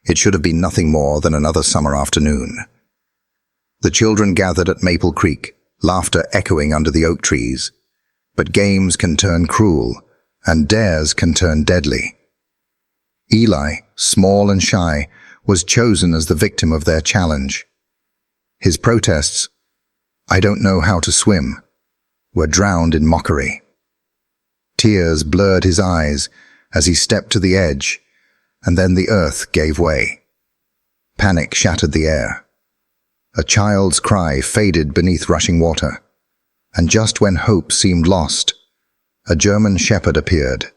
It should have been nothing more than another summer afternoon. The children gathered at Maple Creek, laughter echoing under the oak trees. But games can turn cruel, and dares can turn deadly. Eli, small and shy, was chosen as the victim of their challenge. His protests, "I don't know how to swim," were drowned in mockery. Tears blurred his eyes as he stepped to the edge, and then the earth gave way. Panic shattered the air. A child's cry faded beneath rushing water, and just when hope seemed lost, a German shepherd appeared,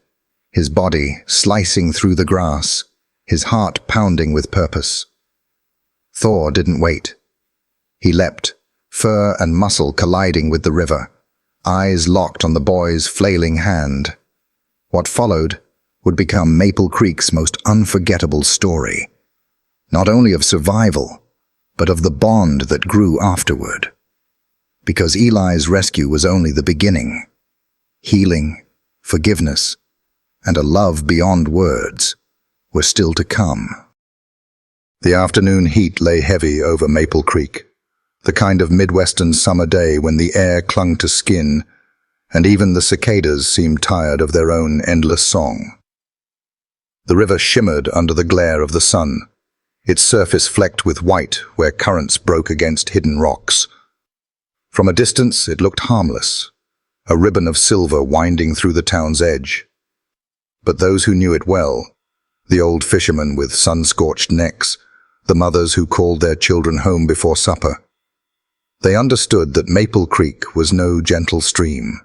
his body slicing through the grass, his heart pounding with purpose. Thor didn't wait. He leapt, fur and muscle colliding with the river, eyes locked on the boy's flailing hand. What followed would become Maple Creek's most unforgettable story, not only of survival, but of the bond that grew afterward. Because Eli's rescue was only the beginning. Healing, forgiveness, and a love beyond words were still to come. The afternoon heat lay heavy over Maple Creek, the kind of Midwestern summer day when the air clung to skin, and even the cicadas seemed tired of their own endless song. The river shimmered under the glare of the sun, its surface flecked with white where currents broke against hidden rocks. From a distance it looked harmless, a ribbon of silver winding through the town's edge. But those who knew it well, the old fishermen with sun-scorched necks, the mothers who called their children home before supper, they understood that Maple Creek was no gentle stream.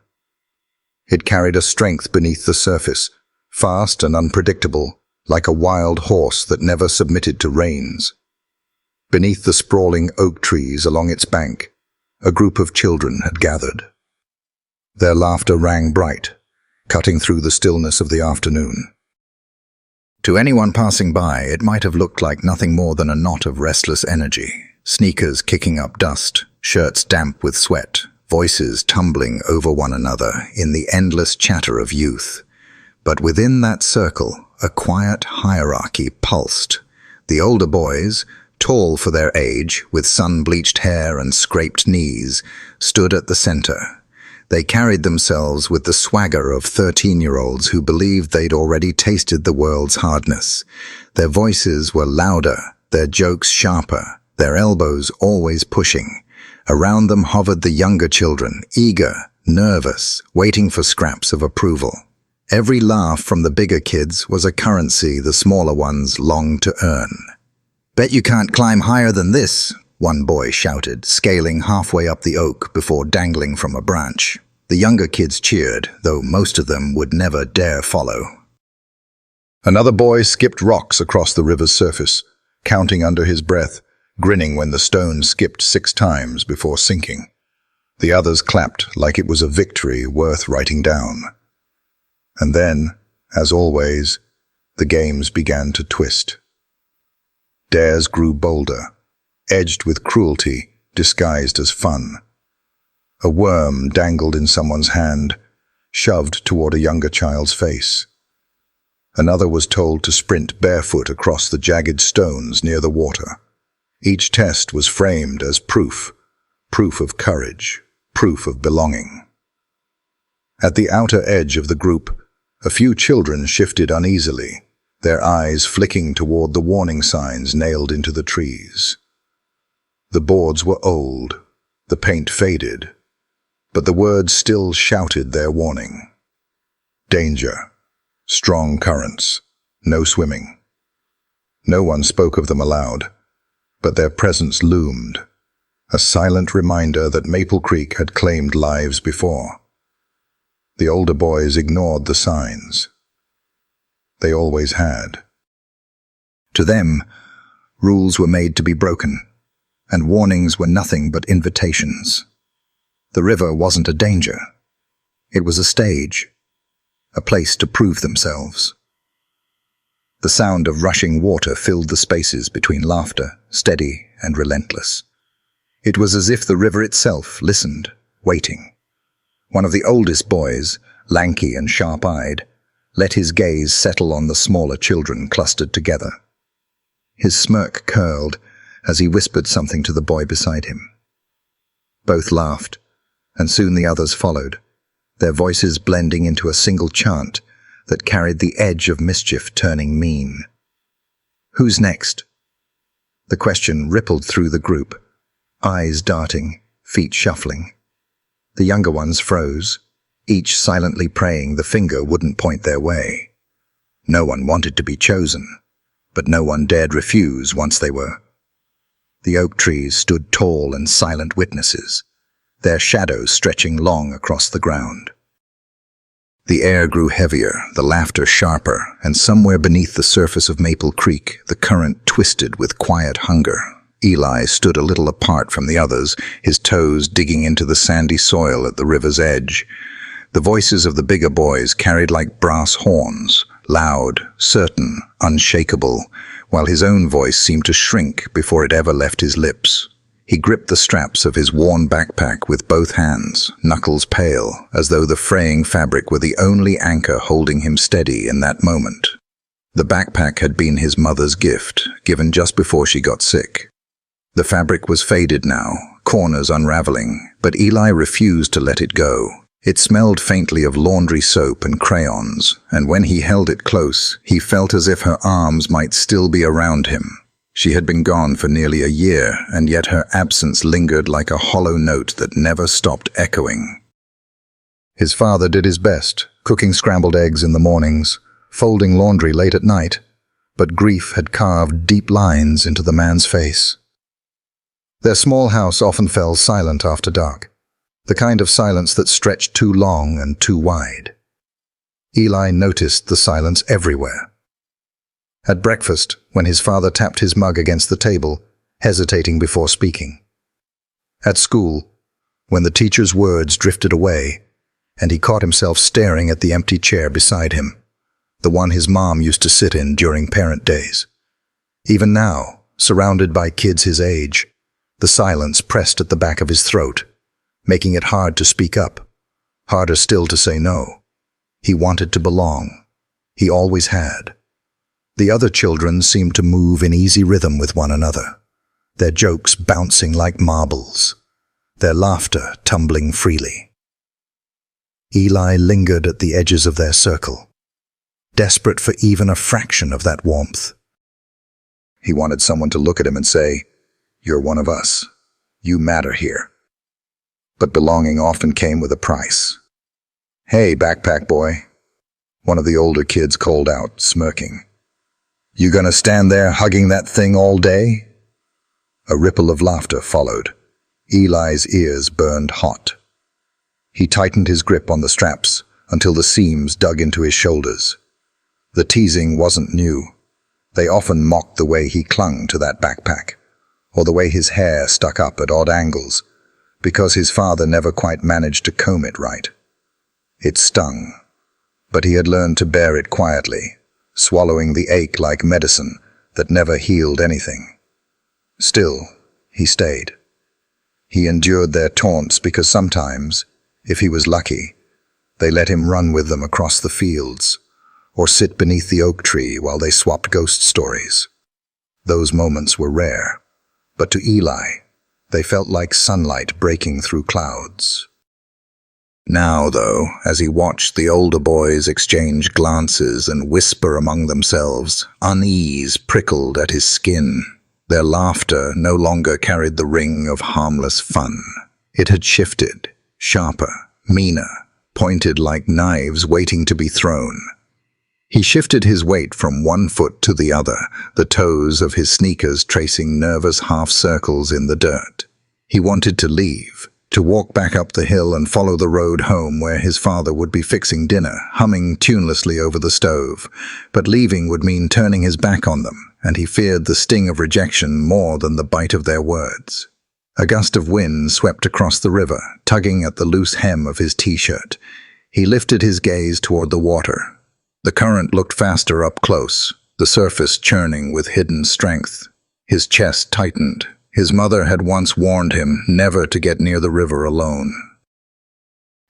It carried a strength beneath the surface, fast and unpredictable, like a wild horse that never submitted to reins. Beneath the sprawling oak trees along its bank, a group of children had gathered. Their laughter rang bright, cutting through the stillness of the afternoon. To anyone passing by, it might have looked like nothing more than a knot of restless energy, sneakers kicking up dust, shirts damp with sweat, voices tumbling over one another in the endless chatter of youth. But within that circle, a quiet hierarchy pulsed. The older boys, tall for their age, with sun-bleached hair and scraped knees, stood at the center. They carried themselves with the swagger of 13-year-olds who believed they'd already tasted the world's hardness. Their voices were louder, their jokes sharper, their elbows always pushing. Around them hovered the younger children, eager, nervous, waiting for scraps of approval. Every laugh from the bigger kids was a currency the smaller ones longed to earn. "Bet you can't climb higher than this," one boy shouted, scaling halfway up the oak before dangling from a branch. The younger kids cheered, though most of them would never dare follow. Another boy skipped rocks across the river's surface, counting under his breath, grinning when the stone skipped 6 times before sinking. The others clapped like it was a victory worth writing down. And then, as always, the games began to twist. Dares grew bolder, edged with cruelty, disguised as fun. A worm dangled in someone's hand, shoved toward a younger child's face. Another was told to sprint barefoot across the jagged stones near the water. Each test was framed as proof of courage, proof of belonging. At the outer edge of the group, a few children shifted uneasily, their eyes flicking toward the warning signs nailed into the trees. The boards were old, the paint faded, but the words still shouted their warning. Danger, strong currents, no swimming. No one spoke of them aloud, but their presence loomed, a silent reminder that Maple Creek had claimed lives before. The older boys ignored the signs. They always had. To them, rules were made to be broken, and warnings were nothing but invitations. The river wasn't a danger. It was a stage, a place to prove themselves. The sound of rushing water filled the spaces between laughter, steady and relentless. It was as if the river itself listened, waiting. One of the oldest boys, lanky and sharp-eyed, let his gaze settle on the smaller children clustered together. His smirk curled as he whispered something to the boy beside him. Both laughed, and soon the others followed, their voices blending into a single chant that carried the edge of mischief turning mean. "Who's next?" The question rippled through the group, eyes darting, feet shuffling. The younger ones froze, each silently praying the finger wouldn't point their way. No one wanted to be chosen, but no one dared refuse once they were. The oak trees stood tall and silent witnesses, their shadows stretching long across the ground. The air grew heavier, the laughter sharper, and somewhere beneath the surface of Maple Creek, the current twisted with quiet hunger. Eli stood a little apart from the others, his toes digging into the sandy soil at the river's edge. The voices of the bigger boys carried like brass horns, loud, certain, unshakable, while his own voice seemed to shrink before it ever left his lips. He gripped the straps of his worn backpack with both hands, knuckles pale, as though the fraying fabric were the only anchor holding him steady in that moment. The backpack had been his mother's gift, given just before she got sick. The fabric was faded now, corners unraveling, but Eli refused to let it go. It smelled faintly of laundry soap and crayons, and when he held it close, he felt as if her arms might still be around him. She had been gone for nearly a year, and yet her absence lingered like a hollow note that never stopped echoing. His father did his best, cooking scrambled eggs in the mornings, folding laundry late at night, but grief had carved deep lines into the man's face. Their small house often fell silent after dark, the kind of silence that stretched too long and too wide. Eli noticed the silence everywhere. At breakfast, when his father tapped his mug against the table, hesitating before speaking. At school, when the teacher's words drifted away, and he caught himself staring at the empty chair beside him, the one his mom used to sit in during parent days. Even now, surrounded by kids his age, the silence pressed at the back of his throat, making it hard to speak up, harder still to say no. He wanted to belong. He always had. The other children seemed to move in easy rhythm with one another, their jokes bouncing like marbles, their laughter tumbling freely. Eli lingered at the edges of their circle, desperate for even a fraction of that warmth. He wanted someone to look at him and say, "You're one of us. You matter here." But belonging often came with a price. "Hey, backpack boy," one of the older kids called out, smirking. "You gonna stand there hugging that thing all day?" A ripple of laughter followed. Eli's ears burned hot. He tightened his grip on the straps until the seams dug into his shoulders. The teasing wasn't new. They often mocked the way he clung to that backpack, or the way his hair stuck up at odd angles, because his father never quite managed to comb it right. It stung, but he had learned to bear it quietly, swallowing the ache like medicine that never healed anything. Still, he stayed. He endured their taunts because sometimes, if he was lucky, they let him run with them across the fields, or sit beneath the oak tree while they swapped ghost stories. Those moments were rare, but to Eli, they felt like sunlight breaking through clouds. Now, though, as he watched the older boys exchange glances and whisper among themselves, unease prickled at his skin. Their laughter no longer carried the ring of harmless fun. It had shifted, sharper, meaner, pointed like knives waiting to be thrown. He shifted his weight from one foot to the other, the toes of his sneakers tracing nervous half-circles in the dirt. He wanted to leave, to walk back up the hill and follow the road home where his father would be fixing dinner, humming tunelessly over the stove. But leaving would mean turning his back on them, and he feared the sting of rejection more than the bite of their words. A gust of wind swept across the river, tugging at the loose hem of his t-shirt. He lifted his gaze toward the water. The current looked faster up close, the surface churning with hidden strength. His chest tightened. His mother had once warned him never to get near the river alone.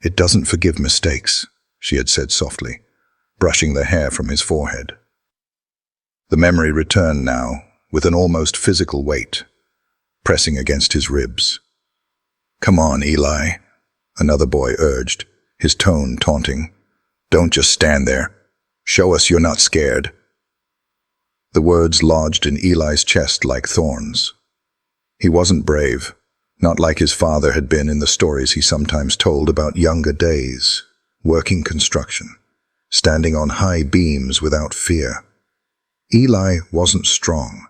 "It doesn't forgive mistakes," she had said softly, brushing the hair from his forehead. The memory returned now, with an almost physical weight, pressing against his ribs. "Come on, Eli," another boy urged, his tone taunting. "Don't just stand there. Show us you're not scared." The words lodged in Eli's chest like thorns. He wasn't brave, not like his father had been in the stories he sometimes told about younger days, working construction, standing on high beams without fear. Eli wasn't strong,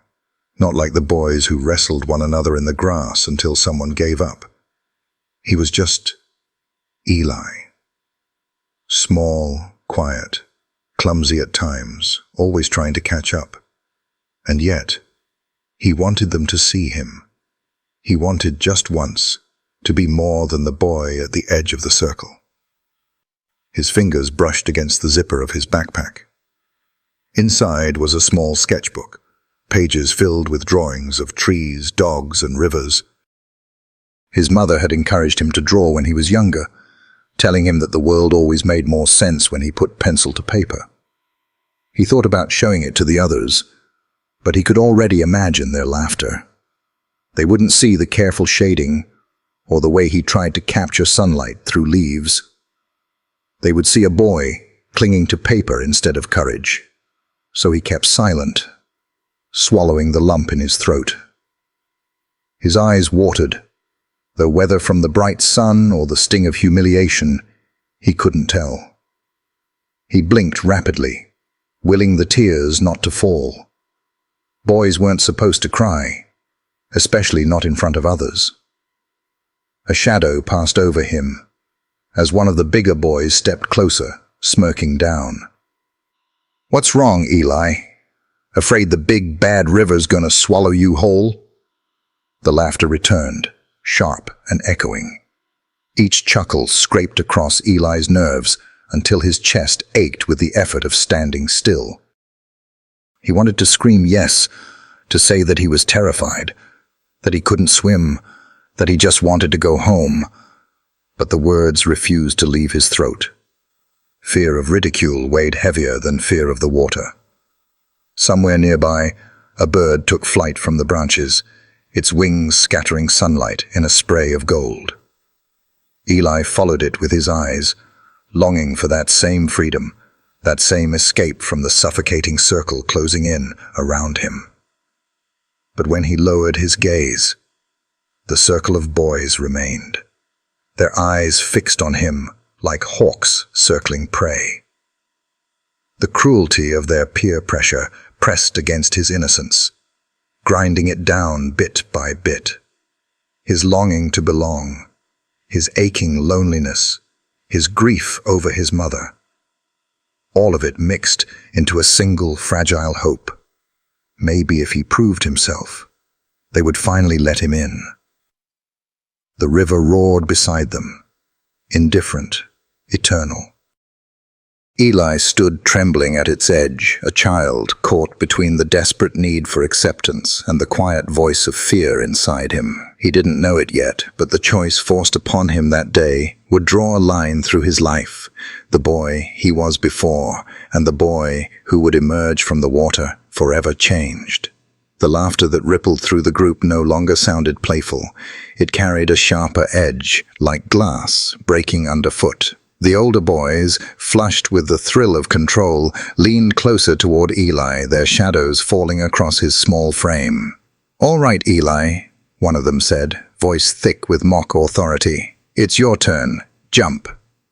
not like the boys who wrestled one another in the grass until someone gave up. He was just Eli. Small, quiet, clumsy at times, always trying to catch up. And yet, he wanted them to see him. He wanted just once to be more than the boy at the edge of the circle. His fingers brushed against the zipper of his backpack. Inside was a small sketchbook, pages filled with drawings of trees, dogs, and rivers. His mother had encouraged him to draw when he was younger, telling him that the world always made more sense when he put pencil to paper. He thought about showing it to the others, but he could already imagine their laughter. They wouldn't see the careful shading or the way he tried to capture sunlight through leaves. They would see a boy clinging to paper instead of courage, so he kept silent, swallowing the lump in his throat. His eyes watered, though whether from the bright sun or the sting of humiliation, he couldn't tell. He blinked rapidly, willing the tears not to fall. Boys weren't supposed to cry, especially not in front of others. A shadow passed over him as one of the bigger boys stepped closer, smirking down. "What's wrong, Eli? Afraid the big bad river's gonna swallow you whole?" The laughter returned, sharp and echoing. Each chuckle scraped across Eli's nerves until his chest ached with the effort of standing still. He wanted to scream yes, to say that he was terrified, that he couldn't swim, that he just wanted to go home, but the words refused to leave his throat. Fear of ridicule weighed heavier than fear of the water. Somewhere nearby, a bird took flight from the branches, its wings scattering sunlight in a spray of gold. Eli followed it with his eyes, longing for that same freedom, that same escape from the suffocating circle closing in around him. But when he lowered his gaze, the circle of boys remained, their eyes fixed on him like hawks circling prey. The cruelty of their peer pressure pressed against his innocence, grinding it down bit by bit. His longing to belong, his aching loneliness, his grief over his mother. All of it mixed into a single fragile hope. Maybe if he proved himself, they would finally let him in. The river roared beside them, indifferent, eternal. Eli stood trembling at its edge, a child caught between the desperate need for acceptance and the quiet voice of fear inside him. He didn't know it yet, but the choice forced upon him that day would draw a line through his life, the boy he was before, and the boy who would emerge from the water forever changed. The laughter that rippled through the group no longer sounded playful. It carried a sharper edge, like glass breaking underfoot. The older boys, flushed with the thrill of control, leaned closer toward Eli, their shadows falling across his small frame. "All right, Eli," one of them said, voice thick with mock authority. "It's your turn. Jump."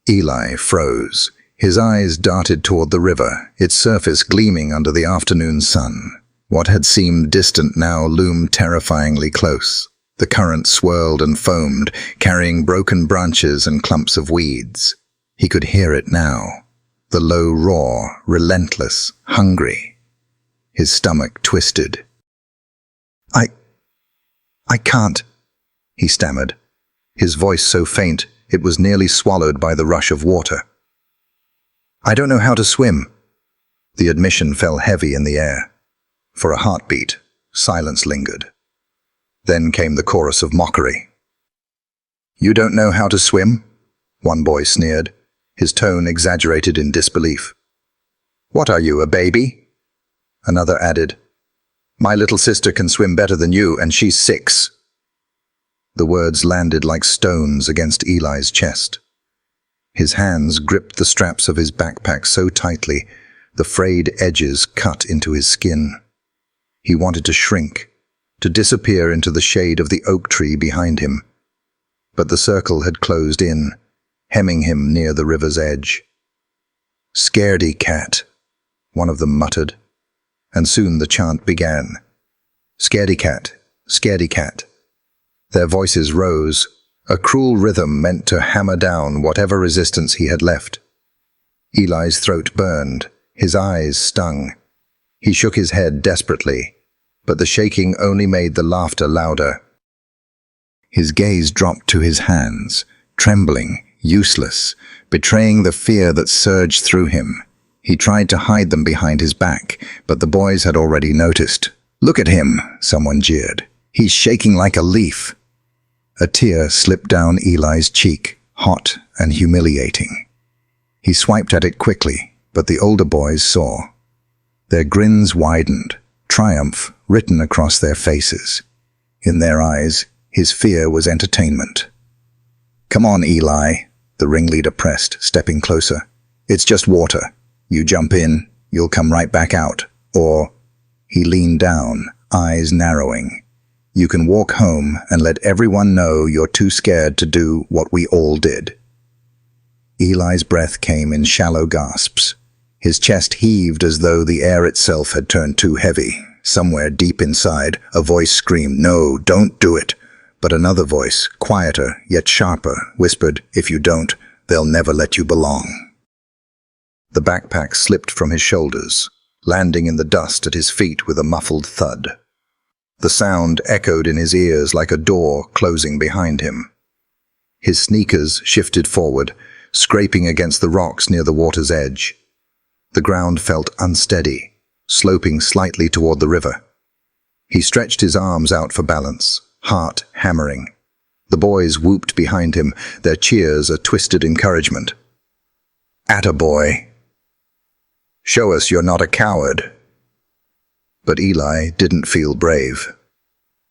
Eli froze. His eyes darted toward the river, its surface gleaming under the afternoon sun. What had seemed distant now loomed terrifyingly close. The current swirled and foamed, carrying broken branches and clumps of weeds. He could hear it now, the low roar, relentless, hungry. His stomach twisted. I can't," he stammered, his voice so faint it was nearly swallowed by the rush of water. "I don't know how to swim." The admission fell heavy in the air. For a heartbeat, silence lingered. Then came the chorus of mockery. "You don't know how to swim?" one boy sneered, his tone exaggerated in disbelief. "What are you, a baby?" another added. My little sister can swim better than you, and she's 6. The words landed like stones against Eli's chest. His hands gripped the straps of his backpack so tightly, the frayed edges cut into his skin. He wanted to shrink, to disappear into the shade of the oak tree behind him. But the circle had closed in, hemming him near the river's edge. "Scaredy cat," one of them muttered, and soon the chant began. "Scaredy cat, scaredy cat." Their voices rose, a cruel rhythm meant to hammer down whatever resistance he had left. Eli's throat burned, his eyes stung. He shook his head desperately, but the shaking only made the laughter louder. His gaze dropped to his hands, trembling, useless, betraying the fear that surged through him. He tried to hide them behind his back, but the boys had already noticed. "Look at him," someone jeered. "He's shaking like a leaf." A tear slipped down Eli's cheek, hot and humiliating. He swiped at it quickly, but the older boys saw. Their grins widened, triumph written across their faces. In their eyes, his fear was entertainment. "Come on, Eli," the ringleader pressed, stepping closer. "It's just water. You jump in, you'll come right back out. Or—" he leaned down, eyes narrowing. "You can walk home and let everyone know you're too scared to do what we all did." Eli's breath came in shallow gasps. His chest heaved as though the air itself had turned too heavy. Somewhere deep inside, a voice screamed, "No, don't do it." But another voice, quieter yet sharper, whispered, "If you don't, they'll never let you belong." The backpack slipped from his shoulders, landing in the dust at his feet with a muffled thud. The sound echoed in his ears like a door closing behind him. His sneakers shifted forward, scraping against the rocks near the water's edge. The ground felt unsteady, sloping slightly toward the river. He stretched his arms out for balance, heart hammering. The boys whooped behind him, their cheers a twisted encouragement. "Attaboy! Show us you're not a coward." But Eli didn't feel brave.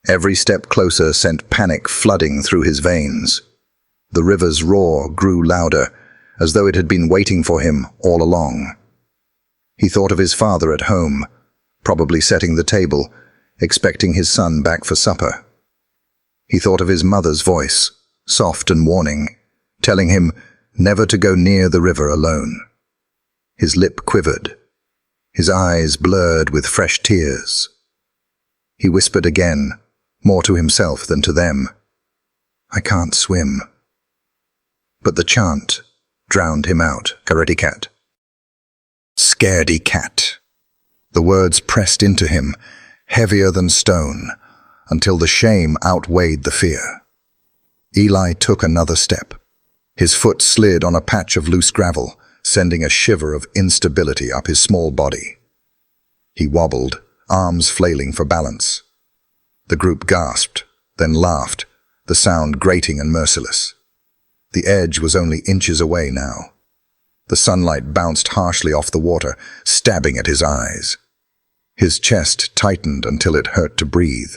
Every step closer sent panic flooding through his veins. The river's roar grew louder, as though it had been waiting for him all along. He thought of his father at home, probably setting the table, expecting his son back for supper. He thought of his mother's voice, soft and warning, telling him never to go near the river alone. His lip quivered, his eyes blurred with fresh tears. He whispered again, more to himself than to them, "I can't swim." But the chant drowned him out. "Scaredy cat. Scaredy cat." The words pressed into him, heavier than stone, until the shame outweighed the fear. Eli took another step. His foot slid on a patch of loose gravel, sending a shiver of instability up his small body. He wobbled, arms flailing for balance. The group gasped, then laughed, the sound grating and merciless. The edge was only inches away now. The sunlight bounced harshly off the water, stabbing at his eyes. His chest tightened until it hurt to breathe.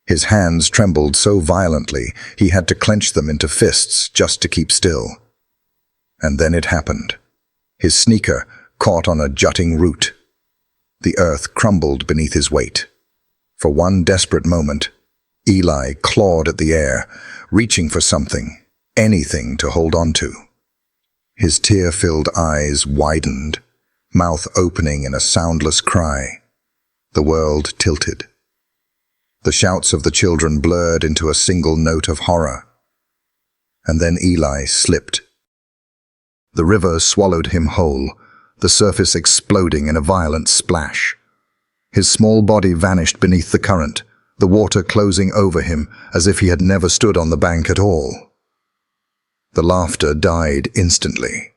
His hands trembled so violently he had to clench them into fists just to keep still. And then it happened. His sneaker caught on a jutting root. The earth crumbled beneath his weight. For one desperate moment, Eli clawed at the air, reaching for something, anything to hold on to. His tear-filled eyes widened, mouth opening in a soundless cry. The world tilted. The shouts of the children blurred into a single note of horror. And then Eli slipped. The river swallowed him whole, the surface exploding in a violent splash. His small body vanished beneath the current, the water closing over him as if he had never stood on the bank at all. The laughter died instantly.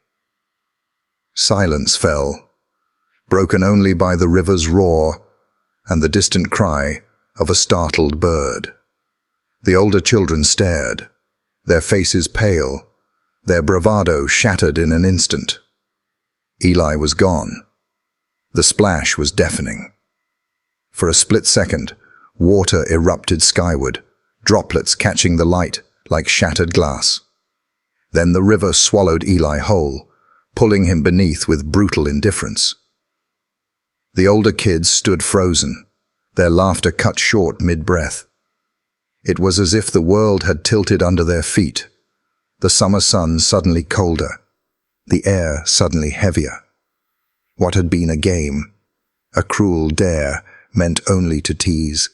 Silence fell, broken only by the river's roar and the distant cry of a startled bird. The older children stared, their faces pale, their bravado shattered in an instant. Eli was gone. The splash was deafening. For a split second, water erupted skyward, droplets catching the light like shattered glass. Then the river swallowed Eli whole, pulling him beneath with brutal indifference. The older kids stood frozen, their laughter cut short mid-breath. It was as if the world had tilted under their feet, the summer sun suddenly colder, the air suddenly heavier. What had been a game, a cruel dare meant only to tease,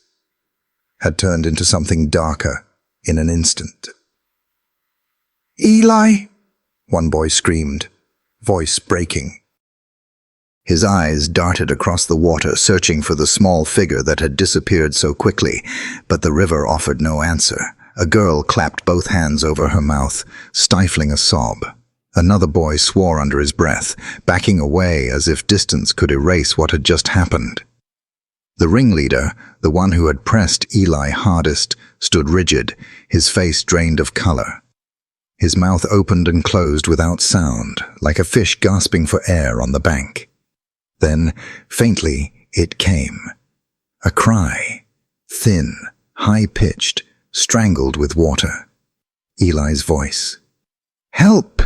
had turned into something darker in an instant. "Eli!" one boy screamed, voice breaking. His eyes darted across the water, searching for the small figure that had disappeared so quickly, but the river offered no answer. A girl clapped both hands over her mouth, stifling a sob. Another boy swore under his breath, backing away as if distance could erase what had just happened. The ringleader, the one who had pressed Eli hardest, stood rigid, his face drained of color. His mouth opened and closed without sound, like a fish gasping for air on the bank. Then, faintly, it came. A cry, thin, high-pitched, strangled with water. Eli's voice. "Help!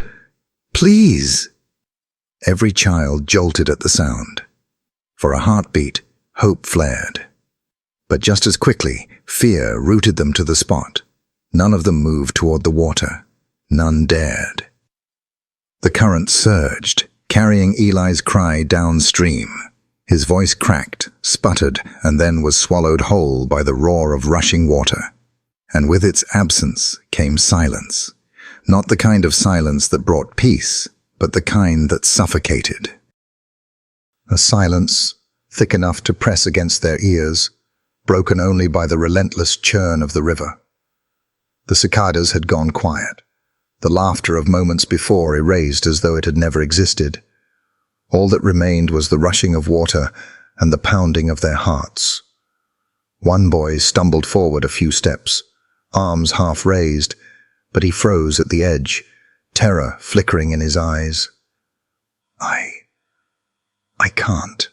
Please!" Every child jolted at the sound. For a heartbeat, hope flared. But just as quickly, fear rooted them to the spot. None of them moved toward the water. None dared. The current surged, carrying Eli's cry downstream. His voice cracked, sputtered, and then was swallowed whole by the roar of rushing water. And with its absence came silence. Not the kind of silence that brought peace, but the kind that suffocated. A silence thick enough to press against their ears, broken only by the relentless churn of the river. The cicadas had gone quiet, the laughter of moments before erased as though it had never existed. All that remained was the rushing of water and the pounding of their hearts. One boy stumbled forward a few steps, arms half raised, but he froze at the edge, terror flickering in his eyes. I can't,"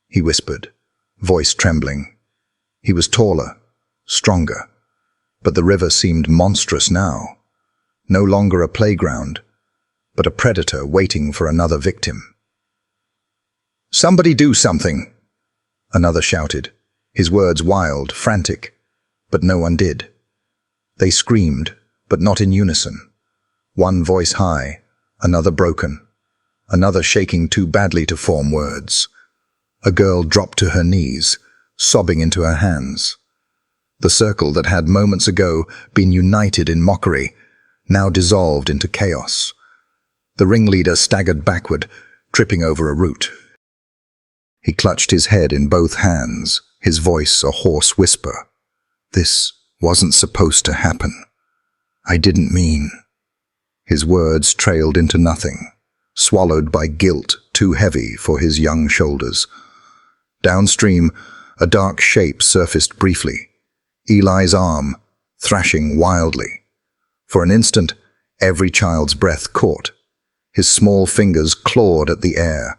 he whispered, voice trembling. He was taller, stronger, but the river seemed monstrous now. No longer a playground, but a predator waiting for another victim. "Somebody do something!" another shouted, his words wild, frantic, but no one did. They screamed, but not in unison. One voice high, another broken, another shaking too badly to form words. A girl dropped to her knees, sobbing into her hands. The circle that had moments ago been united in mockery now dissolved into chaos. The ringleader staggered backward, tripping over a root. He clutched his head in both hands, his voice a hoarse whisper. "This wasn't supposed to happen. I didn't mean." His words trailed into nothing, swallowed by guilt too heavy for his young shoulders. Downstream, a dark shape surfaced briefly. Eli's arm, thrashing wildly. For an instant, every child's breath caught. His small fingers clawed at the air,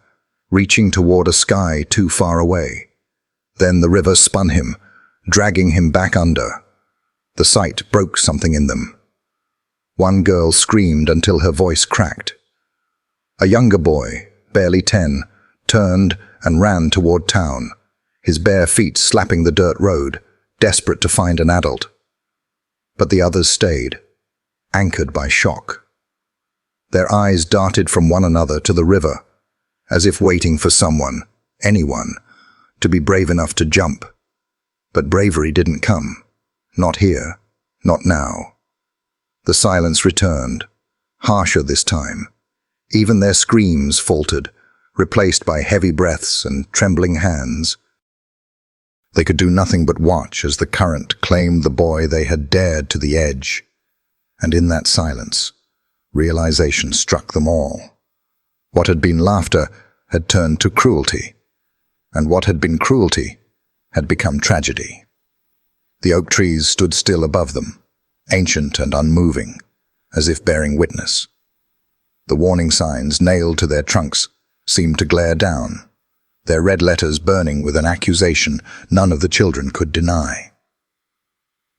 reaching toward a sky too far away. Then the river spun him, dragging him back under. The sight broke something in them. One girl screamed until her voice cracked. A younger boy, barely 10, turned and ran toward town, his bare feet slapping the dirt road, desperate to find an adult. But the others stayed, anchored by shock. Their eyes darted from one another to the river, as if waiting for someone, anyone, to be brave enough to jump. But bravery didn't come. Not here, not now. The silence returned, harsher this time. Even their screams faltered, replaced by heavy breaths and trembling hands. They could do nothing but watch as the current claimed the boy they had dared to the edge. And in that silence, realization struck them all. What had been laughter had turned to cruelty, and what had been cruelty had become tragedy. The oak trees stood still above them, ancient and unmoving, as if bearing witness. The warning signs nailed to their trunks seemed to glare down, their red letters burning with an accusation none of the children could deny.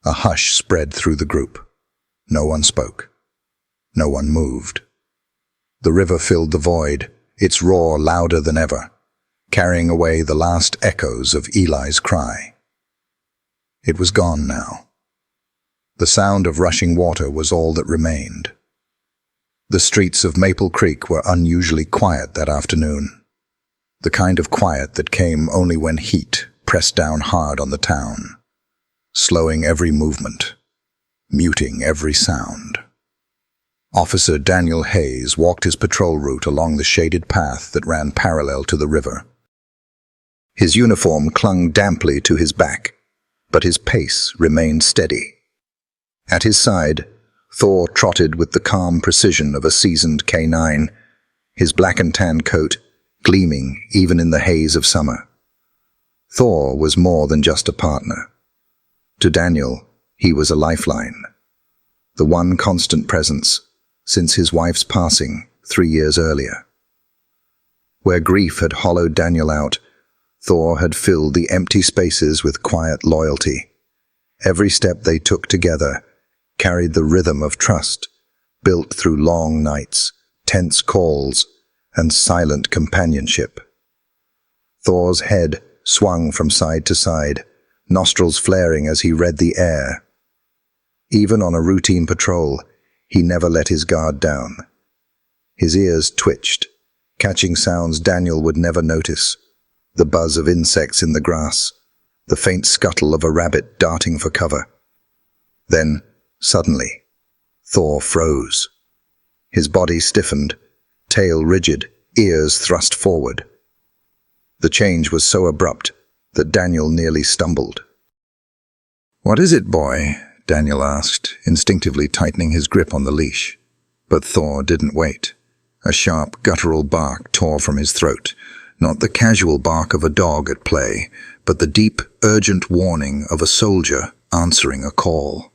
A hush spread through the group. No one spoke. No one moved. The river filled the void, its roar louder than ever, carrying away the last echoes of Eli's cry. It was gone now. The sound of rushing water was all that remained. The streets of Maple Creek were unusually quiet that afternoon, the kind of quiet that came only when heat pressed down hard on the town, slowing every movement, muting every sound. Officer Daniel Hayes walked his patrol route along the shaded path that ran parallel to the river. His uniform clung damply to his back, but his pace remained steady. At his side, Thor trotted with the calm precision of a seasoned K9, his black and tan coat gleaming even in the haze of summer. Thor was more than just a partner. To Daniel, he was a lifeline, the one constant presence since his wife's passing 3 years earlier. Where grief had hollowed Daniel out, Thor had filled the empty spaces with quiet loyalty. Every step they took together carried the rhythm of trust, built through long nights, tense calls, and silent companionship. Thor's head swung from side to side, nostrils flaring as he read the air. Even on a routine patrol, he never let his guard down. His ears twitched, catching sounds Daniel would never notice: the buzz of insects in the grass, the faint scuttle of a rabbit darting for cover. Then, suddenly, Thor froze. His body stiffened, tail rigid, ears thrust forward. The change was so abrupt that Daniel nearly stumbled. "What is it, boy?" Daniel asked, instinctively tightening his grip on the leash. But Thor didn't wait. A sharp, guttural bark tore from his throat, not the casual bark of a dog at play, but the deep, urgent warning of a soldier answering a call.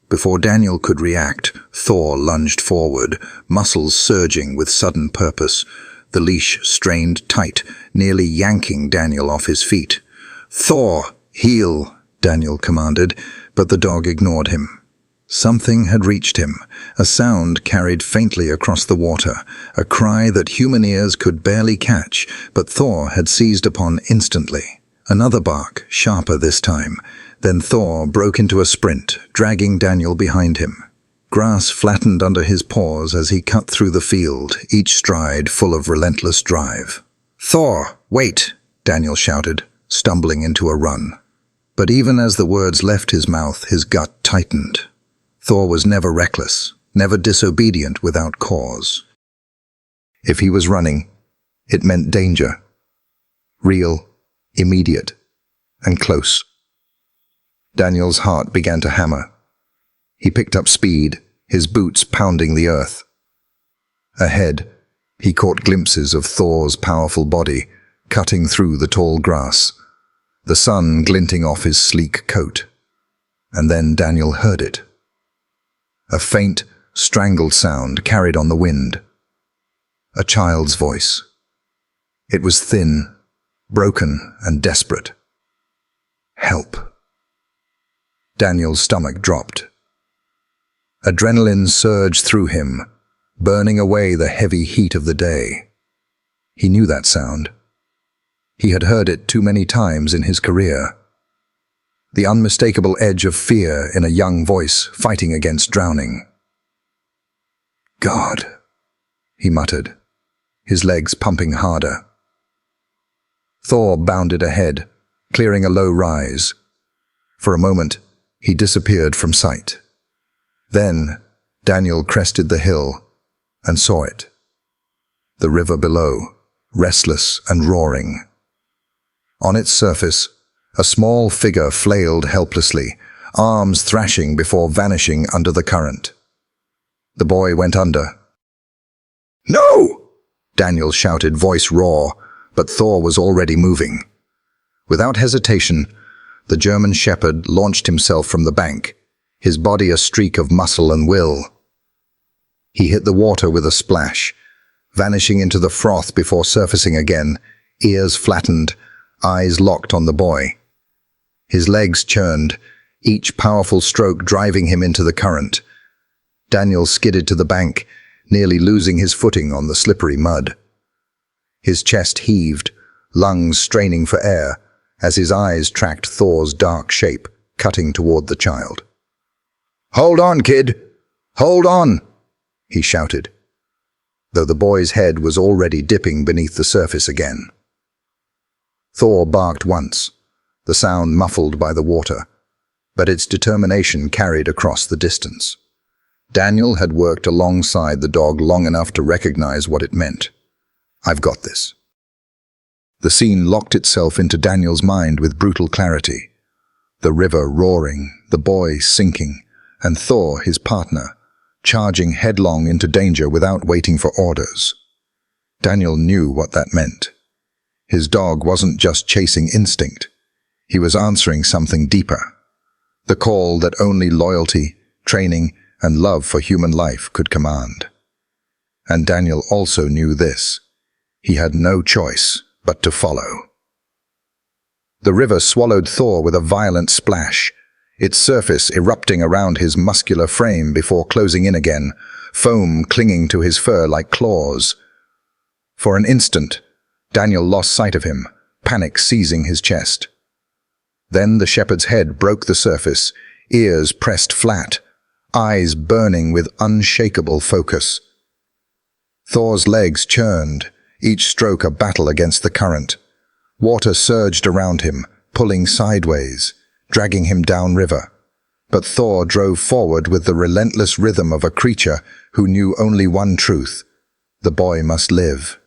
Before Daniel could react, Thor lunged forward, muscles surging with sudden purpose, the leash strained tight, nearly yanking Daniel off his feet. "Thor, heel!" Daniel commanded, but the dog ignored him. Something had reached him, a sound carried faintly across the water, a cry that human ears could barely catch, but Thor had seized upon instantly. Another bark, sharper this time. Then Thor broke into a sprint, dragging Daniel behind him. Grass flattened under his paws as he cut through the field, each stride full of relentless drive. "Thor, wait!" Daniel shouted, stumbling into a run. But even as the words left his mouth, his gut tightened. Thor was never reckless, never disobedient without cause. If he was running, it meant danger. Real, immediate, and close. Daniel's heart began to hammer. He picked up speed, his boots pounding the earth. Ahead, he caught glimpses of Thor's powerful body, cutting through the tall grass, the sun glinting off his sleek coat. And then Daniel heard it. A faint, strangled sound carried on the wind. A child's voice. It was thin, broken, and desperate. "Help." Daniel's stomach dropped. Adrenaline surged through him, burning away the heavy heat of the day. He knew that sound. He had heard it too many times in his career. The unmistakable edge of fear in a young voice fighting against drowning. "God," he muttered, his legs pumping harder. Thor bounded ahead, clearing a low rise. For a moment, he disappeared from sight. Then, Daniel crested the hill and saw it. The river below, restless and roaring. On its surface, a small figure flailed helplessly, arms thrashing before vanishing under the current. The boy went under. "No!" Daniel shouted, voice raw, but Thor was already moving. Without hesitation, the German shepherd launched himself from the bank, his body a streak of muscle and will. He hit the water with a splash, vanishing into the froth before surfacing again, ears flattened, eyes locked on the boy. His legs churned, each powerful stroke driving him into the current. Daniel skidded to the bank, nearly losing his footing on the slippery mud. His chest heaved, lungs straining for air, as his eyes tracked Thor's dark shape, cutting toward the child. "Hold on, kid! Hold on!" he shouted, though the boy's head was already dipping beneath the surface again. Thor barked once, the sound muffled by the water, but its determination carried across the distance. Daniel had worked alongside the dog long enough to recognize what it meant. "I've got this." The scene locked itself into Daniel's mind with brutal clarity. The river roaring, the boy sinking, and Thor, his partner, charging headlong into danger without waiting for orders. Daniel knew what that meant. His dog wasn't just chasing instinct. He was answering something deeper. The call that only loyalty, training, and love for human life could command. And Daniel also knew this. He had no choice but to follow. The river swallowed Thor with a violent splash, its surface erupting around his muscular frame before closing in again, foam clinging to his fur like claws. For an instant, Daniel lost sight of him, panic seizing his chest. Then the shepherd's head broke the surface, ears pressed flat, eyes burning with unshakable focus. Thor's legs churned, each stroke a battle against the current. Water surged around him, pulling sideways, dragging him downriver. But Thor drove forward with the relentless rhythm of a creature who knew only one truth: the boy must live.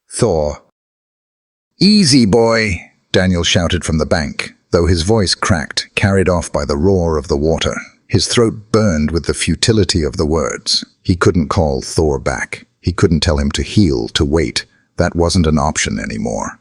Thor. "Easy, boy," Daniel shouted from the bank, though his voice cracked, carried off by the roar of the water. His throat burned with the futility of the words. He couldn't call Thor back. He couldn't tell him to heal, to wait. That wasn't an option anymore.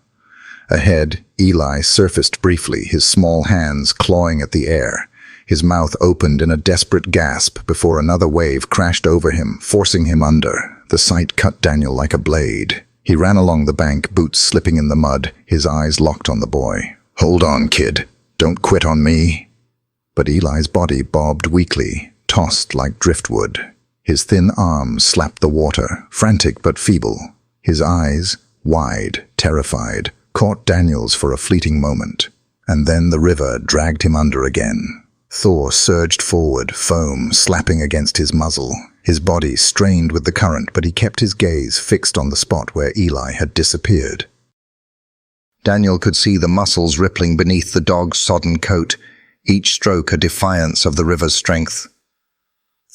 Ahead, Eli surfaced briefly, his small hands clawing at the air. His mouth opened in a desperate gasp before another wave crashed over him, forcing him under. The sight cut Daniel like a blade. He ran along the bank, boots slipping in the mud, his eyes locked on the boy. "Hold on, kid. Don't quit on me." But Eli's body bobbed weakly, tossed like driftwood. His thin arms slapped the water, frantic but feeble. His eyes, wide, terrified, caught Daniel's for a fleeting moment. And then the river dragged him under again. Thor surged forward, foam slapping against his muzzle. His body strained with the current, but he kept his gaze fixed on the spot where Eli had disappeared. Daniel could see the muscles rippling beneath the dog's sodden coat, each stroke a defiance of the river's strength.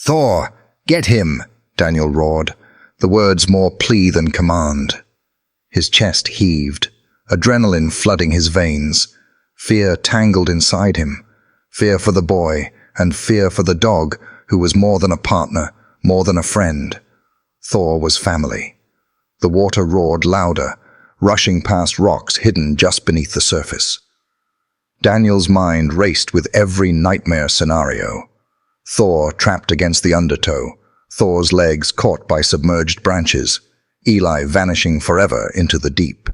"Thor, get him!" Daniel roared, the words more plea than command. His chest heaved, adrenaline flooding his veins, fear tangled inside him, fear for the boy and fear for the dog, who was more than a partner, more than a friend. Thor was family. The water roared louder, rushing past rocks hidden just beneath the surface. Daniel's mind raced with every nightmare scenario. Thor trapped against the undertow, Thor's legs caught by submerged branches, Eli vanishing forever into the deep.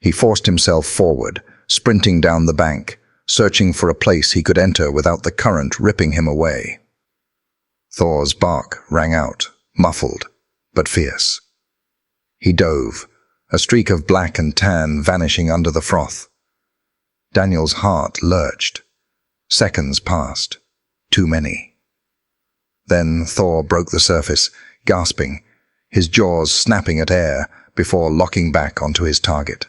He forced himself forward, sprinting down the bank, searching for a place he could enter without the current ripping him away. Thor's bark rang out, muffled, but fierce. He dove, a streak of black and tan vanishing under the froth. Daniel's heart lurched. Seconds passed. Too many. Then Thor broke the surface, gasping, his jaws snapping at air before locking back onto his target.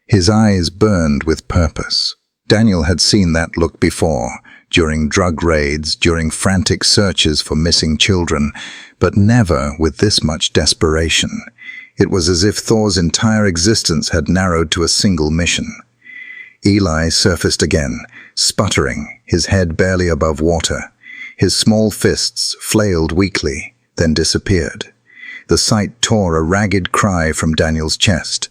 His eyes burned with purpose. Daniel had seen that look before, during drug raids, during frantic searches for missing children, but never with this much desperation. It was as if Thor's entire existence had narrowed to a single mission. Eli surfaced again, sputtering, his head barely above water. His small fists flailed weakly, then disappeared. The sight tore a ragged cry from Daniel's chest.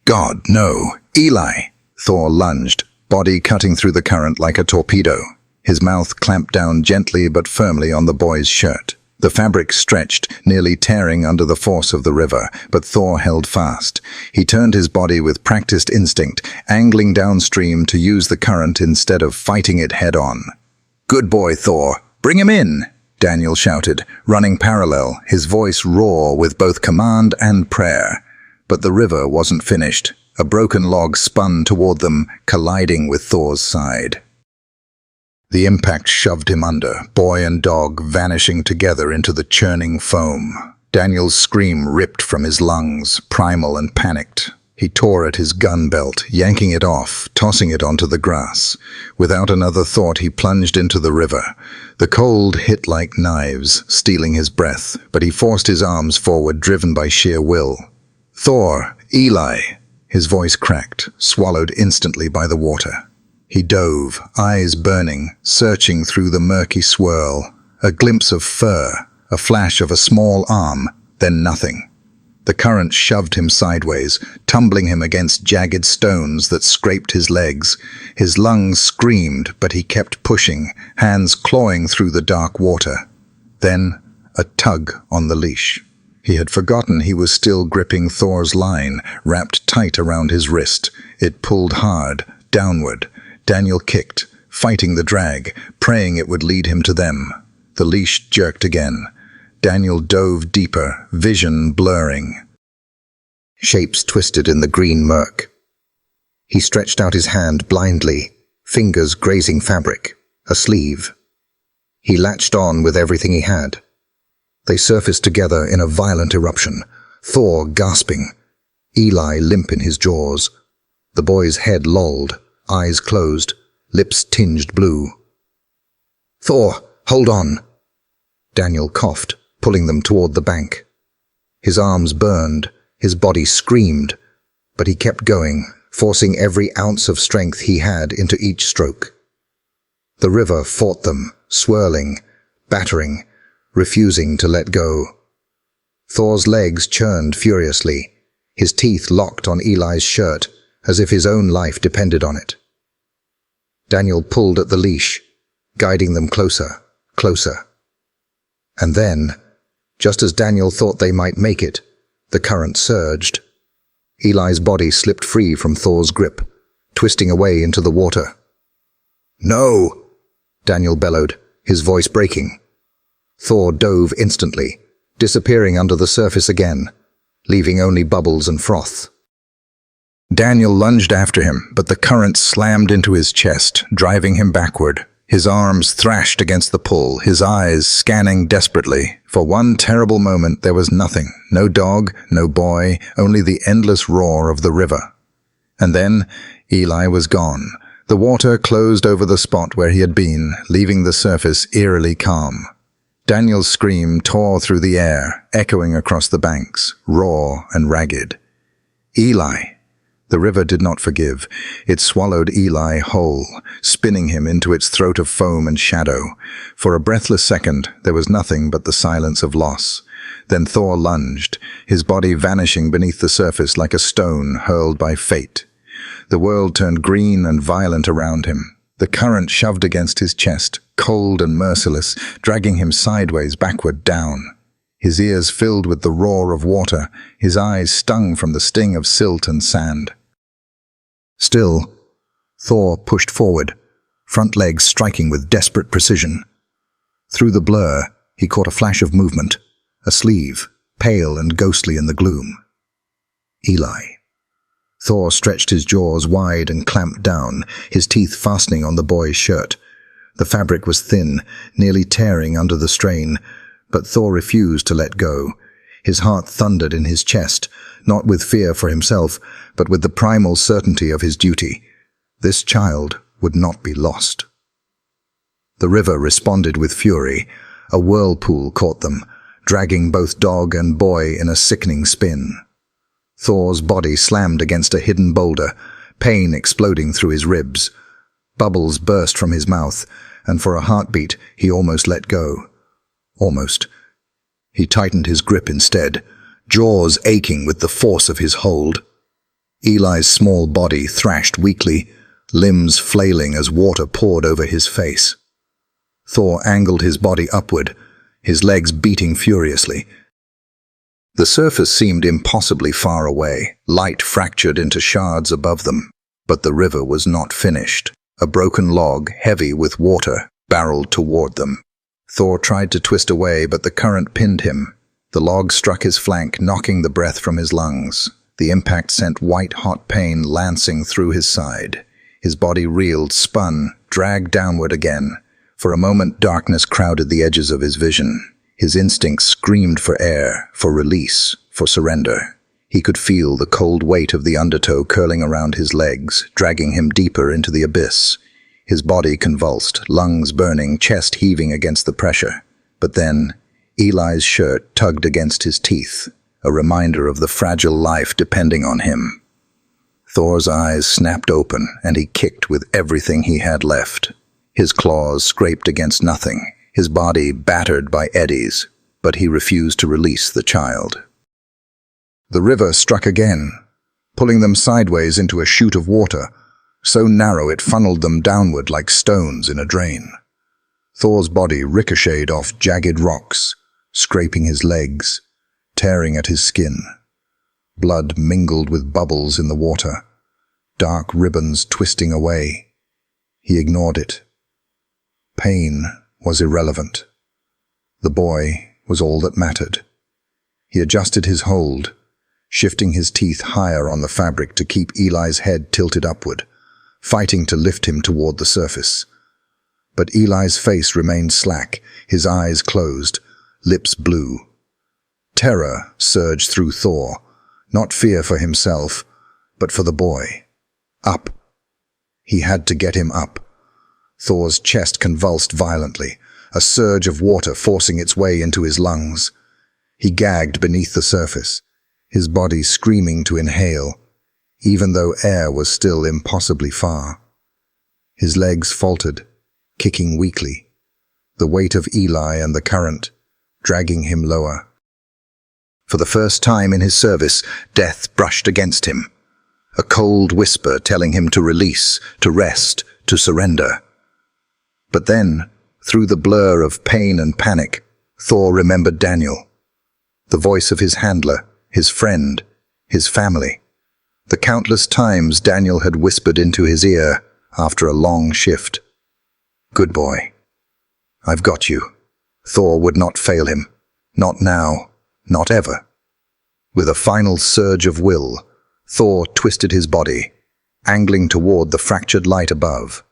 "God, no! Eli!" Thor lunged, body cutting through the current like a torpedo. His mouth clamped down gently but firmly on the boy's shirt. The fabric stretched, nearly tearing under the force of the river, but Thor held fast. He turned his body with practiced instinct, angling downstream to use the current instead of fighting it head-on. "Good boy, Thor! Bring him in!" Daniel shouted, running parallel, his voice raw with both command and prayer. But the river wasn't finished. A broken log spun toward them, colliding with Thor's side. The impact shoved him under, boy and dog vanishing together into the churning foam. Daniel's scream ripped from his lungs, primal and panicked. He tore at his gun belt, yanking it off, tossing it onto the grass. Without another thought, he plunged into the river. The cold hit like knives, stealing his breath, but he forced his arms forward, driven by sheer will. "Thor! Eli!" His voice cracked, swallowed instantly by the water. He dove, eyes burning, searching through the murky swirl. A glimpse of fur, a flash of a small arm, then nothing. The current shoved him sideways, tumbling him against jagged stones that scraped his legs. His lungs screamed, but he kept pushing, hands clawing through the dark water. Then, a tug on the leash. He had forgotten he was still gripping Thor's line, wrapped tight around his wrist. It pulled hard, downward. Daniel kicked, fighting the drag, praying it would lead him to them. The leash jerked again. Daniel dove deeper, vision blurring. Shapes twisted in the green murk. He stretched out his hand blindly, fingers grazing fabric, a sleeve. He latched on with everything he had. They surfaced together in a violent eruption, Thor gasping, Eli limp in his jaws. The boy's head lolled, eyes closed, lips tinged blue. "Thor, hold on!" Daniel coughed, pulling them toward the bank. His arms burned, his body screamed, but he kept going, forcing every ounce of strength he had into each stroke. The river fought them, swirling, battering, refusing to let go. Thor's legs churned furiously, his teeth locked on Eli's shirt, as if his own life depended on it. Daniel pulled at the leash, guiding them closer, closer. And then, just as Daniel thought they might make it, the current surged. Eli's body slipped free from Thor's grip, twisting away into the water. "No!" Daniel bellowed, his voice breaking. Thor dove instantly, disappearing under the surface again, leaving only bubbles and froth. Daniel lunged after him, but the current slammed into his chest, driving him backward. His arms thrashed against the pull, his eyes scanning desperately. For one terrible moment there was nothing, no dog, no boy, only the endless roar of the river. And then Eli was gone. The water closed over the spot where he had been, leaving the surface eerily calm. Daniel's scream tore through the air, echoing across the banks, raw and ragged. Eli! The river did not forgive. It swallowed Eli whole, spinning him into its throat of foam and shadow. For a breathless second, there was nothing but the silence of loss. Then Thor lunged, his body vanishing beneath the surface like a stone hurled by fate. The world turned green and violent around him. The current shoved against his chest, cold and merciless, dragging him sideways, backward, down. His ears filled with the roar of water, his eyes stung from the sting of silt and sand. Still, Thor pushed forward, front legs striking with desperate precision. Through the blur, he caught a flash of movement, a sleeve, pale and ghostly in the gloom. Eli. Thor stretched his jaws wide and clamped down, his teeth fastening on the boy's shirt. The fabric was thin, nearly tearing under the strain, but Thor refused to let go. His heart thundered in his chest, not with fear for himself, but with the primal certainty of his duty. This child would not be lost. The river responded with fury. A whirlpool caught them, dragging both dog and boy in a sickening spin. Thor's body slammed against a hidden boulder, pain exploding through his ribs. Bubbles burst from his mouth, and for a heartbeat he almost let go. Almost. He tightened his grip instead, jaws aching with the force of his hold. Eli's small body thrashed weakly, limbs flailing as water poured over his face. Thor angled his body upward, his legs beating furiously. The surface seemed impossibly far away, light fractured into shards above them. But the river was not finished. A broken log, heavy with water, barreled toward them. Thor tried to twist away, but the current pinned him. The log struck his flank, knocking the breath from his lungs. The impact sent white-hot pain lancing through his side. His body reeled, spun, dragged downward again. For a moment, darkness crowded the edges of his vision. His instincts screamed for air, for release, for surrender. He could feel the cold weight of the undertow curling around his legs, dragging him deeper into the abyss. His body convulsed, lungs burning, chest heaving against the pressure. But then, Eli's shirt tugged against his teeth, a reminder of the fragile life depending on him. Thor's eyes snapped open, and he kicked with everything he had left. His claws scraped against nothing, his body battered by eddies, but he refused to release the child. The river struck again, pulling them sideways into a chute of water, so narrow it funneled them downward like stones in a drain. Thor's body ricocheted off jagged rocks, scraping his legs, tearing at his skin. Blood mingled with bubbles in the water, dark ribbons twisting away. He ignored it. Pain was irrelevant. The boy was all that mattered. He adjusted his hold, shifting his teeth higher on the fabric to keep Eli's head tilted upward, fighting to lift him toward the surface. But Eli's face remained slack, his eyes closed, lips blue. Terror surged through Thor, not fear for himself, but for the boy. Up. He had to get him up. Thor's chest convulsed violently, a surge of water forcing its way into his lungs. He gagged beneath the surface, his body screaming to inhale, even though air was still impossibly far. His legs faltered, kicking weakly, the weight of Eli and the current, dragging him lower. For the first time in his service, death brushed against him, a cold whisper telling him to release, to rest, to surrender. But then, through the blur of pain and panic, Thor remembered Daniel, the voice of his handler, his friend, his family. The countless times Daniel had whispered into his ear after a long shift. "Good boy. I've got you." Thor would not fail him. Not now, not ever. With a final surge of will, Thor twisted his body, angling toward the fractured light above.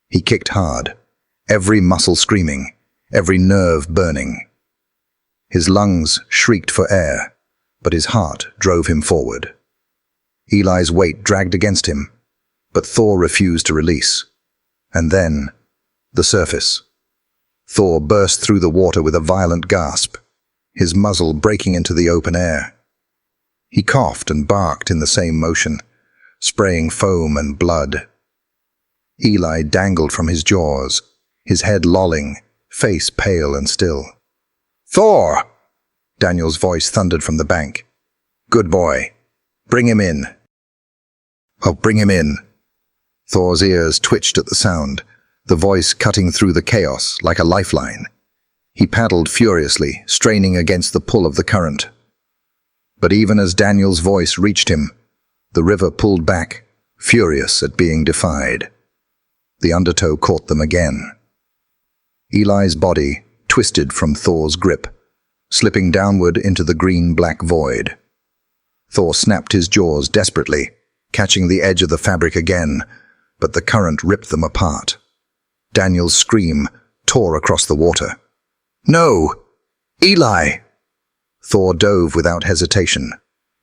He kicked hard, every muscle screaming, every nerve burning. His lungs shrieked for air, but his heart drove him forward. Eli's weight dragged against him, but Thor refused to release. And then, the surface. Thor burst through the water with a violent gasp, his muzzle breaking into the open air. He coughed and barked in the same motion, spraying foam and blood. Eli dangled from his jaws, his head lolling, face pale and still. "Thor!" Daniel's voice thundered from the bank. "Good boy. Bring him in." "Oh, bring him in." Thor's ears twitched at the sound, the voice cutting through the chaos like a lifeline. He paddled furiously, straining against the pull of the current. But even as Daniel's voice reached him, the river pulled back, furious at being defied. The undertow caught them again. Eli's body twisted from Thor's grip, slipping downward into the green-black void. Thor snapped his jaws desperately, catching the edge of the fabric again, but the current ripped them apart. Daniel's scream tore across the water. "No! Eli!" Thor dove without hesitation,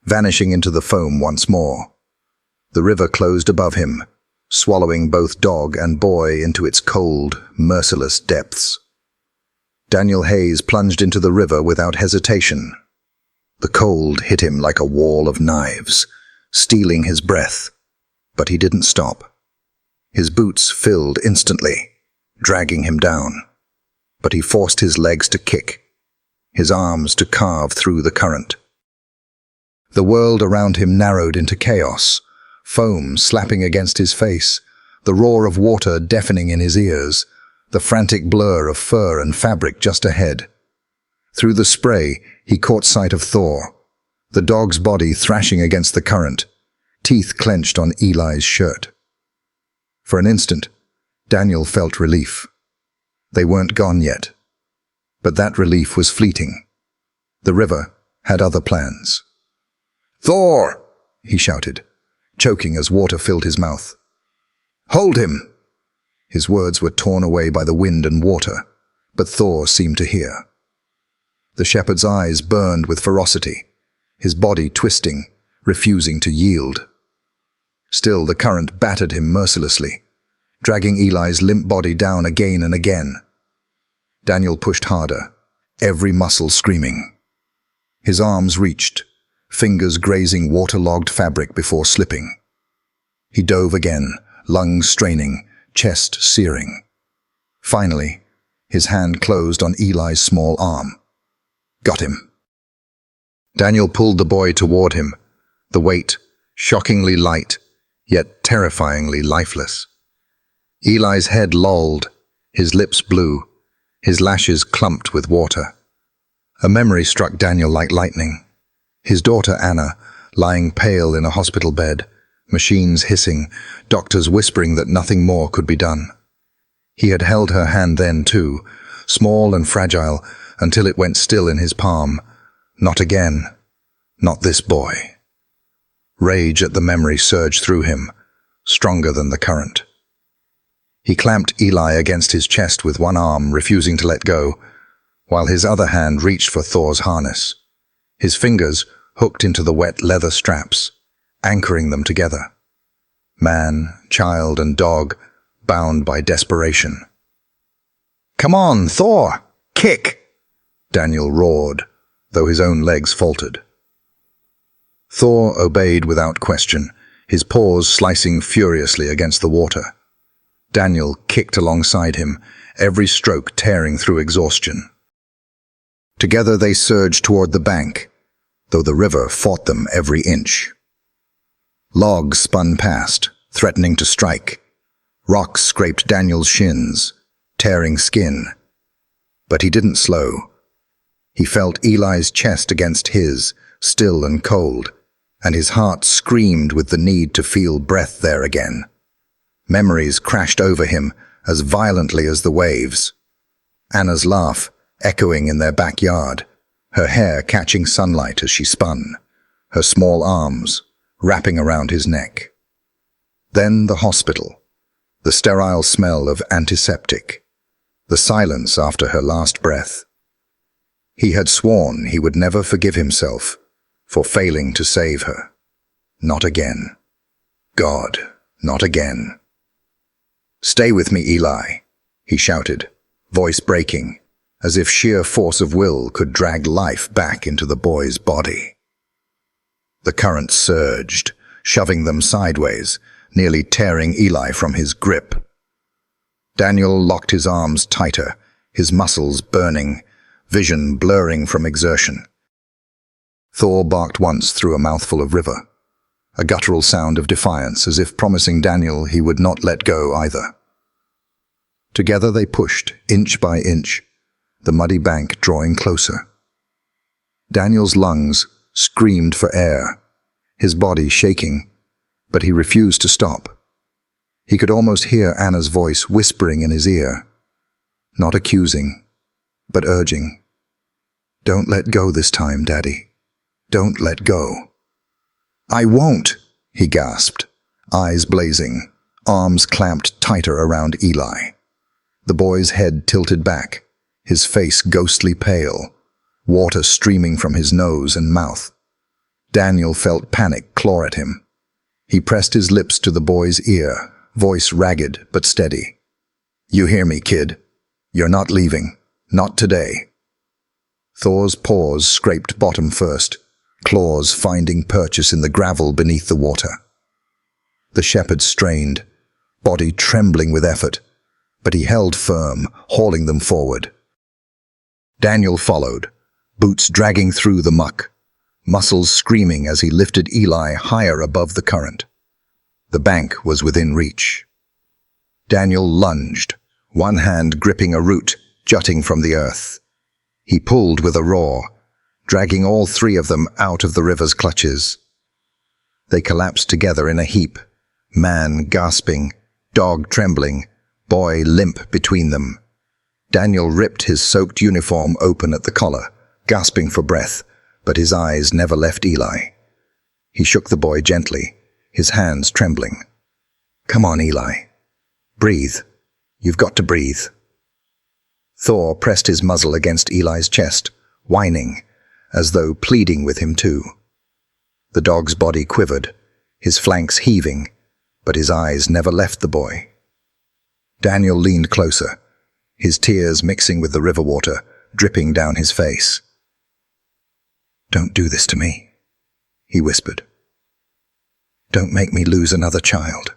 vanishing into the foam once more. The river closed above him, swallowing both dog and boy into its cold, merciless depths. Daniel Hayes plunged into the river without hesitation. The cold hit him like a wall of knives, stealing his breath, but he didn't stop. His boots filled instantly, dragging him down, but he forced his legs to kick, his arms to carve through the current. The world around him narrowed into chaos, foam slapping against his face, the roar of water deafening in his ears, the frantic blur of fur and fabric just ahead. Through the spray, he caught sight of Thor, the dog's body thrashing against the current, teeth clenched on Eli's shirt. For an instant, Daniel felt relief. They weren't gone yet. But that relief was fleeting. The river had other plans. "Thor!" he shouted, choking as water filled his mouth. "Hold him!" His words were torn away by the wind and water, but Thor seemed to hear. The shepherd's eyes burned with ferocity, his body twisting, refusing to yield. Still, the current battered him mercilessly, dragging Eli's limp body down again and again. Daniel pushed harder, every muscle screaming. His arms reached, fingers grazing waterlogged fabric before slipping. He dove again, lungs straining, chest searing. Finally, his hand closed on Eli's small arm. Got him. Daniel pulled the boy toward him, the weight shockingly light, yet terrifyingly lifeless. Eli's head lolled, his lips blue, his lashes clumped with water. A memory struck Daniel like lightning. His daughter Anna, lying pale in a hospital bed, machines hissing, doctors whispering that nothing more could be done. He had held her hand then too, small and fragile, until it went still in his palm. Not again. Not this boy. Rage at the memory surged through him, stronger than the current. He clamped Eli against his chest with one arm, refusing to let go, while his other hand reached for Thor's harness. His fingers hooked into the wet leather straps, anchoring them together. Man, child, and dog, bound by desperation. "Come on, Thor! Kick!" Daniel roared, though his own legs faltered. Thor obeyed without question, his paws slicing furiously against the water. Daniel kicked alongside him, every stroke tearing through exhaustion. Together they surged toward the bank, though the river fought them every inch. Logs spun past, threatening to strike. Rocks scraped Daniel's shins, tearing skin. But he didn't slow. He felt Eli's chest against his, still and cold, and his heart screamed with the need to feel breath there again. Memories crashed over him as violently as the waves. Anna's laugh echoing in their backyard, her hair catching sunlight as she spun, her small arms wrapping around his neck. Then the hospital, the sterile smell of antiseptic, the silence after her last breath. He had sworn he would never forgive himself for failing to save her. Not again. God, not again. "Stay with me, Eli," he shouted, voice breaking, as if sheer force of will could drag life back into the boy's body. The current surged, shoving them sideways, nearly tearing Eli from his grip. Daniel locked his arms tighter, his muscles burning, vision blurring from exertion. Thor barked once through a mouthful of river, a guttural sound of defiance, as if promising Daniel he would not let go either. Together they pushed, inch by inch, the muddy bank drawing closer. Daniel's lungs screamed for air, his body shaking, but he refused to stop. He could almost hear Anna's voice whispering in his ear, not accusing, but urging. "Don't let go this time, Daddy. Don't let go." "I won't," he gasped, eyes blazing, arms clamped tighter around Eli. The boy's head tilted back, his face ghostly pale, water streaming from his nose and mouth. Daniel felt panic claw at him. He pressed his lips to the boy's ear, voice ragged but steady. "You hear me, kid. You're not leaving. Not today." Thor's paws scraped bottom first, claws finding purchase in the gravel beneath the water. The shepherd strained, body trembling with effort, but he held firm, hauling them forward. Daniel followed, boots dragging through the muck, muscles screaming as he lifted Eli higher above the current. The bank was within reach. Daniel lunged, one hand gripping a root jutting from the earth. He pulled with a roar, dragging all three of them out of the river's clutches. They collapsed together in a heap, man gasping, dog trembling, boy limp between them. Daniel ripped his soaked uniform open at the collar, gasping for breath, but his eyes never left Eli. He shook the boy gently, his hands trembling. "Come on, Eli. Breathe. You've got to breathe." Thor pressed his muzzle against Eli's chest, whining, as though pleading with him too. The dog's body quivered, his flanks heaving, but his eyes never left the boy. Daniel leaned closer, his tears mixing with the river water, dripping down his face. "Don't do this to me," he whispered. "Don't make me lose another child."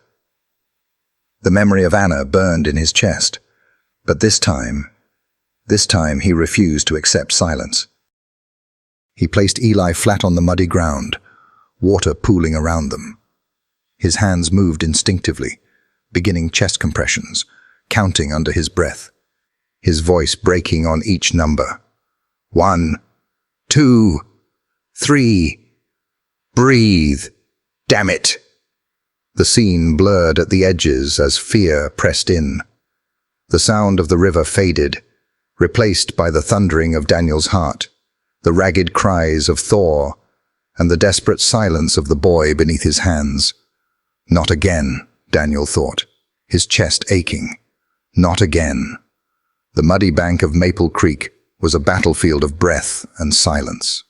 The memory of Anna burned in his chest, but this time he refused to accept silence. He placed Eli flat on the muddy ground, water pooling around them. His hands moved instinctively, beginning chest compressions, counting under his breath, his voice breaking on each number. 1, 2, 3. Breathe. Damn it! The scene blurred at the edges as fear pressed in. The sound of the river faded, replaced by the thundering of Daniel's heart, the ragged cries of Thor, and the desperate silence of the boy beneath his hands. Not again, Daniel thought, his chest aching. Not again. The muddy bank of Maple Creek was a battlefield of breath and silence.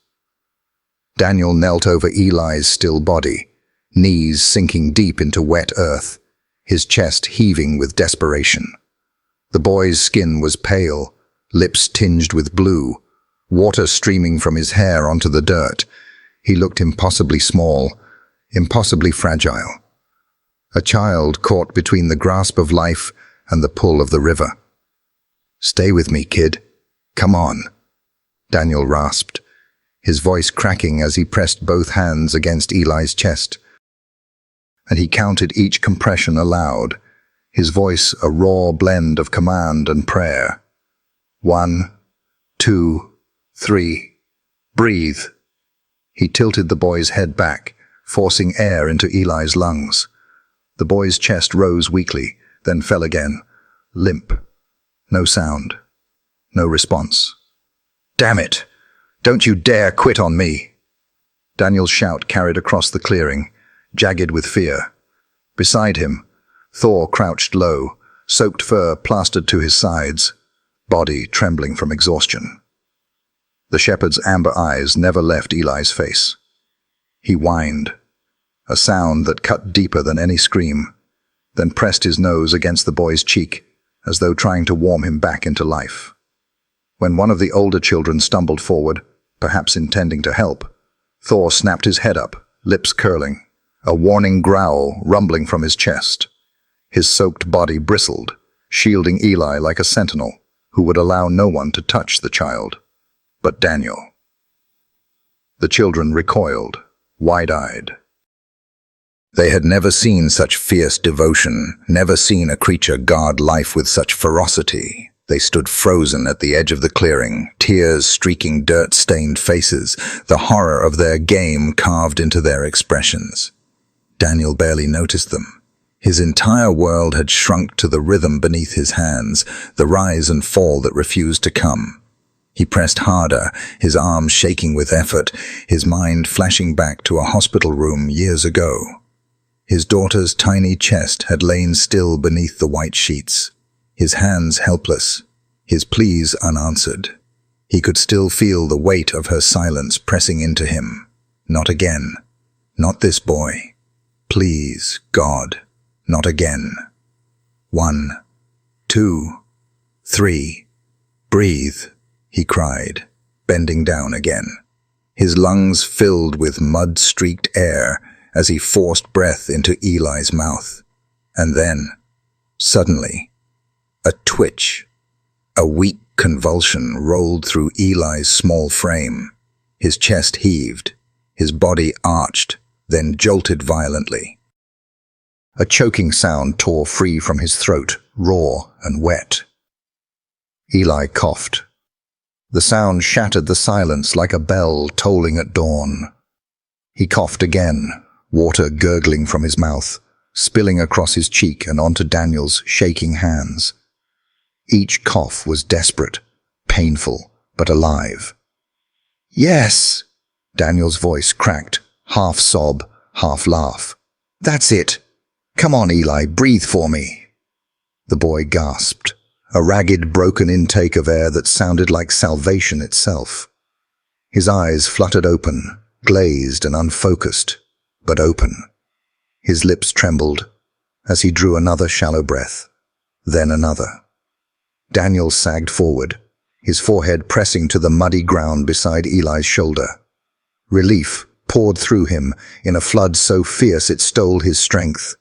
Daniel knelt over Eli's still body, knees sinking deep into wet earth, his chest heaving with desperation. The boy's skin was pale, lips tinged with blue, water streaming from his hair onto the dirt. He looked impossibly small, impossibly fragile. A child caught between the grasp of life and the pull of the river. "Stay with me, kid. Come on," Daniel rasped, his voice cracking as he pressed both hands against Eli's chest. And he counted each compression aloud, his voice a raw blend of command and prayer. 1, 2, 3. Breathe. He tilted the boy's head back, forcing air into Eli's lungs. The boy's chest rose weakly, then fell again, limp. No sound. No response. "Damn it! Don't you dare quit on me!" Daniel's shout carried across the clearing, jagged with fear. Beside him, Thor crouched low, soaked fur plastered to his sides, body trembling from exhaustion. The shepherd's amber eyes never left Eli's face. He whined, a sound that cut deeper than any scream, then pressed his nose against the boy's cheek, as though trying to warm him back into life. When one of the older children stumbled forward, perhaps intending to help, Thor snapped his head up, lips curling, a warning growl rumbling from his chest. His soaked body bristled, shielding Eli like a sentinel who would allow no one to touch the child. But Daniel. The children recoiled, wide-eyed. They had never seen such fierce devotion, never seen a creature guard life with such ferocity. They stood frozen at the edge of the clearing, tears streaking dirt-stained faces, the horror of their game carved into their expressions. Daniel barely noticed them. His entire world had shrunk to the rhythm beneath his hands, the rise and fall that refused to come. He pressed harder, his arms shaking with effort, his mind flashing back to a hospital room years ago. His daughter's tiny chest had lain still beneath the white sheets, his hands helpless, his pleas unanswered. He could still feel the weight of her silence pressing into him. Not again. Not this boy. Please, God, not again. 1, 2, 3. Breathe, he cried, bending down again. His lungs filled with mud-streaked air as he forced breath into Eli's mouth. And then, suddenly, a twitch, a weak convulsion rolled through Eli's small frame. His chest heaved, his body arched, then jolted violently. A choking sound tore free from his throat, raw and wet. Eli coughed. The sound shattered the silence like a bell tolling at dawn. He coughed again, water gurgling from his mouth, spilling across his cheek and onto Daniel's shaking hands. Each cough was desperate, painful, but alive. "Yes!" Daniel's voice cracked, half sob, half laugh. "That's it! Come on, Eli, breathe for me!" The boy gasped, a ragged, broken intake of air that sounded like salvation itself. His eyes fluttered open, glazed and unfocused, but open. His lips trembled as he drew another shallow breath, then another. Daniel sagged forward, his forehead pressing to the muddy ground beside Eli's shoulder. Relief poured through him in a flood so fierce it stole his strength.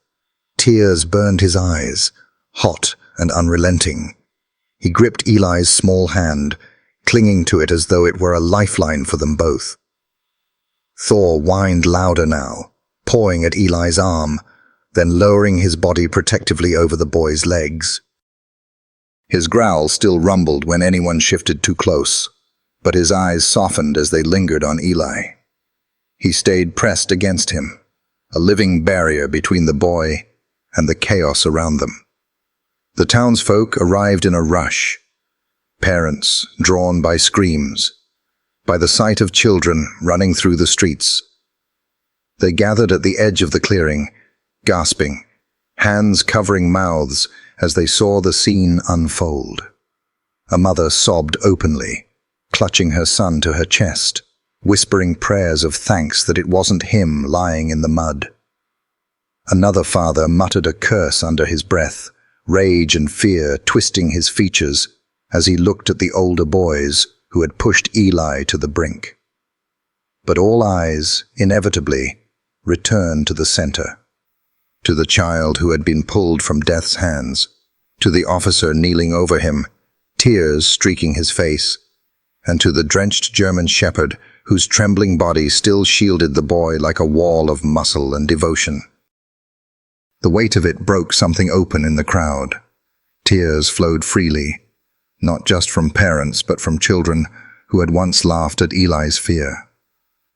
Tears burned his eyes, hot and unrelenting. He gripped Eli's small hand, clinging to it as though it were a lifeline for them both. Thor whined louder now, pawing at Eli's arm, then lowering his body protectively over the boy's legs. His growl still rumbled when anyone shifted too close, but his eyes softened as they lingered on Eli. He stayed pressed against him, a living barrier between the boy and the chaos around them. The townsfolk arrived in a rush, parents drawn by screams, by the sight of children running through the streets. They gathered at the edge of the clearing, gasping, hands covering mouths as they saw the scene unfold. A mother sobbed openly, clutching her son to her chest, whispering prayers of thanks that it wasn't him lying in the mud. Another father muttered a curse under his breath, rage and fear twisting his features as he looked at the older boys who had pushed Eli to the brink. But all eyes, inevitably, returned to the center, to the child who had been pulled from death's hands, to the officer kneeling over him, tears streaking his face, and to the drenched German shepherd whose trembling body still shielded the boy like a wall of muscle and devotion. The weight of it broke something open in the crowd. Tears flowed freely, not just from parents but from children who had once laughed at Eli's fear.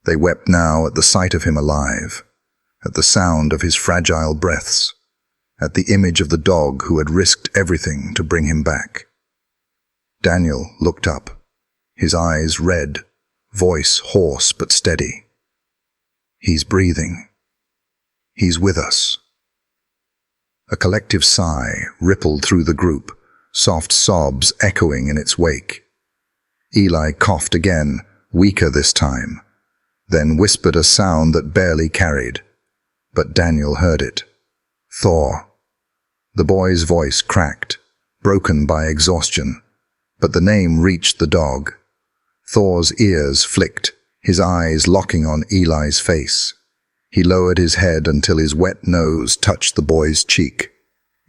They wept now at the sight of him alive, at the sound of his fragile breaths, at the image of the dog who had risked everything to bring him back. Daniel looked up, his eyes red, voice hoarse but steady. "He's breathing. He's with us." A collective sigh rippled through the group, soft sobs echoing in its wake. Eli coughed again, weaker this time, then whispered a sound that barely carried. But Daniel heard it. "Thor." The boy's voice cracked, broken by exhaustion, but the name reached the dog. Thor's ears flicked, his eyes locking on Eli's face. He lowered his head until his wet nose touched the boy's cheek.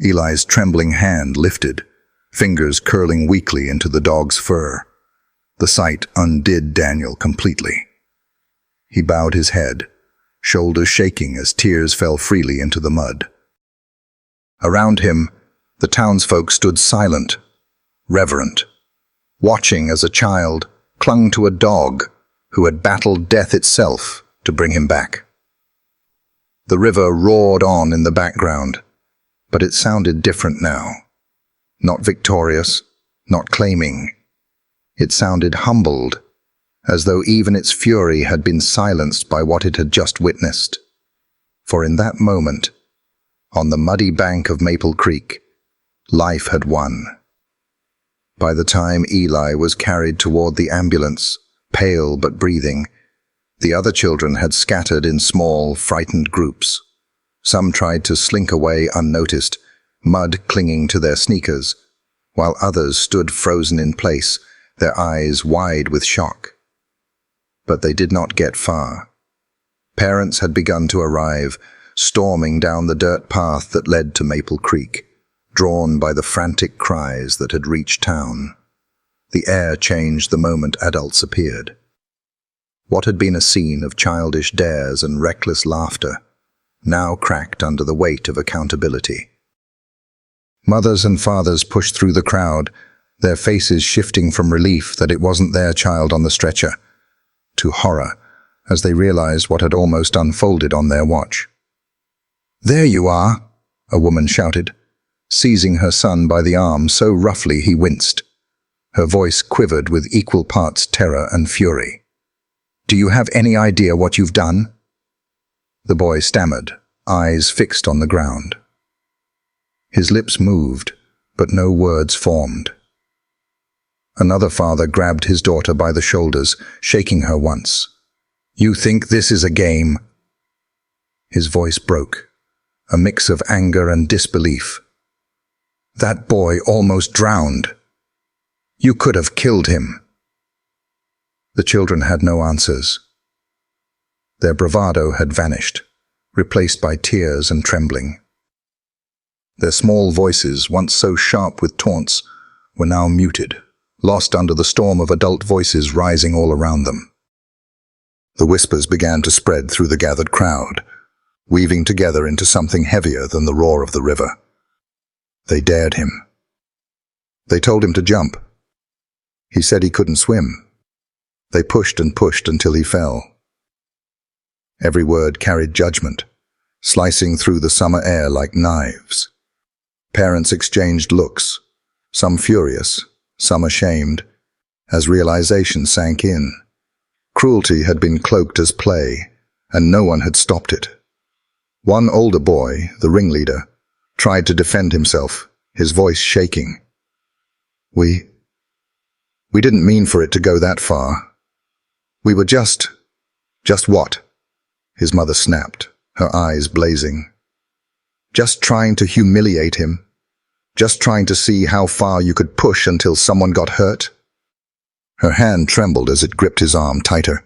Eli's trembling hand lifted, fingers curling weakly into the dog's fur. The sight undid Daniel completely. He bowed his head, shoulders shaking as tears fell freely into the mud. Around him, the townsfolk stood silent, reverent, watching as a child clung to a dog who had battled death itself to bring him back. The river roared on in the background, but it sounded different now. Not victorious, not claiming. It sounded humbled, as though even its fury had been silenced by what it had just witnessed. For in that moment, on the muddy bank of Maple Creek, life had won. By the time Eli was carried toward the ambulance, pale but breathing, the other children had scattered in small, frightened groups. Some tried to slink away unnoticed, mud clinging to their sneakers, while others stood frozen in place, their eyes wide with shock. But they did not get far. Parents had begun to arrive, storming down the dirt path that led to Maple Creek, drawn by the frantic cries that had reached town. The air changed the moment adults appeared. What had been a scene of childish dares and reckless laughter now cracked under the weight of accountability. Mothers and fathers pushed through the crowd, their faces shifting from relief that it wasn't their child on the stretcher, to horror as they realized what had almost unfolded on their watch. "There you are," a woman shouted, seizing her son by the arm so roughly he winced. Her voice quivered with equal parts terror and fury. "Do you have any idea what you've done?" The boy stammered, eyes fixed on the ground. His lips moved, but no words formed. Another father grabbed his daughter by the shoulders, shaking her once. "You think this is a game?" His voice broke, a mix of anger and disbelief. "That boy almost drowned. You could have killed him." The children had no answers. Their bravado had vanished, replaced by tears and trembling. Their small voices, once so sharp with taunts, were now muted, lost under the storm of adult voices rising all around them. The whispers began to spread through the gathered crowd, weaving together into something heavier than the roar of the river. They dared him. They told him to jump. He said he couldn't swim. They pushed and pushed until he fell. Every word carried judgment, slicing through the summer air like knives. Parents exchanged looks, some furious, some ashamed, as realization sank in. Cruelty had been cloaked as play, and no one had stopped it. One older boy, the ringleader, tried to defend himself, his voice shaking. We didn't mean for it to go that far. We were just what?" His mother snapped, her eyes blazing. "Just trying to humiliate him. Just trying to see how far you could push until someone got hurt." Her hand trembled as it gripped his arm tighter.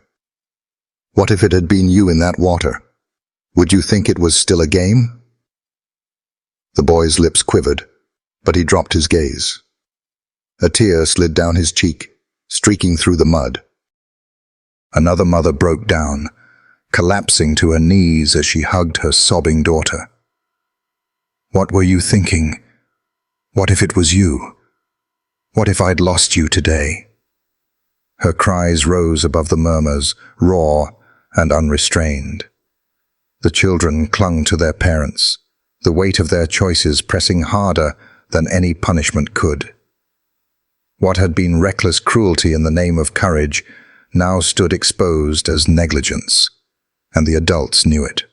"What if it had been you in that water? Would you think it was still a game?" The boy's lips quivered, but he dropped his gaze. A tear slid down his cheek, streaking through the mud. Another mother broke down, collapsing to her knees as she hugged her sobbing daughter. "What were you thinking? What if it was you? What if I'd lost you today?" Her cries rose above the murmurs, raw and unrestrained. The children clung to their parents, the weight of their choices pressing harder than any punishment could. What had been reckless cruelty in the name of courage now stood exposed as negligence, and the adults knew it.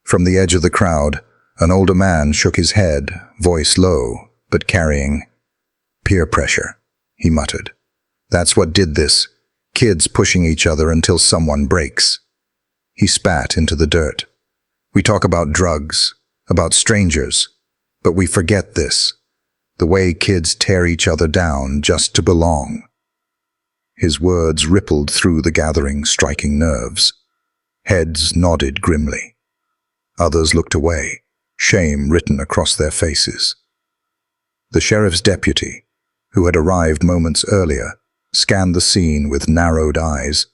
From the edge of the crowd, an older man shook his head, voice low, but carrying. "Peer pressure," he muttered. "That's what did this. Kids pushing each other until someone breaks." He spat into the dirt. "We talk about drugs, about strangers, but we forget this. The way kids tear each other down just to belong." His words rippled through the gathering, striking nerves. Heads nodded grimly. Others looked away, shame written across their faces. The sheriff's deputy, who had arrived moments earlier, scanned the scene with narrowed eyes.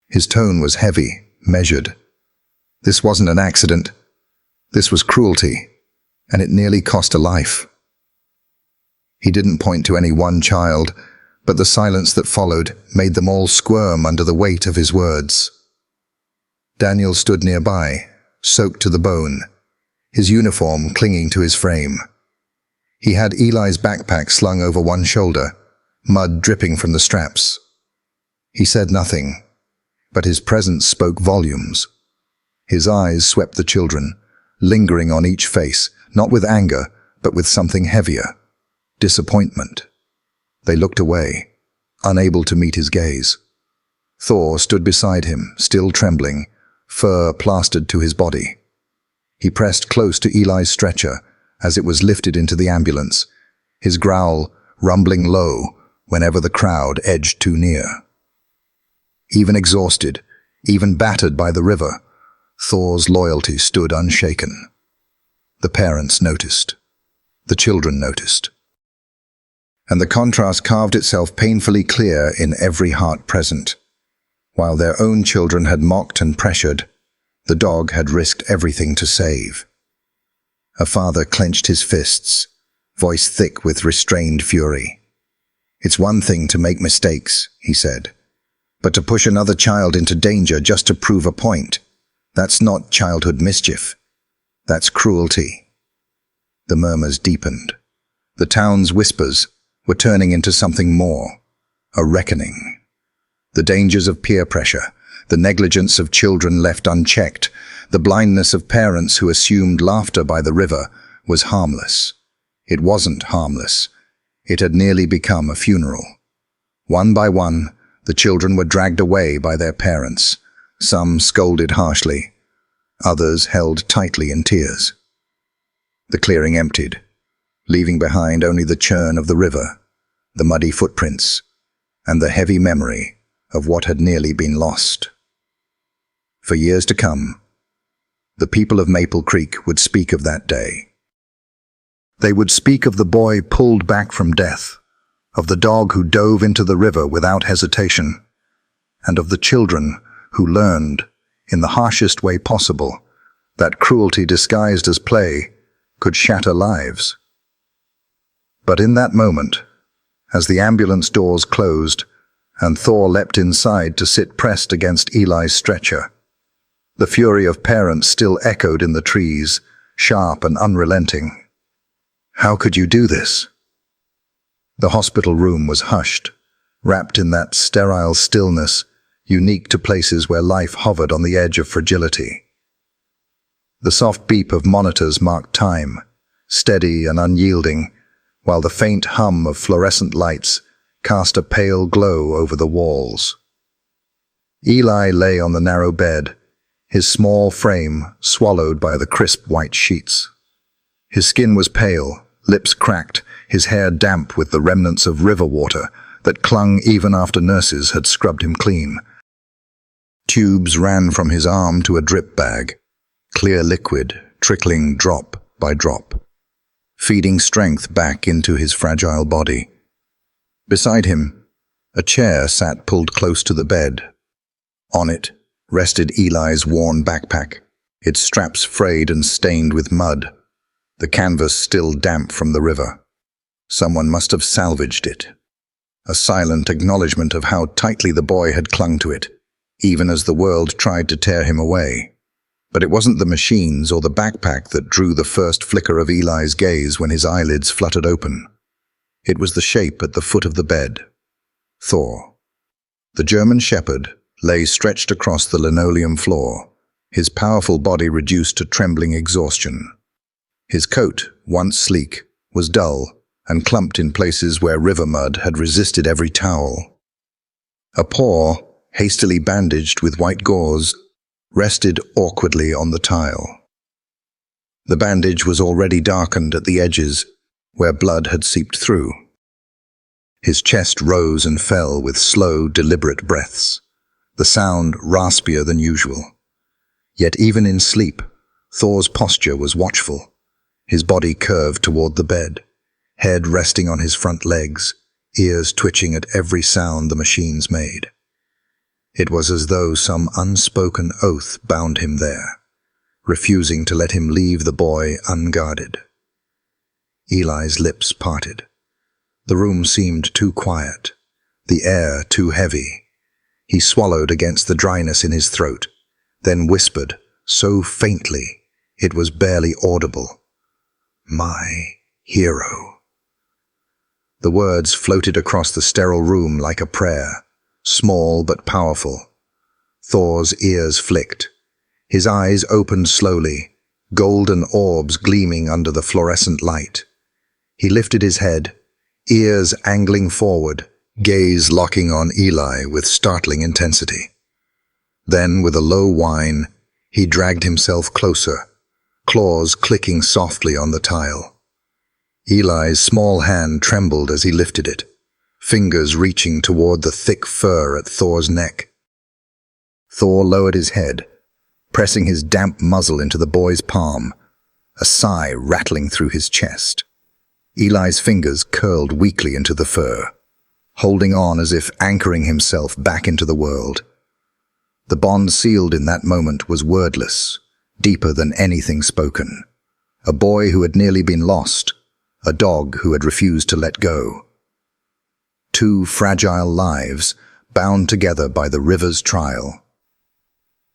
His tone was heavy, measured. This wasn't an accident. This was cruelty, and it nearly cost a life. He didn't point to any one child, but the silence that followed made them all squirm under the weight of his words. Daniel stood nearby, soaked to the bone, his uniform clinging to his frame. He had Eli's backpack slung over one shoulder, mud dripping from the straps. He said nothing, but his presence spoke volumes. His eyes swept the children, lingering on each face, not with anger, but with something heavier. Disappointment. They looked away, unable to meet his gaze. Thor stood beside him, still trembling, fur plastered to his body. He pressed close to Eli's stretcher as it was lifted into the ambulance, his growl rumbling low whenever the crowd edged too near. Even exhausted, even battered by the river, Thor's loyalty stood unshaken. The parents noticed. The children noticed. And the contrast carved itself painfully clear in every heart present. While their own children had mocked and pressured, the dog had risked everything to save. A father clenched his fists, voice thick with restrained fury. "It's one thing to make mistakes," he said, "but to push another child into danger just to prove a point, that's not childhood mischief. That's cruelty." The murmurs deepened. The town's whispers were turning into something more, a reckoning. The dangers of peer pressure, the negligence of children left unchecked, the blindness of parents who assumed laughter by the river was harmless. It wasn't harmless. It had nearly become a funeral. One by one, the children were dragged away by their parents. Some scolded harshly, others held tightly in tears. The clearing emptied, leaving behind only the churn of the river, the muddy footprints, and the heavy memory of what had nearly been lost. For years to come, the people of Maple Creek would speak of that day. They would speak of the boy pulled back from death, of the dog who dove into the river without hesitation, and of the children who learned, in the harshest way possible, that cruelty disguised as play could shatter lives. But in that moment, as the ambulance doors closed and Thor leapt inside to sit pressed against Eli's stretcher, the fury of parents still echoed in the trees, sharp and unrelenting. "How could you do this?" The hospital room was hushed, wrapped in that sterile stillness unique to places where life hovered on the edge of fragility. The soft beep of monitors marked time, steady and unyielding, while the faint hum of fluorescent lights cast a pale glow over the walls. Eli lay on the narrow bed, his small frame swallowed by the crisp white sheets. His skin was pale, lips cracked, his hair damp with the remnants of river water that clung even after nurses had scrubbed him clean. Tubes ran from his arm to a drip bag, clear liquid trickling drop by drop, feeding strength back into his fragile body. Beside him, a chair sat pulled close to the bed. On it rested Eli's worn backpack, its straps frayed and stained with mud, the canvas still damp from the river. Someone must have salvaged it. A silent acknowledgement of how tightly the boy had clung to it, even as the world tried to tear him away. But it wasn't the machines or the backpack that drew the first flicker of Eli's gaze when his eyelids fluttered open. It was the shape at the foot of the bed. Thor. The German shepherd lay stretched across the linoleum floor, his powerful body reduced to trembling exhaustion. His coat, once sleek, was dull and clumped in places where river mud had resisted every towel. A paw, hastily bandaged with white gauze, rested awkwardly on the tile. The bandage was already darkened at the edges, where blood had seeped through. His chest rose and fell with slow, deliberate breaths, the sound raspier than usual. Yet even in sleep, Thor's posture was watchful, his body curved toward the bed, head resting on his front legs, ears twitching at every sound the machines made. It was as though some unspoken oath bound him there, refusing to let him leave the boy unguarded. Eli's lips parted. The room seemed too quiet, the air too heavy. He swallowed against the dryness in his throat, then whispered, so faintly it was barely audible, "My hero." The words floated across the sterile room like a prayer, small but powerful. Thor's ears flicked. His eyes opened slowly, golden orbs gleaming under the fluorescent light. He lifted his head, ears angling forward, gaze locking on Eli with startling intensity. Then, with a low whine, he dragged himself closer, claws clicking softly on the tile. Eli's small hand trembled as he lifted it, fingers reaching toward the thick fur at Thor's neck. Thor lowered his head, pressing his damp muzzle into the boy's palm, a sigh rattling through his chest. Eli's fingers curled weakly into the fur, holding on as if anchoring himself back into the world. The bond sealed in that moment was wordless, deeper than anything spoken. A boy who had nearly been lost, a dog who had refused to let go. Two fragile lives bound together by the river's trial.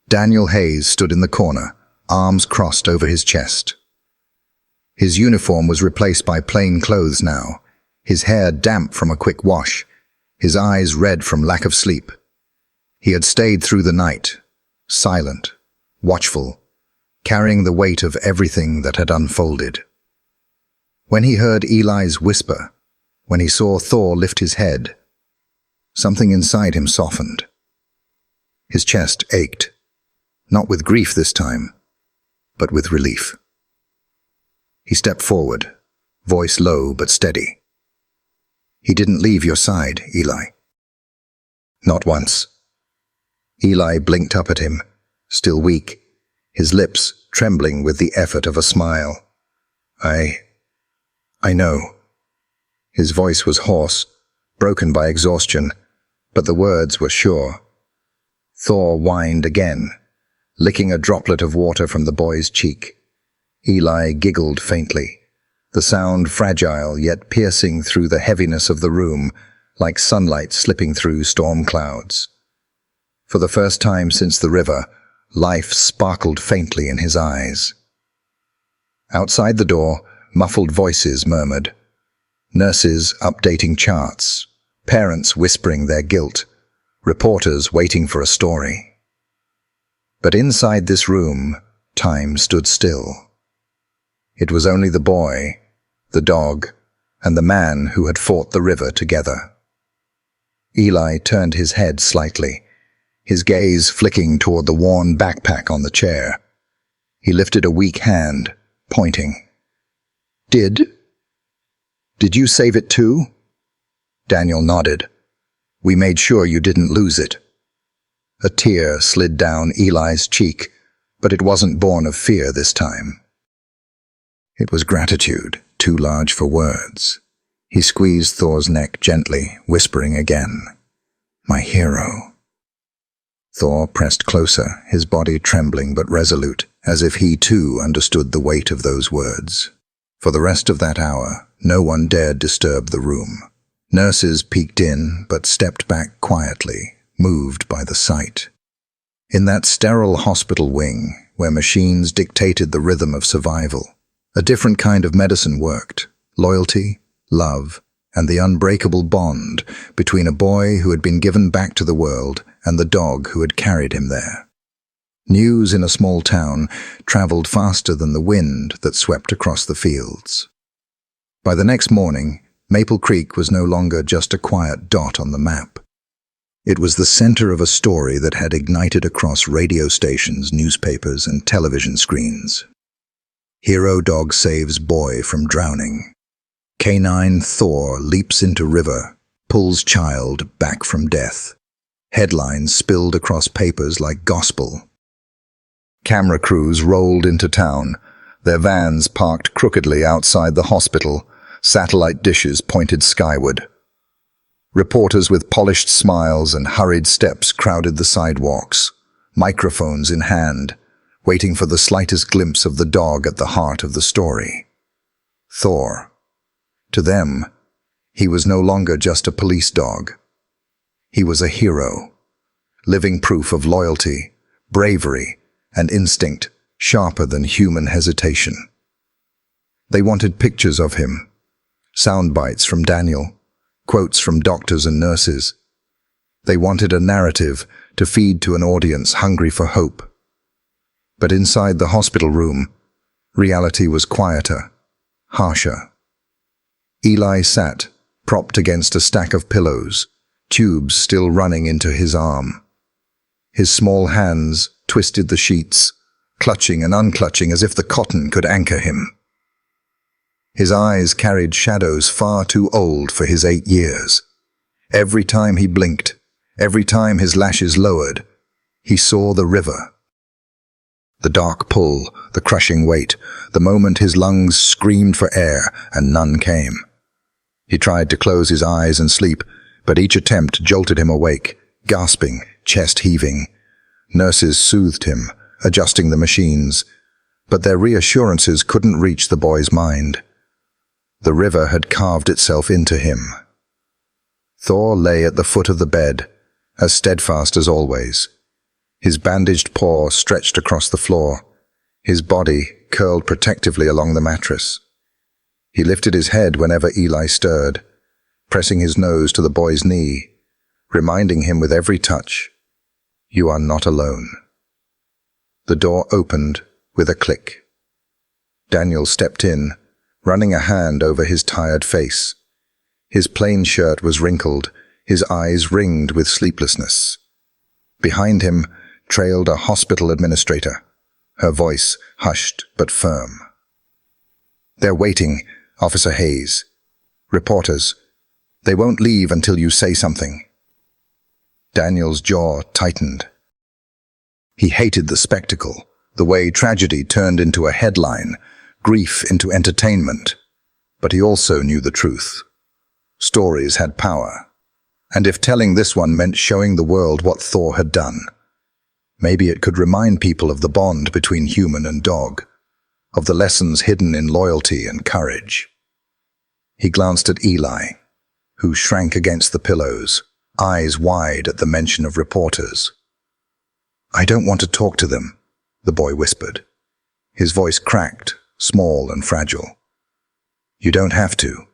Daniel Hayes stood in the corner, arms crossed over his chest. His uniform was replaced by plain clothes now, his hair damp from a quick wash, his eyes red from lack of sleep. He had stayed through the night, silent, watchful, carrying the weight of everything that had unfolded. When he heard Eli's whisper, when he saw Thor lift his head, something inside him softened. His chest ached, not with grief this time, but with relief. He stepped forward, voice low but steady. "He didn't leave your side, Eli." "Not once." Eli blinked up at him, still weak, his lips trembling with the effort of a smile. I know." His voice was hoarse, broken by exhaustion, but the words were sure. Thor whined again, licking a droplet of water from the boy's cheek. Eli giggled faintly, the sound fragile yet piercing through the heaviness of the room, like sunlight slipping through storm clouds. For the first time since the river, life sparkled faintly in his eyes. Outside the door, muffled voices murmured. Nurses updating charts, parents whispering their guilt, reporters waiting for a story. But inside this room, time stood still. It was only the boy, the dog, and the man who had fought the river together. Eli turned his head slightly, his gaze flicking toward the worn backpack on the chair. He lifted a weak hand, pointing. Did you save it too?" Daniel nodded. "We made sure you didn't lose it." A tear slid down Eli's cheek, but it wasn't born of fear this time. It was gratitude, too large for words. He squeezed Thor's neck gently, whispering again, "My hero." Thor pressed closer, his body trembling but resolute, as if he too understood the weight of those words. For the rest of that hour, no one dared disturb the room. Nurses peeked in, but stepped back quietly, moved by the sight. In that sterile hospital wing, where machines dictated the rhythm of survival, a different kind of medicine worked: loyalty, love, and the unbreakable bond between a boy who had been given back to the world and the dog who had carried him there. News in a small town traveled faster than the wind that swept across the fields. By the next morning, Maple Creek was no longer just a quiet dot on the map. It was the center of a story that had ignited across radio stations, newspapers, and television screens. Hero dog saves boy from drowning. Canine Thor leaps into river, pulls child back from death. Headlines spilled across papers like gospel. Camera crews rolled into town, their vans parked crookedly outside the hospital, satellite dishes pointed skyward. Reporters with polished smiles and hurried steps crowded the sidewalks, microphones in hand, waiting for the slightest glimpse of the dog at the heart of the story. Thor. To them, he was no longer just a police dog. He was a hero, living proof of loyalty, bravery, and instinct sharper than human hesitation. They wanted pictures of him, sound bites from Daniel, quotes from doctors and nurses. They wanted a narrative to feed to an audience hungry for hope. But inside the hospital room, reality was quieter, harsher. Eli sat, propped against a stack of pillows, tubes still running into his arm. His small hands twisted the sheets, clutching and unclutching as if the cotton could anchor him. His eyes carried shadows far too old for his 8 years. Every time he blinked, every time his lashes lowered, he saw the river. The dark pull, the crushing weight, the moment his lungs screamed for air and none came. He tried to close his eyes and sleep, but each attempt jolted him awake, gasping, chest heaving. Nurses soothed him, adjusting the machines, but their reassurances couldn't reach the boy's mind. The river had carved itself into him. Thor lay at the foot of the bed, as steadfast as always. His bandaged paw stretched across the floor, his body curled protectively along the mattress. He lifted his head whenever Eli stirred, pressing his nose to the boy's knee, reminding him with every touch, "You are not alone." The door opened with a click. Daniel stepped in, running a hand over his tired face. His plain shirt was wrinkled, his eyes ringed with sleeplessness. Behind him trailed a hospital administrator, her voice hushed but firm. "They're waiting, Officer Hayes. Reporters. They won't leave until you say something." Daniel's jaw tightened. He hated the spectacle, the way tragedy turned into a headline, grief into entertainment. But he also knew the truth. Stories had power. And if telling this one meant showing the world what Thor had done, maybe it could remind people of the bond between human and dog, of the lessons hidden in loyalty and courage. He glanced at Eli, who shrank against the pillows, eyes wide at the mention of reporters. "I don't want to talk to them," the boy whispered. His voice cracked, small and fragile. "You don't have to,"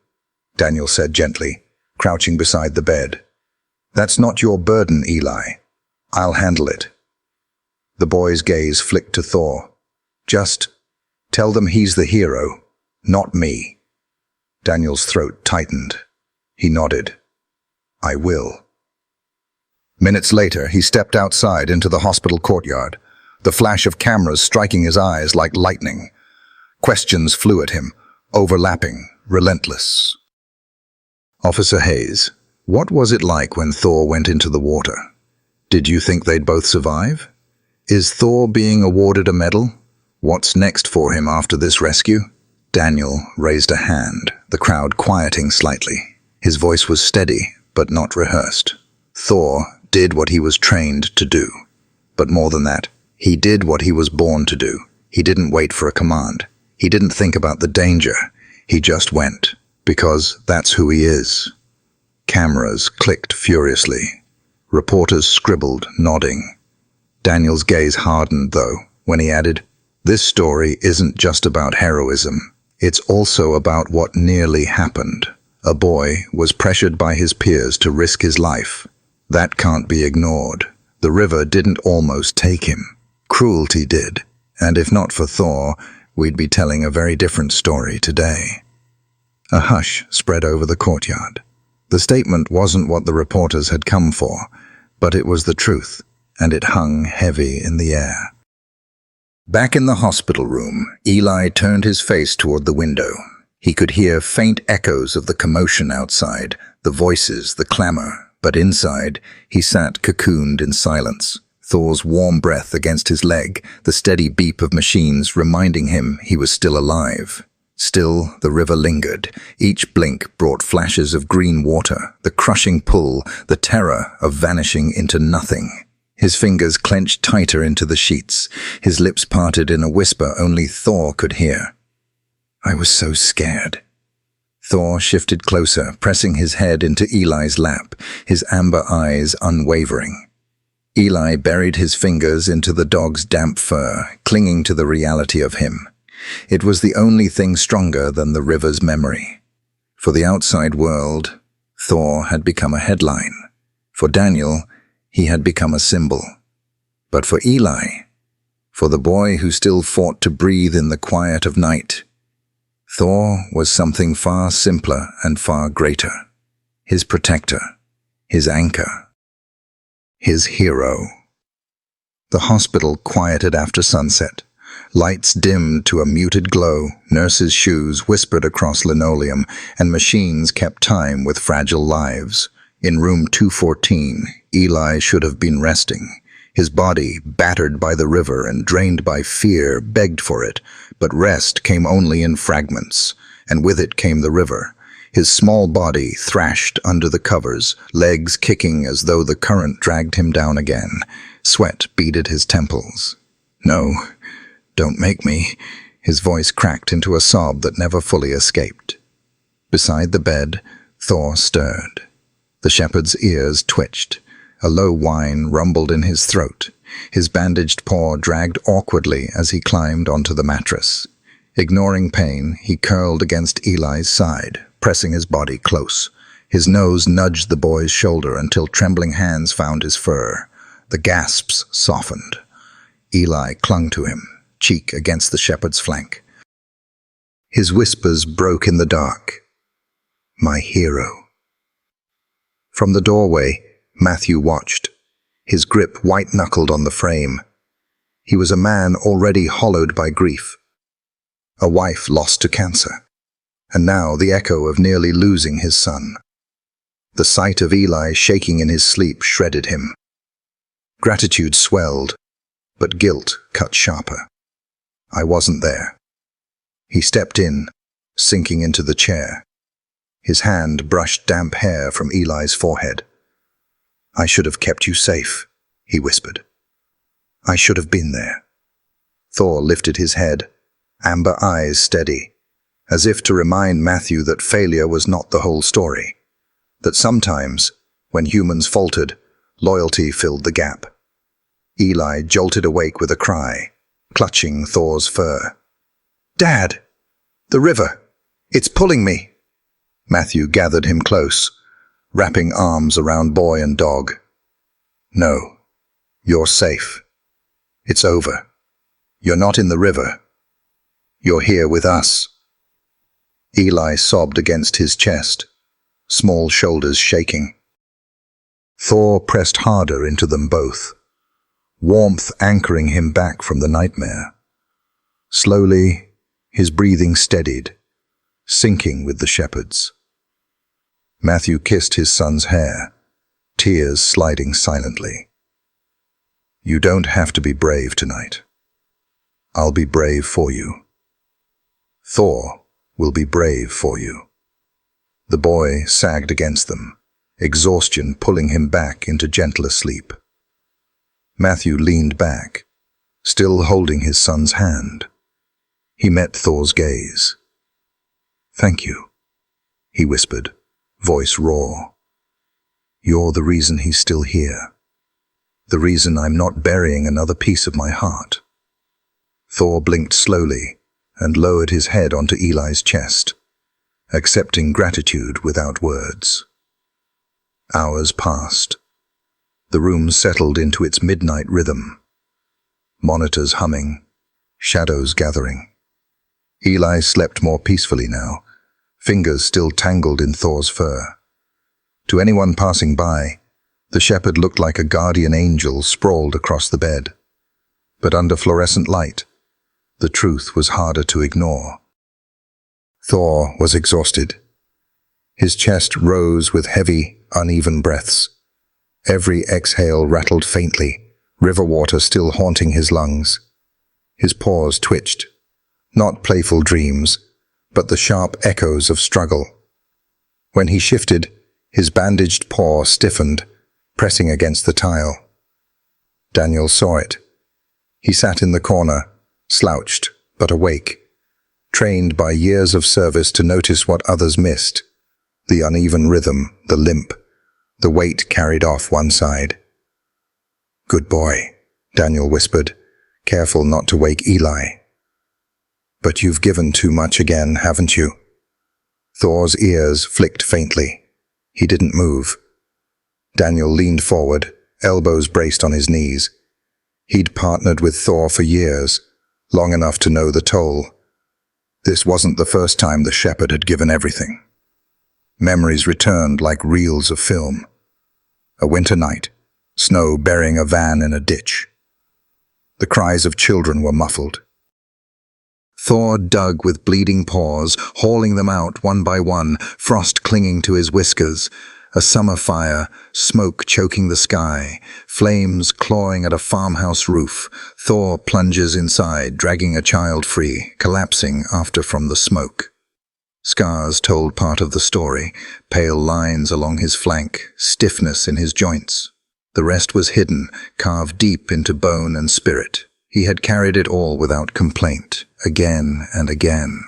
Daniel said gently, crouching beside the bed. "That's not your burden, Eli. I'll handle it." The boy's gaze flicked to Thor. "Just tell them he's the hero, not me." Daniel's throat tightened. He nodded. "I will." Minutes later, he stepped outside into the hospital courtyard, the flash of cameras striking his eyes like lightning. Questions flew at him, overlapping, relentless. "Officer Hayes, what was it like when Thor went into the water? Did you think they'd both survive? Is Thor being awarded a medal? What's next for him after this rescue?" Daniel raised a hand, the crowd quieting slightly. His voice was steady, but not rehearsed. Thor did what he was trained to do. But more than that, he did what he was born to do. He didn't wait for a command. He didn't think about the danger. He just went, because that's who he is. Cameras clicked furiously. Reporters scribbled, nodding. Daniel's gaze hardened, though, when he added, "This story isn't just about heroism. It's also about what nearly happened. A boy was pressured by his peers to risk his life. That can't be ignored. The river didn't almost take him. Cruelty did. And if not for Thor, we'd be telling a very different story today." A hush spread over the courtyard. The statement wasn't what the reporters had come for, but it was the truth, and it hung heavy in the air. Back in the hospital room, Eli turned his face toward the window. He could hear faint echoes of the commotion outside, the voices, the clamor, but inside, he sat cocooned in silence. Thor's warm breath against his leg, the steady beep of machines reminding him he was still alive. Still, the river lingered. Each blink brought flashes of green water, the crushing pull, the terror of vanishing into nothing. His fingers clenched tighter into the sheets, his lips parted in a whisper only Thor could hear. "I was so scared." Thor shifted closer, pressing his head into Eli's lap, his amber eyes unwavering. Eli buried his fingers into the dog's damp fur, clinging to the reality of him. It was the only thing stronger than the river's memory. For the outside world, Thor had become a headline. For Daniel, he had become a symbol. But for Eli, for the boy who still fought to breathe in the quiet of night, Thor was something far simpler and far greater. His protector, his anchor, his hero. The hospital quieted after sunset. Lights dimmed to a muted glow, nurses' shoes whispered across linoleum, and machines kept time with fragile lives. In room 214, Eli should have been resting. His body, battered by the river and drained by fear, begged for it, but rest came only in fragments, and with it came the river. His small body thrashed under the covers, legs kicking as though the current dragged him down again. Sweat beaded his temples. "No, don't make me." His voice cracked into a sob that never fully escaped. Beside the bed, Thor stirred. The shepherd's ears twitched. A low whine rumbled in his throat. His bandaged paw dragged awkwardly as he climbed onto the mattress. Ignoring pain, he curled against Eli's side, pressing his body close. His nose nudged the boy's shoulder until trembling hands found his fur. The gasps softened. Eli clung to him, cheek against the shepherd's flank. His whispers broke in the dark. "My hero." From the doorway, Matthew watched, his grip white-knuckled on the frame. He was a man already hollowed by grief. A wife lost to cancer, and now the echo of nearly losing his son. The sight of Eli shaking in his sleep shredded him. Gratitude swelled, but guilt cut sharper. I wasn't there. He stepped in, sinking into the chair. His hand brushed damp hair from Eli's forehead. "I should have kept you safe," he whispered. "I should have been there." Thor lifted his head, amber eyes steady, as if to remind Matthew that failure was not the whole story, that sometimes, when humans faltered, loyalty filled the gap. Eli jolted awake with a cry, clutching Thor's fur. "Dad! The river! It's pulling me!" Matthew gathered him close, wrapping arms around boy and dog. "No, you're safe. It's over. You're not in the river. You're here with us." Eli sobbed against his chest, small shoulders shaking. Thor pressed harder into them both, warmth anchoring him back from the nightmare. Slowly, his breathing steadied, sinking with the shepherd's. Matthew kissed his son's hair, tears sliding silently. "You don't have to be brave tonight. I'll be brave for you. Thor will be brave for you." The boy sagged against them, exhaustion pulling him back into gentler sleep. Matthew leaned back, still holding his son's hand. He met Thor's gaze. "Thank you," he whispered, voice raw. "You're the reason he's still here. The reason I'm not burying another piece of my heart." Thor blinked slowly and lowered his head onto Eli's chest, accepting gratitude without words. Hours passed. The room settled into its midnight rhythm. Monitors humming, shadows gathering. Eli slept more peacefully now, fingers still tangled in Thor's fur. To anyone passing by, the shepherd looked like a guardian angel sprawled across the bed. But under fluorescent light, the truth was harder to ignore. Thor was exhausted. His chest rose with heavy, uneven breaths. Every exhale rattled faintly, river water still haunting his lungs. His paws twitched, not playful dreams, but the sharp echoes of struggle. When he shifted, his bandaged paw stiffened, pressing against the tile. Daniel saw it. He sat in the corner, slouched but awake, trained by years of service to notice what others missed. The uneven rhythm, the limp, the weight carried off one side. "Good boy," Daniel whispered, careful not to wake Eli. "But you've given too much again, haven't you?" Thor's ears flicked faintly. He didn't move. Daniel leaned forward, elbows braced on his knees. He'd partnered with Thor for years, long enough to know the toll. This wasn't the first time the shepherd had given everything. Memories returned like reels of film. A winter night, snow burying a van in a ditch. The cries of children were muffled. Thor dug with bleeding paws, hauling them out one by one, frost clinging to his whiskers. A summer fire, smoke choking the sky, flames clawing at a farmhouse roof. Thor plunges inside, dragging a child free, collapsing after from the smoke. Scars told part of the story, pale lines along his flank, stiffness in his joints. The rest was hidden, carved deep into bone and spirit. He had carried it all without complaint, again and again.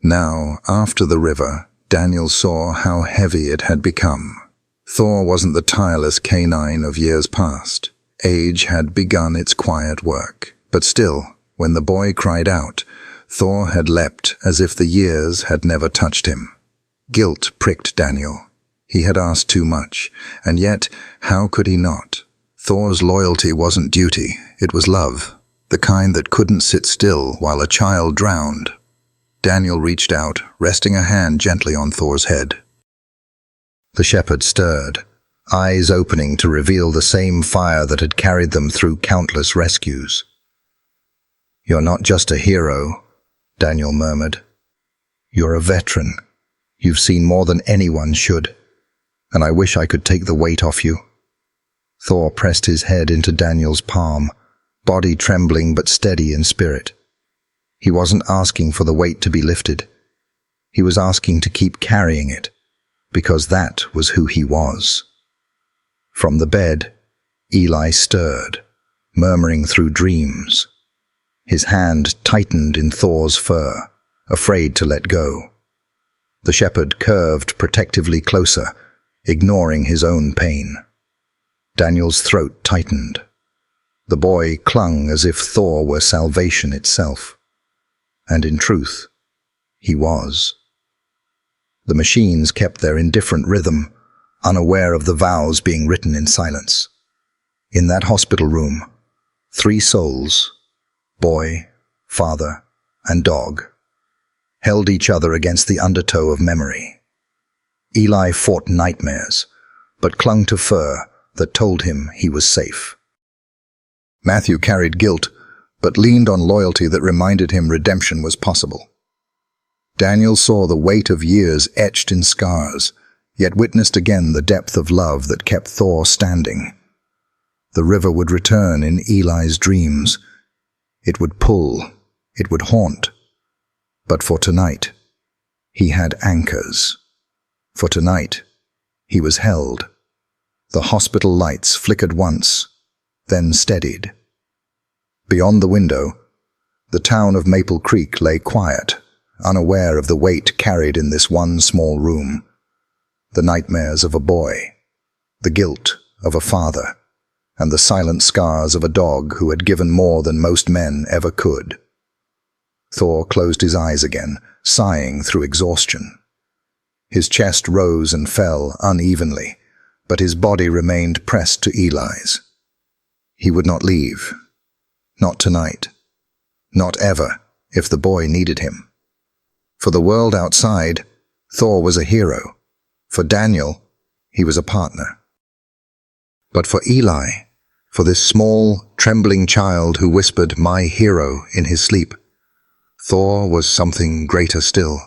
Now, after the river, Daniel saw how heavy it had become. Thor wasn't the tireless canine of years past. Age had begun its quiet work. But still, when the boy cried out, Thor had leapt as if the years had never touched him. Guilt pricked Daniel. He had asked too much, and yet, how could he not? Thor's loyalty wasn't duty, it was love, the kind that couldn't sit still while a child drowned. Daniel reached out, resting a hand gently on Thor's head. The shepherd stirred, eyes opening to reveal the same fire that had carried them through countless rescues. "You're not just a hero," Daniel murmured. "You're a veteran. You've seen more than anyone should, and I wish I could take the weight off you." Thor pressed his head into Daniel's palm, body trembling but steady in spirit. He wasn't asking for the weight to be lifted. He was asking to keep carrying it, because that was who he was. From the bed, Eli stirred, murmuring through dreams. His hand tightened in Thor's fur, afraid to let go. The shepherd curved protectively closer, ignoring his own pain. Daniel's throat tightened. The boy clung as if Thor were salvation itself. And in truth, he was. The machines kept their indifferent rhythm, unaware of the vows being written in silence. In that hospital room, 3 souls, boy, father, and dog, held each other against the undertow of memory. Eli fought nightmares, but clung to fur that told him he was safe. Matthew carried guilt, but leaned on loyalty that reminded him redemption was possible. Daniel saw the weight of years etched in scars, yet witnessed again the depth of love that kept Thor standing. The river would return in Eli's dreams. It would pull, it would haunt. But for tonight, he had anchors. For tonight, he was held. The hospital lights flickered once, then steadied. Beyond the window, the town of Maple Creek lay quiet, unaware of the weight carried in this one small room. The nightmares of a boy, the guilt of a father, and the silent scars of a dog who had given more than most men ever could. Thor closed his eyes again, sighing through exhaustion. His chest rose and fell unevenly, but his body remained pressed to Eli's. He would not leave. Not tonight. Not ever, if the boy needed him. For the world outside, Thor was a hero. For Daniel, he was a partner. But for Eli, for this small, trembling child who whispered, "My hero," in his sleep, Thor was something greater still.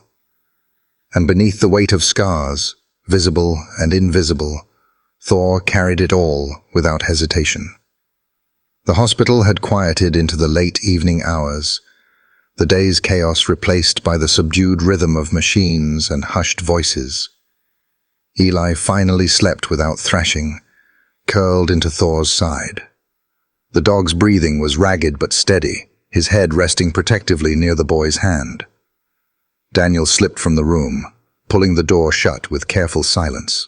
And beneath the weight of scars, visible and invisible, Thor carried it all without hesitation. The hospital had quieted into the late evening hours, the day's chaos replaced by the subdued rhythm of machines and hushed voices. Eli finally slept without thrashing, curled into Thor's side. The dog's breathing was ragged but steady, his head resting protectively near the boy's hand. Daniel slipped from the room, pulling the door shut with careful silence.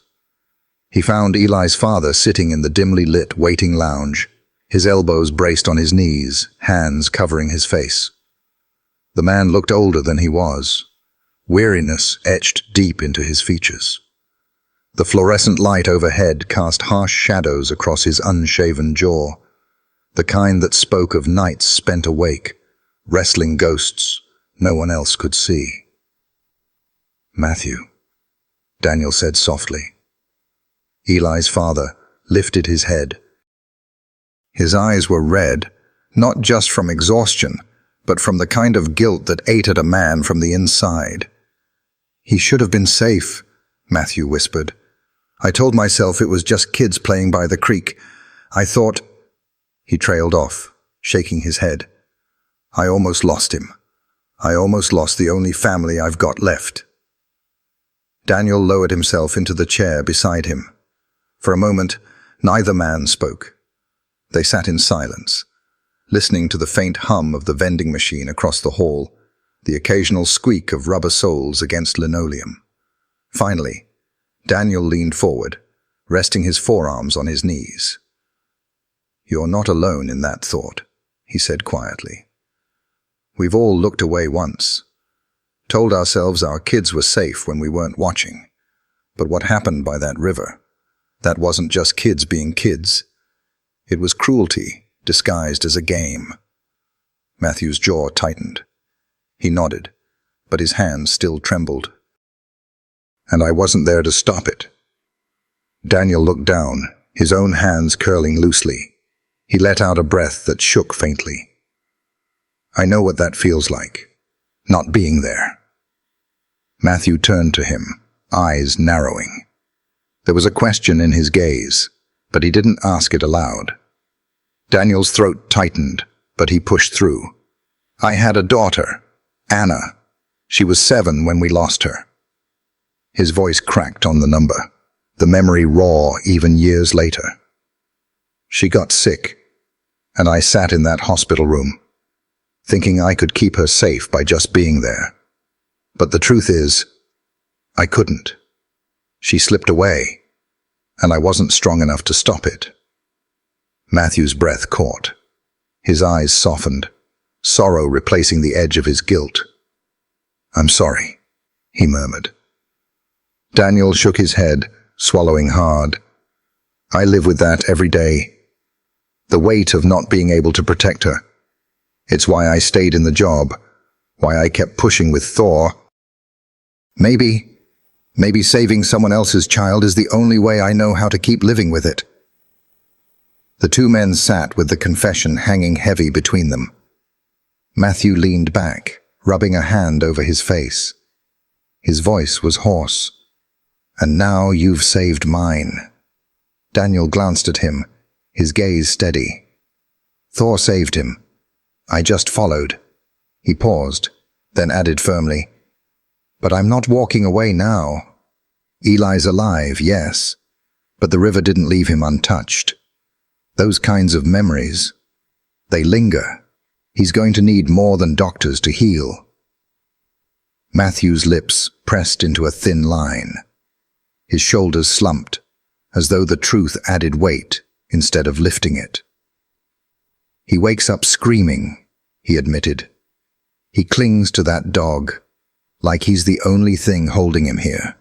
He found Eli's father sitting in the dimly lit waiting lounge, his elbows braced on his knees, hands covering his face. The man looked older than he was, weariness etched deep into his features. The fluorescent light overhead cast harsh shadows across his unshaven jaw, the kind that spoke of nights spent awake, wrestling ghosts no one else could see. "Matthew," Daniel said softly. Eli's father lifted his head. His eyes were red, not just from exhaustion, but from the kind of guilt that ate at a man from the inside. "He should have been safe," Matthew whispered. "I told myself it was just kids playing by the creek. I thought—" He trailed off, shaking his head. "I almost lost him. I almost lost the only family I've got left." Daniel lowered himself into the chair beside him. For a moment, neither man spoke. They sat in silence, listening to the faint hum of the vending machine across the hall, the occasional squeak of rubber soles against linoleum. Finally, Daniel leaned forward, resting his forearms on his knees. "You're not alone in that thought," he said quietly. "We've all looked away once, told ourselves our kids were safe when we weren't watching. But what happened by that river, that wasn't just kids being kids. It was cruelty disguised as a game." Matthew's jaw tightened. He nodded, but his hands still trembled. "And I wasn't there to stop it." Daniel looked down, his own hands curling loosely. He let out a breath that shook faintly. "I know what that feels like, not being there." Matthew turned to him, eyes narrowing. There was a question in his gaze, but he didn't ask it aloud. Daniel's throat tightened, but he pushed through. "I had a daughter, Anna. She was 7 when we lost her." His voice cracked on the number, the memory raw even years later. "She got sick, and I sat in that hospital room, thinking I could keep her safe by just being there. But the truth is, I couldn't. She slipped away, and I wasn't strong enough to stop it." Matthew's breath caught. His eyes softened, sorrow replacing the edge of his guilt. "I'm sorry," he murmured. Daniel shook his head, swallowing hard. "I live with that every day. The weight of not being able to protect her. It's why I stayed in the job, why I kept pushing with Thor. Maybe saving someone else's child is the only way I know how to keep living with it." The two men sat with the confession hanging heavy between them. Matthew leaned back, rubbing a hand over his face. His voice was hoarse. "And now you've saved mine." Daniel glanced at him, his gaze steady. "Thor saved him. I just followed." He paused, then added firmly, "But I'm not walking away now. Eli's alive, yes, but the river didn't leave him untouched. Those kinds of memories, they linger. He's going to need more than doctors to heal." Matthew's lips pressed into a thin line. His shoulders slumped, as though the truth added weight instead of lifting it. "He wakes up screaming," he admitted. "He clings to that dog, like he's the only thing holding him here.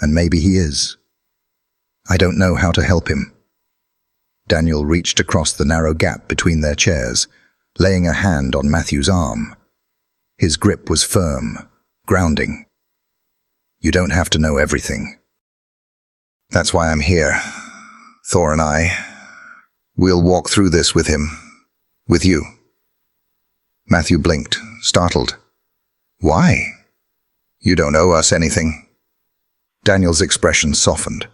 And maybe he is. I don't know how to help him." Daniel reached across the narrow gap between their chairs, laying a hand on Matthew's arm. His grip was firm, grounding. "You don't have to know everything. That's why I'm here. Thor and I, we'll walk through this with him, with you." Matthew blinked, startled. "Why? You don't owe us anything." Daniel's expression softened.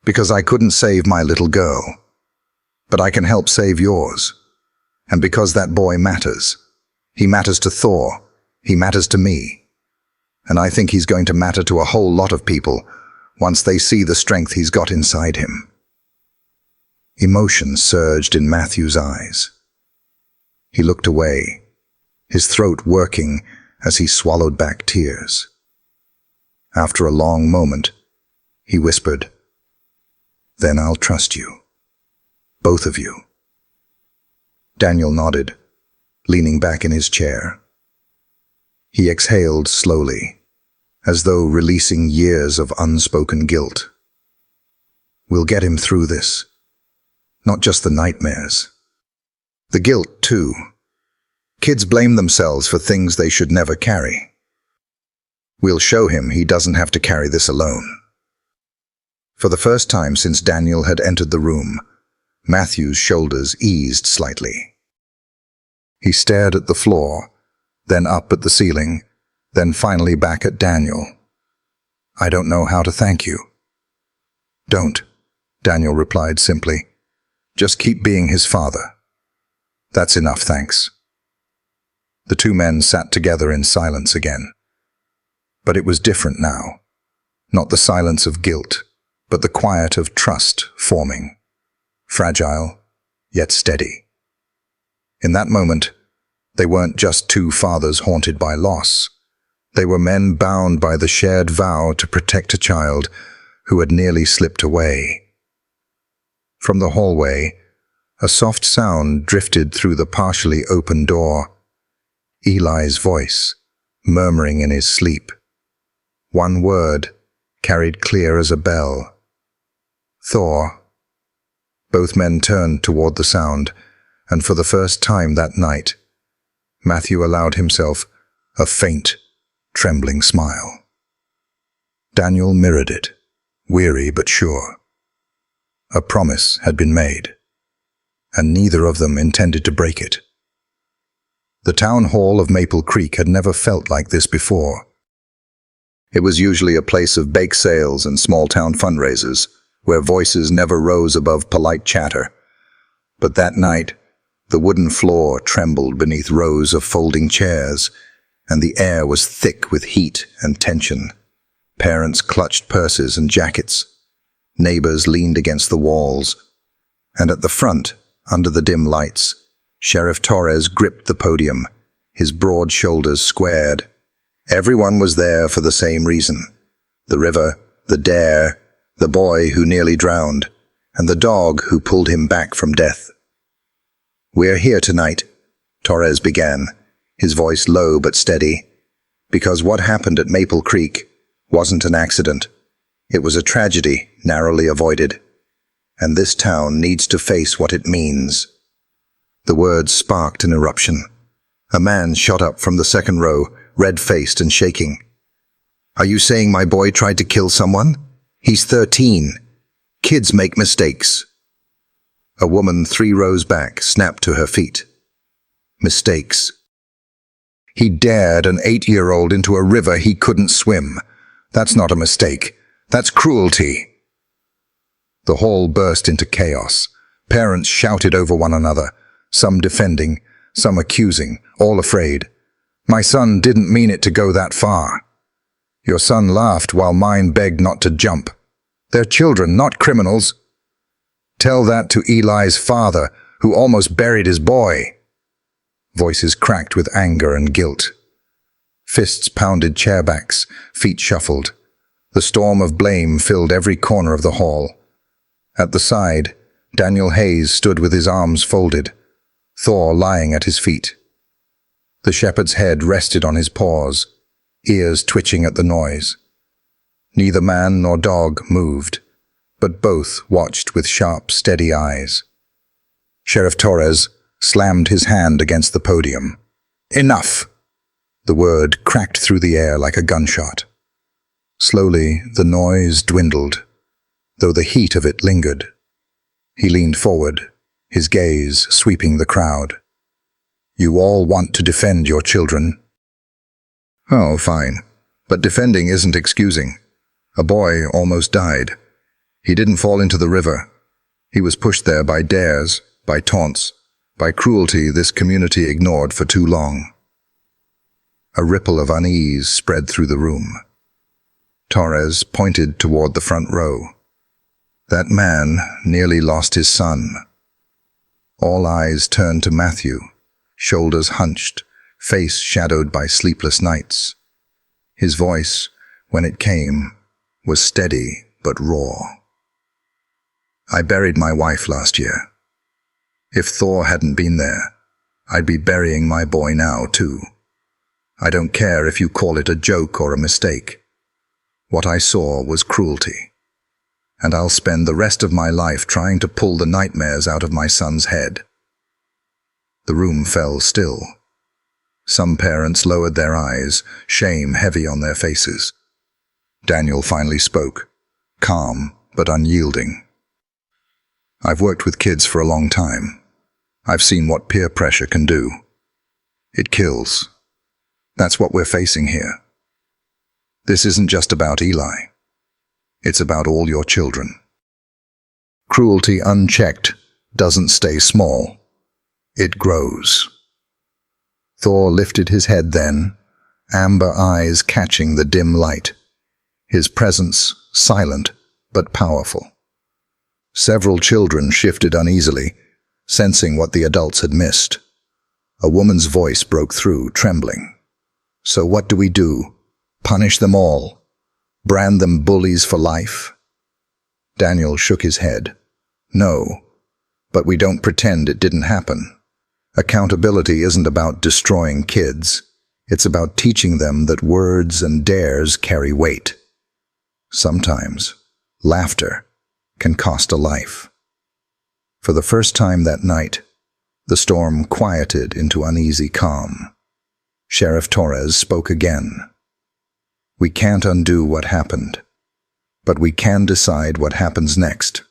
"Because I couldn't save my little girl, but I can help save yours. And because that boy matters. He matters to Thor. He matters to me. And I think he's going to matter to a whole lot of people once they see the strength he's got inside him." Emotion surged in Matthew's eyes. He looked away, his throat working as he swallowed back tears. After a long moment, he whispered, "Then I'll trust you. Both of you." Daniel nodded, leaning back in his chair. He exhaled slowly, as though releasing years of unspoken guilt. "We'll get him through this. Not just the nightmares. The guilt, too. Kids blame themselves for things they should never carry. We'll show him he doesn't have to carry this alone." For the first time since Daniel had entered the room, Matthew's shoulders eased slightly. He stared at the floor, then up at the ceiling, then finally back at Daniel. "I don't know how to thank you." "Don't," Daniel replied simply. "Just keep being his father. That's enough, thanks." The two men sat together in silence again. But it was different now. Not the silence of guilt, but the quiet of trust forming. Fragile, yet steady. In that moment, they weren't just two fathers haunted by loss. They were men bound by the shared vow to protect a child who had nearly slipped away. From the hallway, a soft sound drifted through the partially open door. Eli's voice, murmuring in his sleep. One word, carried clear as a bell. Thor. Both men turned toward the sound, and for the first time that night, Matthew allowed himself a faint, trembling smile. Daniel mirrored it, weary but sure. A promise had been made, and neither of them intended to break it. The town hall of Maple Creek had never felt like this before. It was usually a place of bake sales and small-town fundraisers, where voices never rose above polite chatter. But that night, the wooden floor trembled beneath rows of folding chairs, and the air was thick with heat and tension. Parents clutched purses and jackets. Neighbors leaned against the walls. And at the front, under the dim lights, Sheriff Torres gripped the podium, his broad shoulders squared. Everyone was there for the same reason. The river, the dare, the boy who nearly drowned, and the dog who pulled him back from death. "We're here tonight," Torres began, his voice low but steady, "because what happened at Maple Creek wasn't an accident. It was a tragedy narrowly avoided, and this town needs to face what it means." The words sparked an eruption. A man shot up from the second row, red-faced and shaking. "Are you saying my boy tried to kill someone? He's 13. Kids make mistakes." A woman 3 rows back snapped to her feet. "Mistakes. He dared an 8-year-old into a river he couldn't swim. That's not a mistake. That's cruelty." The hall burst into chaos. Parents shouted over one another, some defending, some accusing, all afraid. "My son didn't mean it to go that far." "Your son laughed while mine begged not to jump." "They're children, not criminals." "Tell that to Eli's father, who almost buried his boy." Voices cracked with anger and guilt. Fists pounded chairbacks, feet shuffled. The storm of blame filled every corner of the hall. At the side, Daniel Hayes stood with his arms folded, Thor lying at his feet. The shepherd's head rested on his paws, ears twitching at the noise. Neither man nor dog moved, but both watched with sharp, steady eyes. Sheriff Torres slammed his hand against the podium. "Enough!" The word cracked through the air like a gunshot. Slowly, the noise dwindled, though the heat of it lingered. He leaned forward, his gaze sweeping the crowd. "You all want to defend your children." "Oh, fine. But defending isn't excusing. A boy almost died. He didn't fall into the river. He was pushed there by dares, by taunts, by cruelty this community ignored for too long." A ripple of unease spread through the room. Torres pointed toward the front row. That man nearly lost his son. All eyes turned to Matthew, shoulders hunched, face shadowed by sleepless nights. His voice, when it came, was steady but raw. "I buried my wife last year. If Thor hadn't been there, I'd be burying my boy now too. I don't care if you call it a joke or a mistake. What I saw was cruelty, and I'll spend the rest of my life trying to pull the nightmares out of my son's head." The room fell still. Some parents lowered their eyes, shame heavy on their faces. Daniel finally spoke, calm but unyielding. "I've worked with kids for a long time. I've seen what peer pressure can do. It kills. That's what we're facing here. This isn't just about Eli. It's about all your children. Cruelty unchecked doesn't stay small. It grows." Thor lifted his head then, amber eyes catching the dim light, his presence silent but powerful. Several children shifted uneasily, sensing what the adults had missed. A woman's voice broke through, trembling. "So what do we do? Punish them all. Brand them bullies for life. Daniel shook his head. No, but we don't pretend it didn't happen. Accountability isn't about destroying kids. It's about teaching them that words and dares carry weight. Sometimes, laughter can cost a life. For the first time that night, the storm quieted into uneasy calm. Sheriff Torres spoke again. We can't undo what happened, but we can decide what happens next.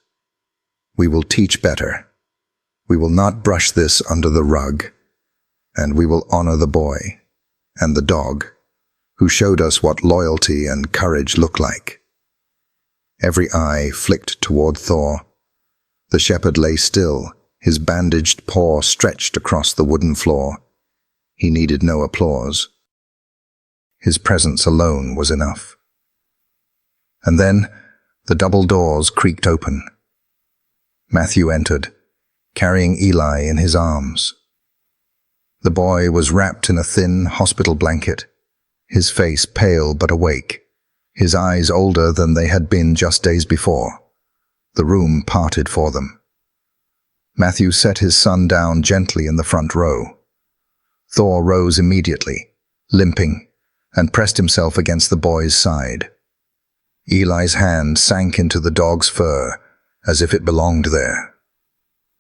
We will teach better. We will not brush this under the rug, and we will honor the boy and the dog who showed us what loyalty and courage look like. Every eye flicked toward Thor. The shepherd lay still, his bandaged paw stretched across the wooden floor. He needed no applause. His presence alone was enough. And then the double doors creaked open. Matthew entered, carrying Eli in his arms. The boy was wrapped in a thin hospital blanket, his face pale but awake, his eyes older than they had been just days before. The room parted for them. Matthew set his son down gently in the front row. Thor rose immediately, limping, and pressed himself against the boy's side. Eli's hand sank into the dog's fur as if it belonged there.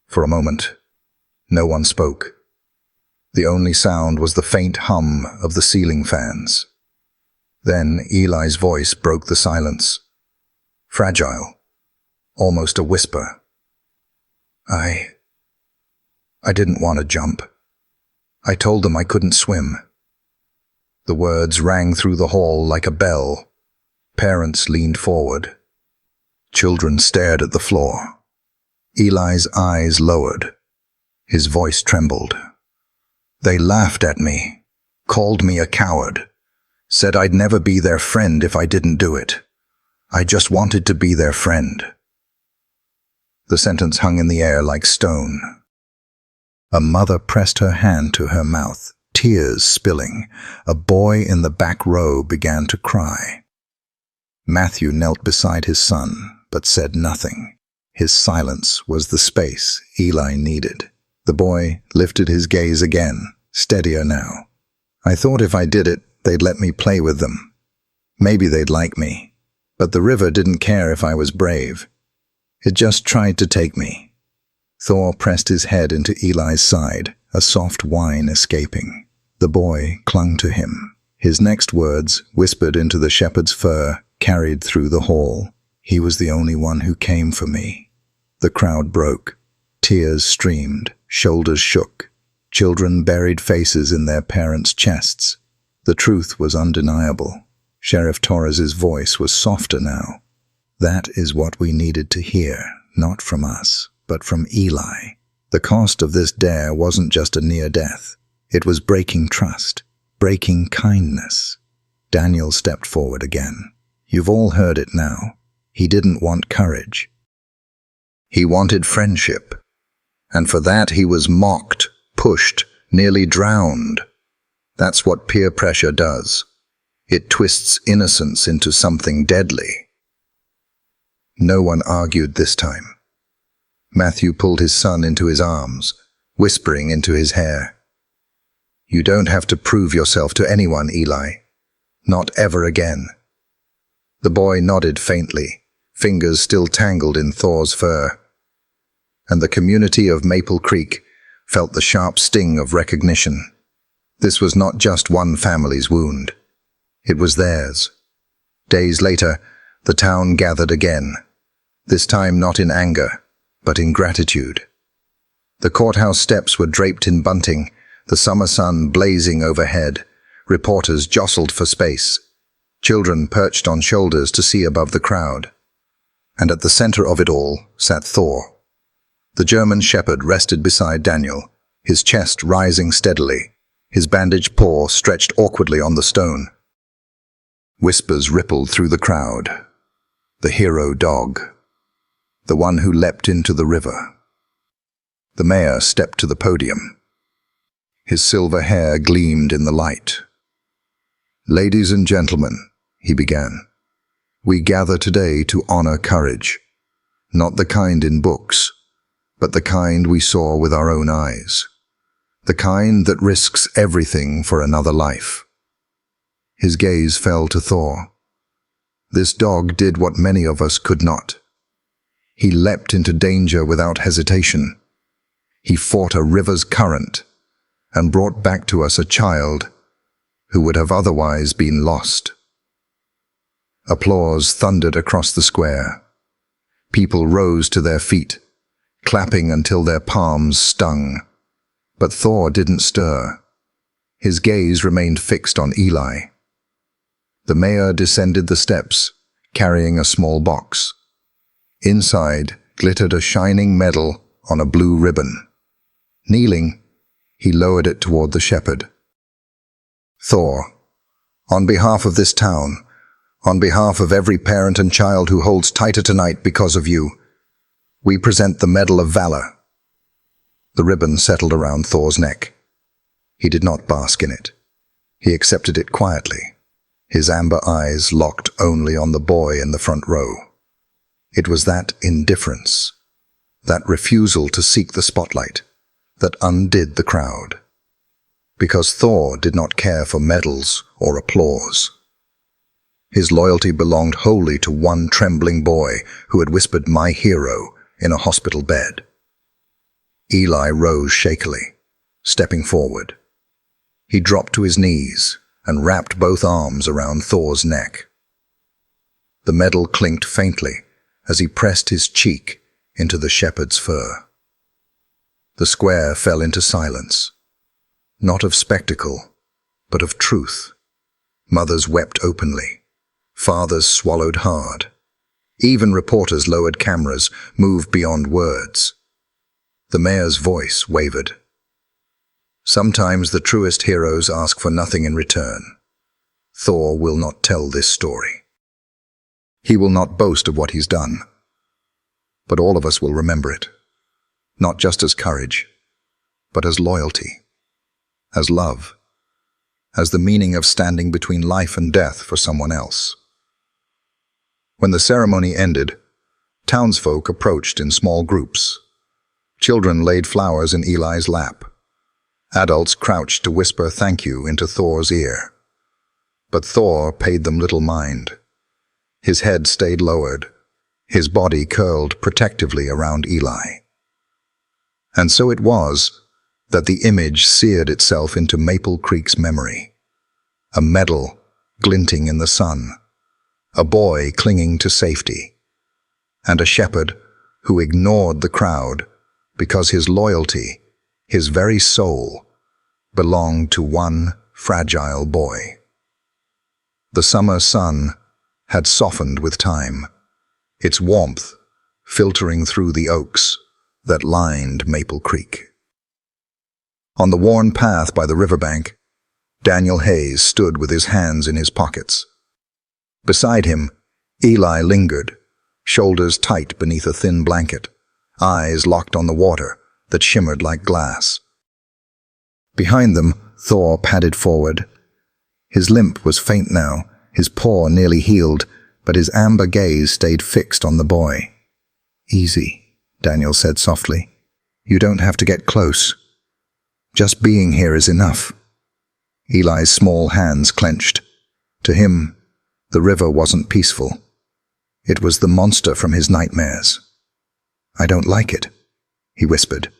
For a moment, no one spoke. The only sound was the faint hum of the ceiling fans. Then Eli's voice broke the silence. Fragile, almost a whisper. I didn't want to jump. I told them I couldn't swim. The words rang through the hall like a bell. Parents leaned forward. Children stared at the floor. Eli's eyes lowered. His voice trembled. They laughed at me, called me a coward, said I'd never be their friend if I didn't do it. I just wanted to be their friend. The sentence hung in the air like stone. A mother pressed her hand to her mouth, tears spilling. A boy in the back row began to cry. Matthew knelt beside his son, but said nothing. His silence was the space Eli needed. The boy lifted his gaze again, steadier now. I thought if I did it, they'd let me play with them. Maybe they'd like me. But the river didn't care if I was brave. It just tried to take me. Thor pressed his head into Eli's side, a soft whine escaping. The boy clung to him. His next words, whispered into the shepherd's fur, carried through the hall. He was the only one who came for me. The crowd broke. Tears streamed. Shoulders shook. Children buried faces in their parents' chests. The truth was undeniable. Sheriff Torres's voice was softer now. That is what we needed to hear, not from us, but from Eli. The cost of this dare wasn't just a near death. It was breaking trust, breaking kindness. Daniel stepped forward again. You've all heard it now. He didn't want courage. He wanted friendship. And for that he was mocked, pushed, nearly drowned. That's what peer pressure does. It twists innocence into something deadly. No one argued this time. Matthew pulled his son into his arms, whispering into his hair. You don't have to prove yourself to anyone, Eli. Not ever again. The boy nodded faintly, fingers still tangled in Thor's fur. And the community of Maple Creek felt the sharp sting of recognition. This was not just one family's wound. It was theirs. Days later, the town gathered again, this time not in anger, but in gratitude. The courthouse steps were draped in bunting, the summer sun blazing overhead. Reporters jostled for space. Children perched on shoulders to see above the crowd. And at the center of it all sat Thor. The German shepherd rested beside Daniel, his chest rising steadily, his bandaged paw stretched awkwardly on the stone. Whispers rippled through the crowd. The hero dog. The one who leapt into the river. The mayor stepped to the podium. His silver hair gleamed in the light. "Ladies and gentlemen," he began, "we gather today to honor courage, not the kind in books, but the kind we saw with our own eyes, the kind that risks everything for another life." His gaze fell to Thor. This dog did what many of us could not. He leapt into danger without hesitation. He fought a river's current and brought back to us a child who would have otherwise been lost. Applause thundered across the square. People rose to their feet, clapping until their palms stung. But Thor didn't stir. His gaze remained fixed on Eli. The mayor descended the steps, carrying a small box. Inside glittered a shining medal on a blue ribbon. Kneeling, he lowered it toward the shepherd. "Thor, on behalf of this town, on behalf of every parent and child who holds tighter tonight because of you, we present the Medal of Valor." The ribbon settled around Thor's neck. He did not bask in it. He accepted it quietly, his amber eyes locked only on the boy in the front row. It was that indifference, that refusal to seek the spotlight, that undid the crowd. Because Thor did not care for medals or applause. His loyalty belonged wholly to one trembling boy who had whispered "my hero" in a hospital bed. Eli rose shakily, stepping forward. He dropped to his knees and wrapped both arms around Thor's neck. The medal clinked faintly as he pressed his cheek into the shepherd's fur. The square fell into silence, not of spectacle, but of truth. Mothers wept openly. Fathers swallowed hard. Even reporters lowered cameras, moved beyond words. The mayor's voice wavered. "Sometimes the truest heroes ask for nothing in return. Thor will not tell this story. He will not boast of what he's done. But all of us will remember it, not just as courage, but as loyalty, as love, as the meaning of standing between life and death for someone else." When the ceremony ended, townsfolk approached in small groups. Children laid flowers in Eli's lap. Adults crouched to whisper thank you into Thor's ear. But Thor paid them little mind. His head stayed lowered, his body curled protectively around Eli. And so it was that the image seared itself into Maple Creek's memory. A medal glinting in the sun, a boy clinging to safety, and a shepherd who ignored the crowd because his loyalty, his very soul, belonged to one fragile boy. The summer sun had softened with time, its warmth filtering through the oaks that lined Maple Creek. On the worn path by the riverbank, Daniel Hayes stood with his hands in his pockets. Beside him, Eli lingered, shoulders tight beneath a thin blanket, eyes locked on the water that shimmered like glass. Behind them, Thor padded forward. His limp was faint now, his paw nearly healed, but his amber gaze stayed fixed on the boy. "Easy," Daniel said softly. "You don't have to get close. Just being here is enough." Eli's small hands clenched. To him, the river wasn't peaceful. It was the monster from his nightmares. "I don't like it," he whispered.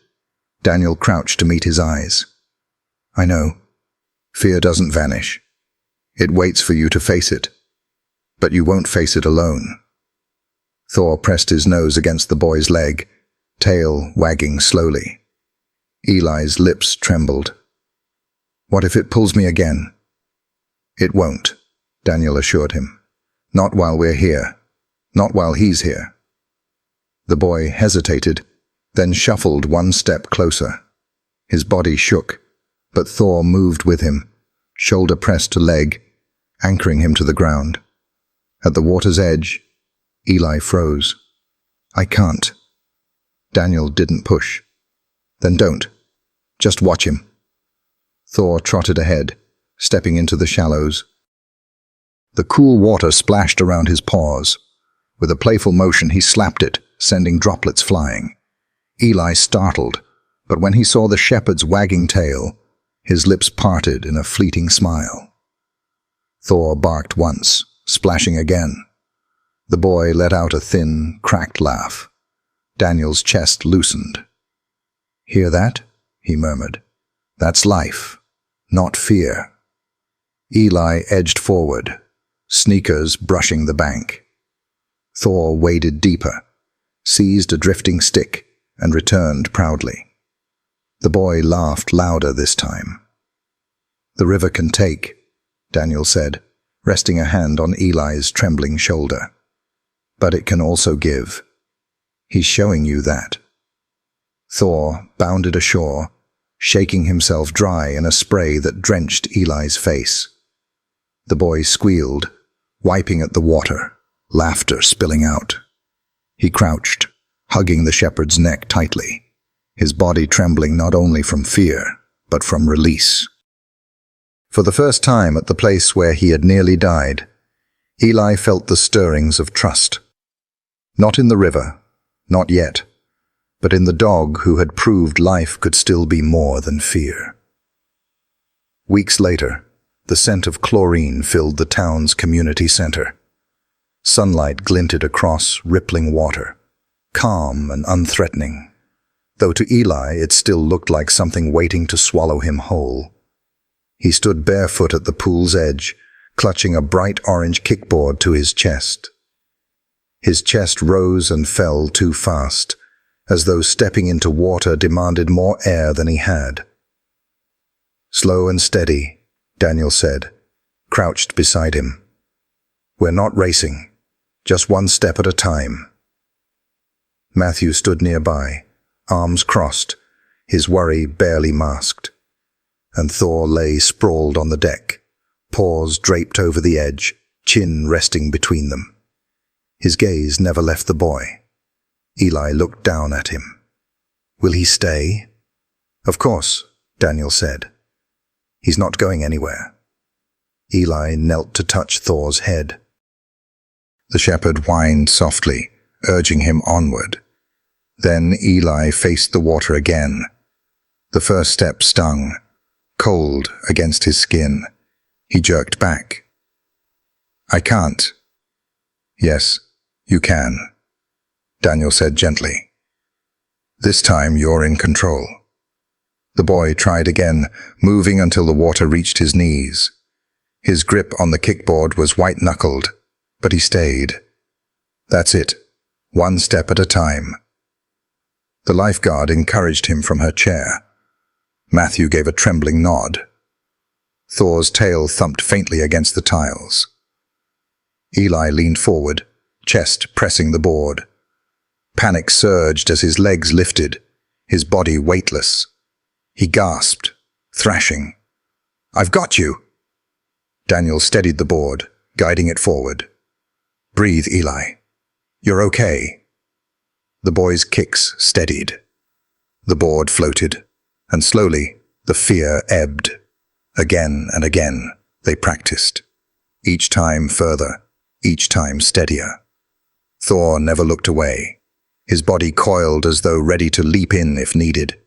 Daniel crouched to meet his eyes. "I know. Fear doesn't vanish. It waits for you to face it. But you won't face it alone." Thor pressed his nose against the boy's leg, tail wagging slowly. Eli's lips trembled. "What if it pulls me again?" "It won't," Daniel assured him. "Not while we're here. Not while he's here." The boy hesitated, then shuffled one step closer. His body shook, but Thor moved with him, shoulder pressed to leg, anchoring him to the ground. At the water's edge, Eli froze. "I can't." Daniel didn't push. "Then don't. Just watch him." Thor trotted ahead, stepping into the shallows. The cool water splashed around his paws. With a playful motion, he slapped it, sending droplets flying. Eli startled, but when he saw the shepherd's wagging tail, his lips parted in a fleeting smile. Thor barked once, splashing again. The boy let out a thin, cracked laugh. Daniel's chest loosened. "Hear that?" he murmured. "That's life, not fear." Eli edged forward, sneakers brushing the bank. Thor waded deeper, seized a drifting stick, and returned proudly. The boy laughed louder this time. "The river can take," Daniel said, resting a hand on Eli's trembling shoulder. "But it can also give. He's showing you that." Thor bounded ashore, shaking himself dry in a spray that drenched Eli's face. The boy squealed, wiping at the water, laughter spilling out. He crouched, hugging the shepherd's neck tightly, his body trembling not only from fear, but from release. For the first time at the place where he had nearly died, Eli felt the stirrings of trust. Not in the river, not yet, but in the dog who had proved life could still be more than fear. Weeks later, the scent of chlorine filled the town's community center. Sunlight glinted across rippling water, calm and unthreatening, though to Eli it still looked like something waiting to swallow him whole. He stood barefoot at the pool's edge, clutching a bright orange kickboard to his chest. His chest rose and fell too fast, as though stepping into water demanded more air than he had. "Slow and steady," Daniel said, crouched beside him. "We're not racing, just one step at a time." Matthew stood nearby, arms crossed, his worry barely masked. And Thor lay sprawled on the deck, paws draped over the edge, chin resting between them. His gaze never left the boy. Eli looked down at him. "Will he stay?" "Of course," Daniel said. "He's not going anywhere." Eli knelt to touch Thor's head. The shepherd whined softly, urging him onward. Then Eli faced the water again. The first step stung, cold against his skin. He jerked back. "I can't." "Yes, you can," Daniel said gently. "This time you're in control." The boy tried again, moving until the water reached his knees. His grip on the kickboard was white-knuckled, but he stayed. "That's it, one step at a time." The lifeguard encouraged him from her chair. Matthew gave a trembling nod. Thor's tail thumped faintly against the tiles. Eli leaned forward, chest pressing the board. Panic surged as his legs lifted, his body weightless. He gasped, thrashing. "I've got you!" Daniel steadied the board, guiding it forward. "Breathe, Eli. You're okay." The boy's kicks steadied. The board floated, and slowly the fear ebbed. Again and again they practiced, each time further, each time steadier. Thor never looked away, his body coiled as though ready to leap in if needed.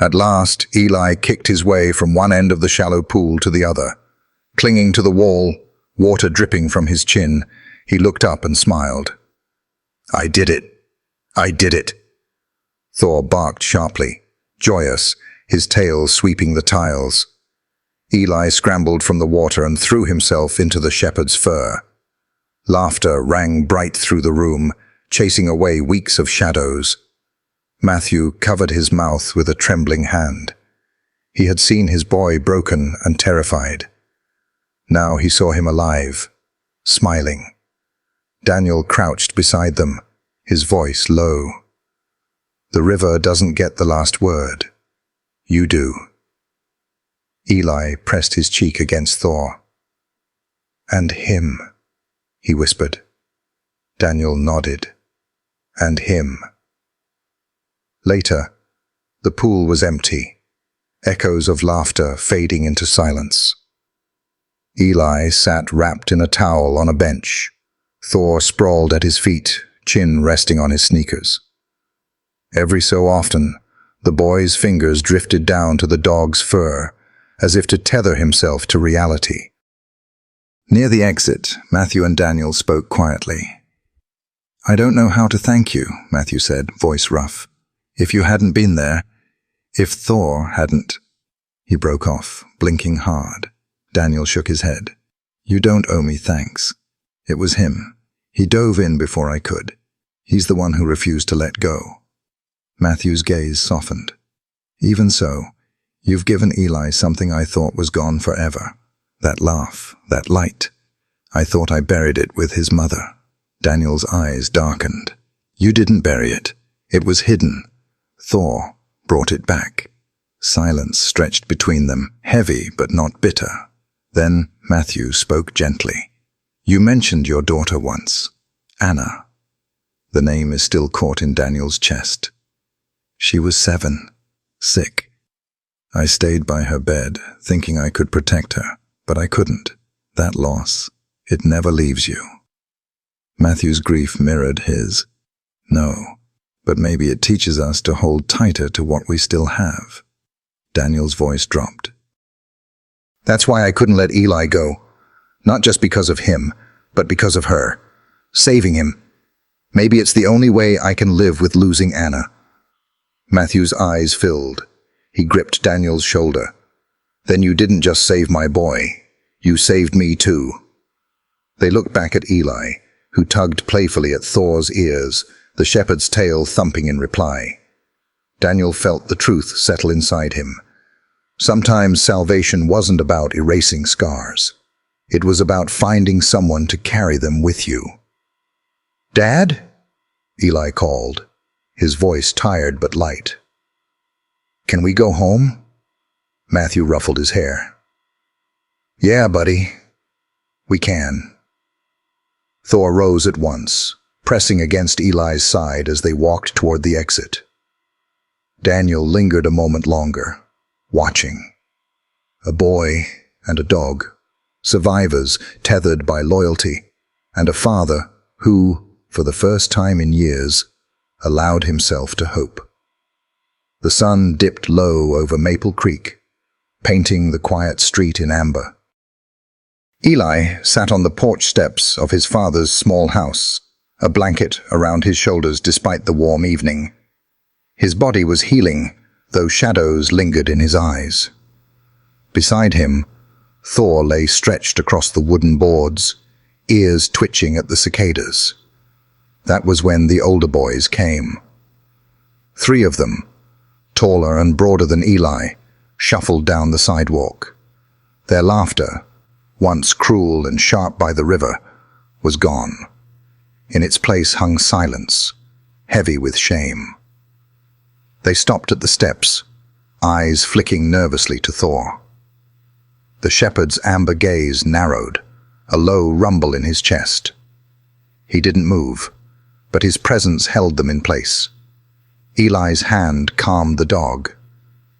At last, Eli kicked his way from one end of the shallow pool to the other. Clinging to the wall, water dripping from his chin, he looked up and smiled. "I did it! I did it!" Thor barked sharply, joyous, his tail sweeping the tiles. Eli scrambled from the water and threw himself into the shepherd's fur. Laughter rang bright through the room, chasing away weeks of shadows. Matthew covered his mouth with a trembling hand. He had seen his boy broken and terrified. Now he saw him alive, smiling. Daniel crouched beside them, his voice low. "The river doesn't get the last word. You do." Eli pressed his cheek against Thor. "And him," he whispered. Daniel nodded. "And him." Later, the pool was empty, echoes of laughter fading into silence. Eli sat wrapped in a towel on a bench. Thor sprawled at his feet, chin resting on his sneakers. Every so often, the boy's fingers drifted down to the dog's fur, as if to tether himself to reality. Near the exit, Matthew and Daniel spoke quietly. "I don't know how to thank you," Matthew said, voice rough. "If you hadn't been there, if Thor hadn't—" He broke off, blinking hard. Daniel shook his head. "You don't owe me thanks. It was him. He dove in before I could. He's the one who refused to let go." Matthew's gaze softened. "Even so, you've given Eli something I thought was gone forever. That laugh, that light. I thought I buried it with his mother." Daniel's eyes darkened. "You didn't bury it. It was hidden. Thor brought it back." Silence stretched between them, heavy but not bitter. Then Matthew spoke gently. "You mentioned your daughter once, Anna." The name is still caught in Daniel's chest. "She was 7, sick. I stayed by her bed, thinking I could protect her, but I couldn't. That loss, it never leaves you." Matthew's grief mirrored his. "No, but maybe it teaches us to hold tighter to what we still have." Daniel's voice dropped. "That's why I couldn't let Eli go. Not just because of him, but because of her. Saving him. Maybe it's the only way I can live with losing Anna." Matthew's eyes filled. He gripped Daniel's shoulder. "Then you didn't just save my boy. You saved me too." They looked back at Eli, who tugged playfully at Thor's ears, the shepherd's tail thumping in reply. Daniel felt the truth settle inside him. Sometimes salvation wasn't about erasing scars. It was about finding someone to carry them with you. "Dad?" Eli called, his voice tired but light. "Can we go home?" Matthew ruffled his hair. "Yeah, buddy. We can." Thor rose at once, pressing against Eli's side as they walked toward the exit. Daniel lingered a moment longer, watching. A boy and a dog, survivors tethered by loyalty, and a father who, for the first time in years, allowed himself to hope. The sun dipped low over Maple Creek, painting the quiet street in amber. Eli sat on the porch steps of his father's small house, a blanket around his shoulders despite the warm evening. His body was healing, though shadows lingered in his eyes. Beside him, Thor lay stretched across the wooden boards, ears twitching at the cicadas. That was when the older boys came. 3 of them, taller and broader than Eli, shuffled down the sidewalk. Their laughter, once cruel and sharp by the river, was gone. In its place hung silence, heavy with shame. They stopped at the steps, eyes flicking nervously to Thor. The shepherd's amber gaze narrowed, a low rumble in his chest. He didn't move, but his presence held them in place. Eli's hand calmed the dog.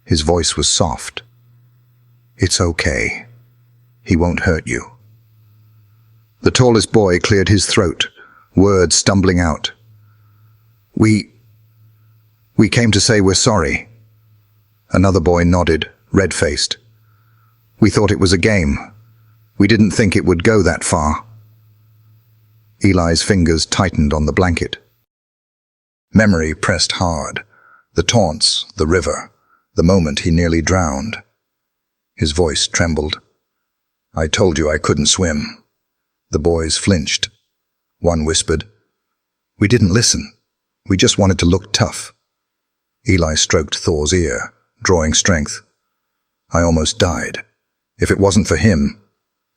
His voice was soft. "It's okay. He won't hurt you." The tallest boy cleared his throat, words stumbling out. We came to say we're sorry." Another boy nodded, red-faced. "We thought it was a game. We didn't think it would go that far." Eli's fingers tightened on the blanket. Memory pressed hard. The taunts, the river, the moment he nearly drowned. His voice trembled. "I told you I couldn't swim." The boys flinched. One whispered, "We didn't listen. We just wanted to look tough." Eli stroked Thor's ear, drawing strength. "I almost died. If it wasn't for him,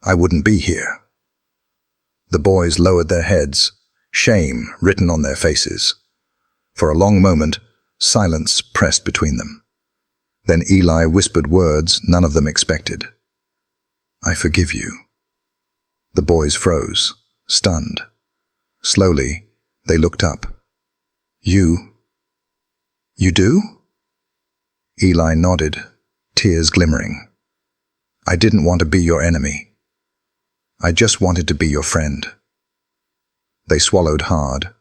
I wouldn't be here." The boys lowered their heads, shame written on their faces. For a long moment, silence pressed between them. Then Eli whispered words none of them expected. "I forgive you." The boys froze, stunned. Slowly, they looked up. You do?" Eli nodded, tears glimmering. "I didn't want to be your enemy. I just wanted to be your friend." They swallowed hard,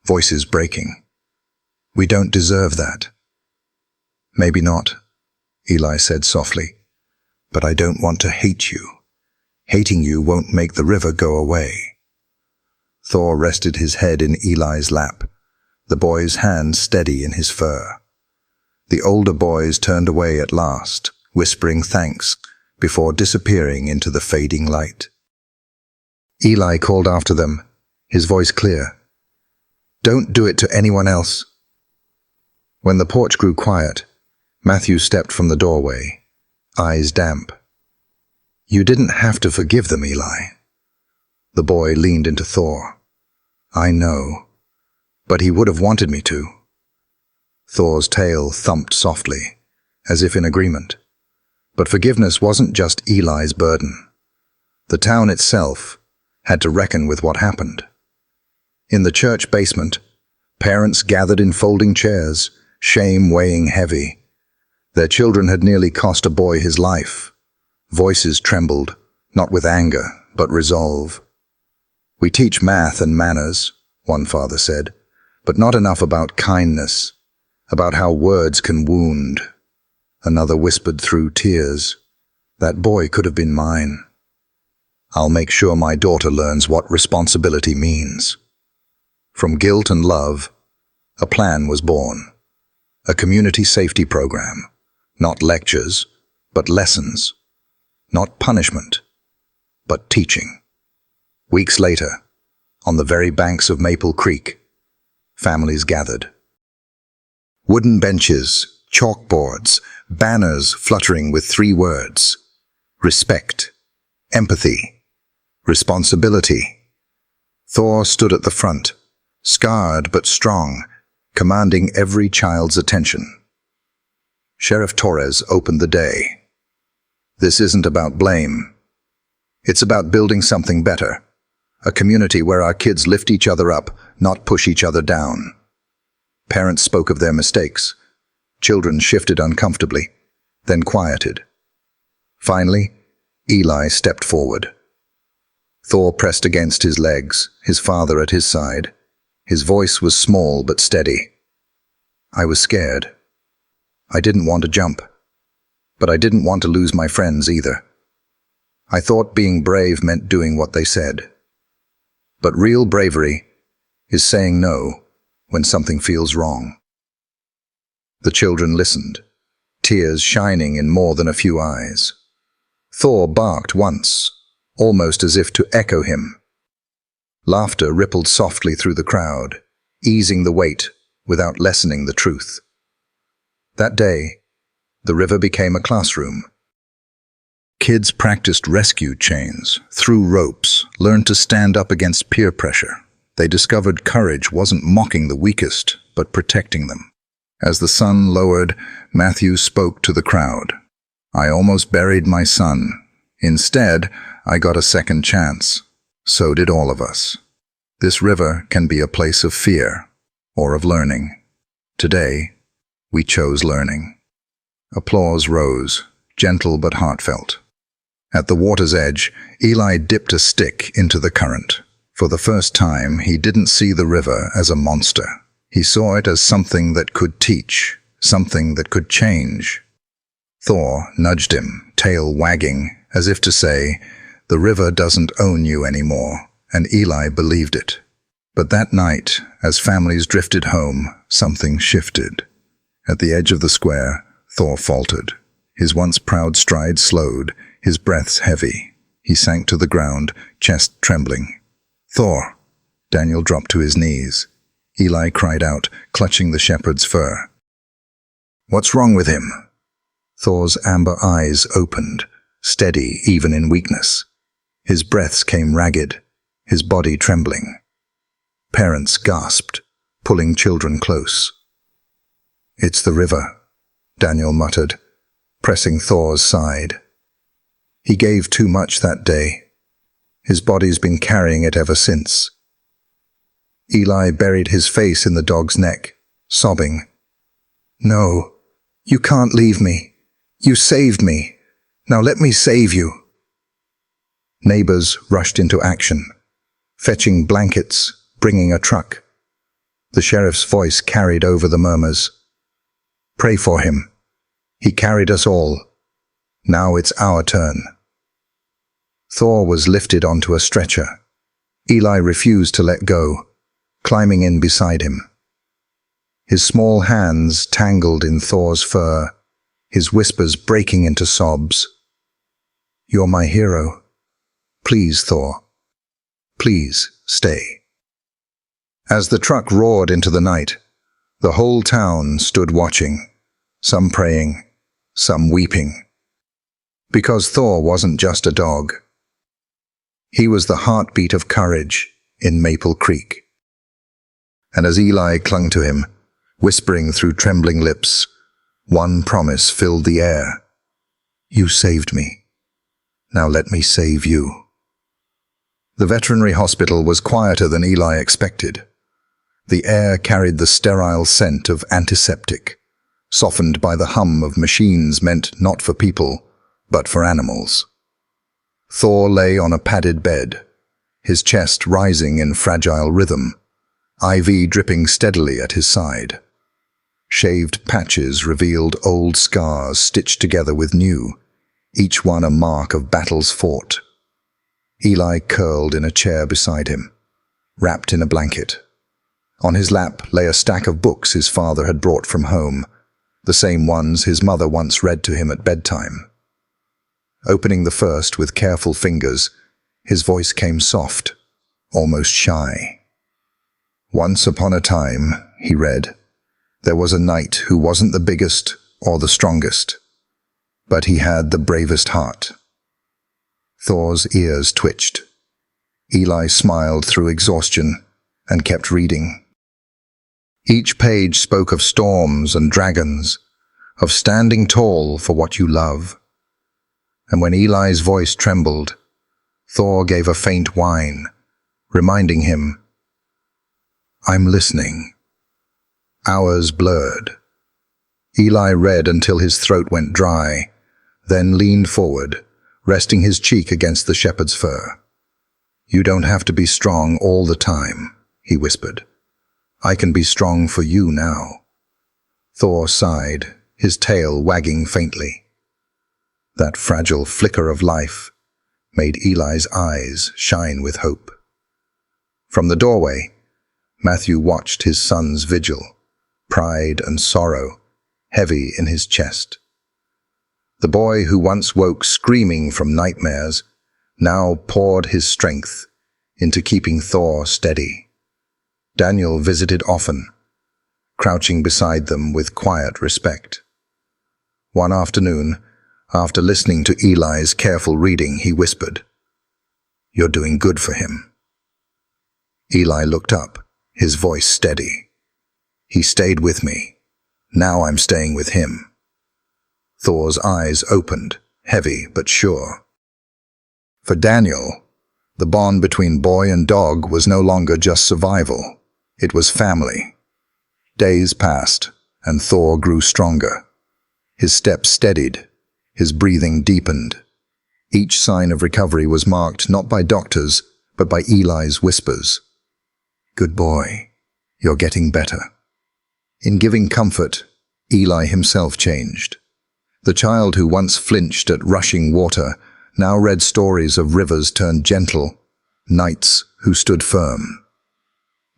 voices breaking. "We don't deserve that." "Maybe not," Eli said softly, "but I don't want to hate you. Hating you won't make the river go away." Thor rested his head in Eli's lap, the boy's hand steady in his fur. The older boys turned away at last, whispering thanks, before disappearing into the fading light. Eli called after them, his voice clear. "Don't do it to anyone else." When the porch grew quiet, Matthew stepped from the doorway, eyes damp. "You didn't have to forgive them, Eli." The boy leaned into Thor. "I know, but he would have wanted me to." Thor's tail thumped softly, as if in agreement. But forgiveness wasn't just Eli's burden. The town itself had to reckon with what happened. In the church basement, parents gathered in folding chairs, shame weighing heavy. Their children had nearly cost a boy his life. Voices trembled, not with anger, but resolve. "We teach math and manners," one father said, "but not enough about kindness, about how words can wound." Another whispered through tears, "That boy could have been mine. I'll make sure my daughter learns what responsibility means." From guilt and love, a plan was born. A community safety program. Not lectures, but lessons. Not punishment, but teaching. Weeks later, on the very banks of Maple Creek, families gathered. Wooden benches, chalkboards, banners fluttering with 3 words: respect, empathy, responsibility. Thor stood at the front, scarred but strong, commanding every child's attention. Sheriff Torres opened the day. "This isn't about blame. It's about building something better. A community where our kids lift each other up, not push each other down." Parents spoke of their mistakes. Children shifted uncomfortably, then quieted. Finally, Eli stepped forward. Thor pressed against his legs, his father at his side. His voice was small but steady. "I was scared. I didn't want to jump, but I didn't want to lose my friends either. I thought being brave meant doing what they said. But real bravery is saying no when something feels wrong." The children listened, tears shining in more than a few eyes. Thor barked once, almost as if to echo him. Laughter rippled softly through the crowd, easing the weight without lessening the truth. That day, the river became a classroom. Kids practiced rescue chains, threw ropes, learned to stand up against peer pressure. They discovered courage wasn't mocking the weakest, but protecting them. As the sun lowered, Matthew spoke to the crowd. "I almost buried my son. Instead, I got a second chance. So did all of us. This river can be a place of fear, or of learning. Today, we chose learning." Applause rose, gentle but heartfelt. At the water's edge, Eli dipped a stick into the current. For the first time, he didn't see the river as a monster. He saw it as something that could teach, something that could change. Thor nudged him, tail wagging, as if to say, "The river doesn't own you anymore," and Eli believed it. But that night, as families drifted home, something shifted. At the edge of the square, Thor faltered. His once proud stride slowed, his breaths heavy. He sank to the ground, chest trembling. "Thor!" Daniel dropped to his knees. Eli cried out, clutching the shepherd's fur. "What's wrong with him?" Thor's amber eyes opened, steady even in weakness. His breaths came ragged, his body trembling. Parents gasped, pulling children close. "It's the river," Daniel muttered, pressing Thor's side. He gave too much that day. His body's been carrying it ever since. Eli buried his face in the dog's neck, sobbing. "No, you can't leave me. You saved me. Now let me save you." Neighbors rushed into action, fetching blankets, bringing a truck. The sheriff's voice carried over the murmurs. "Pray for him. He carried us all. Now it's our turn." Thor was lifted onto a stretcher. Eli refused to let go, climbing in beside him. His small hands tangled in Thor's fur, his whispers breaking into sobs. "You're my hero. Please, Thor. Please, stay." As the truck roared into the night, the whole town stood watching, some praying, some weeping. Because Thor wasn't just a dog. He was the heartbeat of courage in Maple Creek. And as Eli clung to him, whispering through trembling lips, one promise filled the air. "You saved me. Now let me save you." The veterinary hospital was quieter than Eli expected. The air carried the sterile scent of antiseptic, softened by the hum of machines meant not for people, but for animals. Thor lay on a padded bed, his chest rising in fragile rhythm, IV dripping steadily at his side. Shaved patches revealed old scars stitched together with new, each one a mark of battles fought. Eli curled in a chair beside him, wrapped in a blanket. On his lap lay a stack of books his father had brought from home, the same ones his mother once read to him at bedtime. Opening the first with careful fingers, his voice came soft, almost shy. "Once upon a time," he read, "there was a knight who wasn't the biggest or the strongest, but he had the bravest heart." Thor's ears twitched. Eli smiled through exhaustion and kept reading. Each page spoke of storms and dragons, of standing tall for what you love. And when Eli's voice trembled, Thor gave a faint whine, reminding him, "I'm listening." Hours blurred. Eli read until his throat went dry, then leaned forward, resting his cheek against the shepherd's fur. "You don't have to be strong all the time," he whispered. "I can be strong for you now." Thor sighed, his tail wagging faintly. That fragile flicker of life made Eli's eyes shine with hope. From the doorway, Matthew watched his son's vigil, pride and sorrow heavy in his chest. The boy who once woke screaming from nightmares now poured his strength into keeping Thor steady. Daniel visited often, crouching beside them with quiet respect. One afternoon, after listening to Eli's careful reading, he whispered, "You're doing good for him." Eli looked up, his voice steady. "He stayed with me. Now I'm staying with him." Thor's eyes opened, heavy but sure. For Daniel, the bond between boy and dog was no longer just survival. It was family. Days passed, and Thor grew stronger. His steps steadied, his breathing deepened. Each sign of recovery was marked not by doctors, but by Eli's whispers. "Good boy, you're getting better." In giving comfort, Eli himself changed. The child who once flinched at rushing water now read stories of rivers turned gentle, knights who stood firm.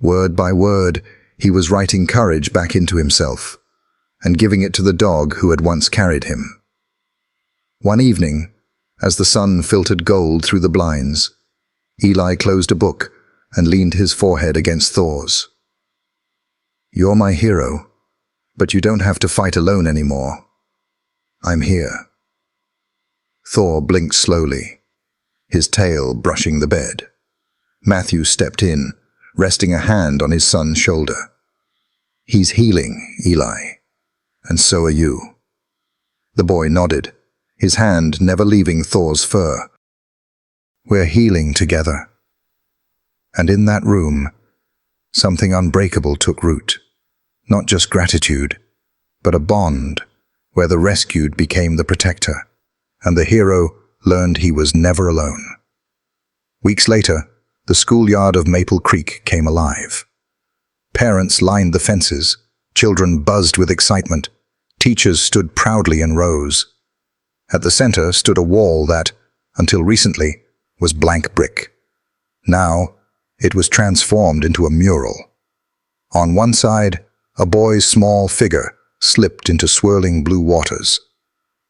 Word by word, he was writing courage back into himself and giving it to the dog who had once carried him. One evening, as the sun filtered gold through the blinds, Eli closed a book and leaned his forehead against Thor's. "You're my hero, but you don't have to fight alone anymore. I'm here." Thor blinked slowly, his tail brushing the bed. Matthew stepped in, resting a hand on his son's shoulder. "He's healing, Eli, and so are you." The boy nodded, his hand never leaving Thor's fur. "We're healing together." And in that room, something unbreakable took root. Not just gratitude, but a bond where the rescued became the protector, and the hero learned he was never alone. Weeks later, the schoolyard of Maple Creek came alive. Parents lined the fences, children buzzed with excitement, teachers stood proudly in rows. At the center stood a wall that, until recently, was blank brick. Now, it was transformed into a mural. On one side, a boy's small figure slipped into swirling blue waters.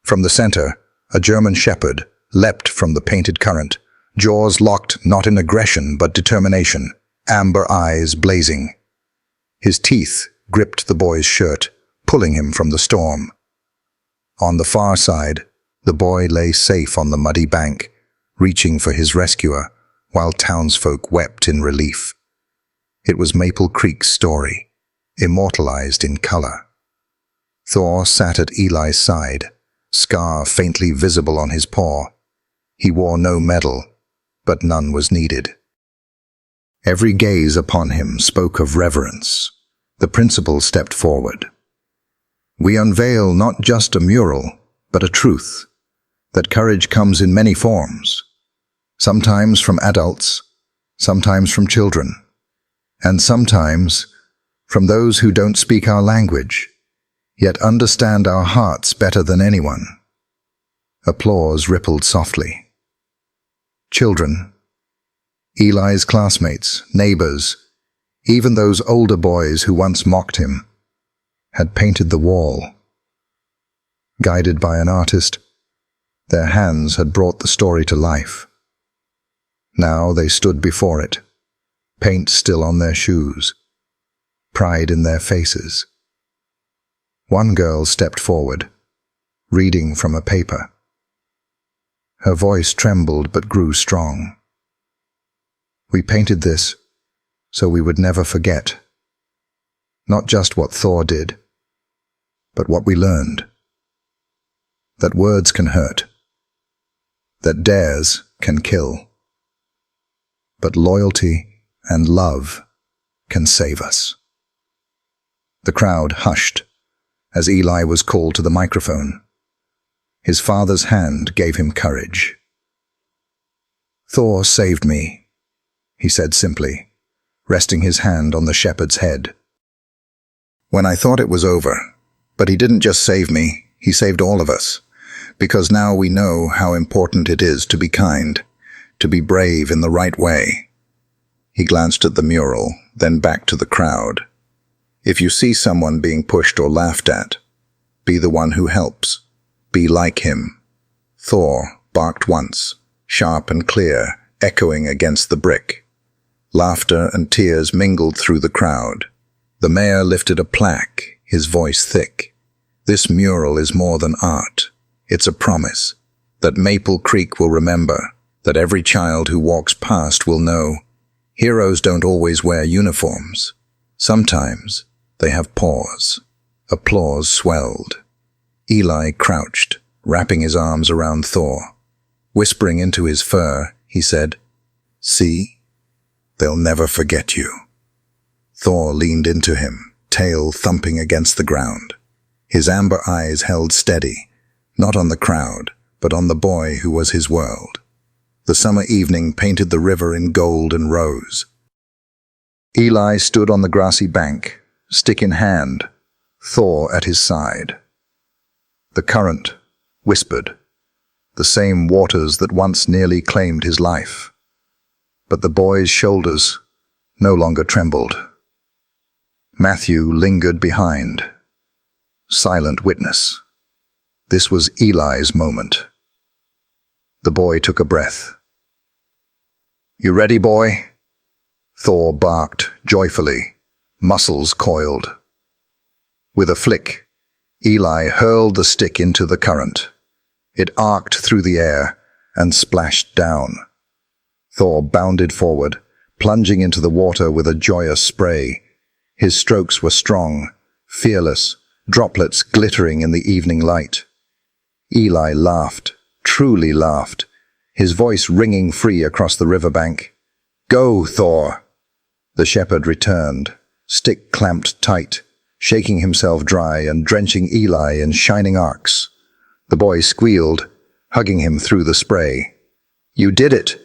From the center, a German shepherd leapt from the painted current, jaws locked not in aggression but determination, amber eyes blazing. His teeth gripped the boy's shirt, pulling him from the storm. On the far side, the boy lay safe on the muddy bank, reaching for his rescuer, while townsfolk wept in relief. It was Maple Creek's story, immortalized in color. Thor sat at Eli's side, scar faintly visible on his paw. He wore no medal, but none was needed. Every gaze upon him spoke of reverence. The principal stepped forward. We unveil not just a mural, but a truth, that courage comes in many forms, sometimes from adults, sometimes from children, and sometimes from those who don't speak our language, yet understand our hearts better than anyone. Applause rippled softly. Children, Eli's classmates, neighbors, even those older boys who once mocked him, had painted the wall. Guided by an artist, their hands had brought the story to life. Now they stood before it, paint still on their shoes, pride in their faces. One girl stepped forward, reading from a paper. Her voice trembled but grew strong. We painted this so we would never forget, not just what Thor did, but what we learned. That words can hurt, that dares can kill, but loyalty and love can save us. The crowd hushed as Eli was called to the microphone. His father's hand gave him courage. Thor saved me, he said simply, resting his hand on the shepherd's head. When I thought it was over, but he didn't just save me, he saved all of us, because now we know how important it is to be kind, to be brave in the right way. He glanced at the mural, then back to the crowd. If you see someone being pushed or laughed at, be the one who helps. Be like him. Thor barked once, sharp and clear, echoing against the brick. Laughter and tears mingled through the crowd. The mayor lifted a plaque, his voice thick. This mural is more than art. It's a promise that Maple Creek will remember, that every child who walks past will know. Heroes don't always wear uniforms. Sometimes they have paws. Applause swelled. Eli crouched, wrapping his arms around Thor. Whispering into his fur, he said, "See? They'll never forget you." Thor leaned into him, tail thumping against the ground. His amber eyes held steady, not on the crowd, but on the boy who was his world. The summer evening painted the river in gold and rose. Eli stood on the grassy bank, stick in hand, Thor at his side. The current whispered, the same waters that once nearly claimed his life. But the boy's shoulders no longer trembled. Matthew lingered behind, silent witness. This was Eli's moment. The boy took a breath. "You ready, boy?" Thor barked joyfully, muscles coiled. With a flick, Eli hurled the stick into the current. It arced through the air and splashed down. Thor bounded forward, plunging into the water with a joyous spray. His strokes were strong, fearless, droplets glittering in the evening light. Eli laughed, truly laughed, his voice ringing free across the riverbank. "Go, Thor!" The shepherd returned, stick clamped tight, shaking himself dry and drenching Eli in shining arcs. The boy squealed, hugging him through the spray. "You did it!"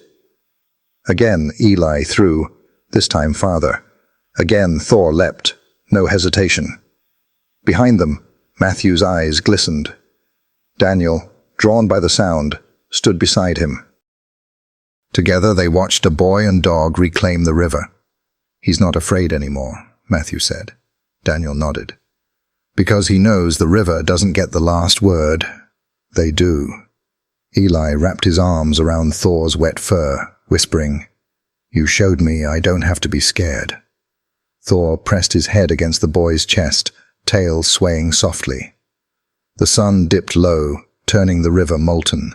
Again Eli threw, this time farther. Again Thor leapt, no hesitation. Behind them, Matthew's eyes glistened. Daniel, drawn by the sound, stood beside him. Together they watched a boy and dog reclaim the river. He's not afraid anymore, Matthew said. Daniel nodded. Because he knows the river doesn't get the last word. They do. Eli wrapped his arms around Thor's wet fur, whispering, "You showed me I don't have to be scared." Thor pressed his head against the boy's chest, tail swaying softly. The sun dipped low, turning the river molten.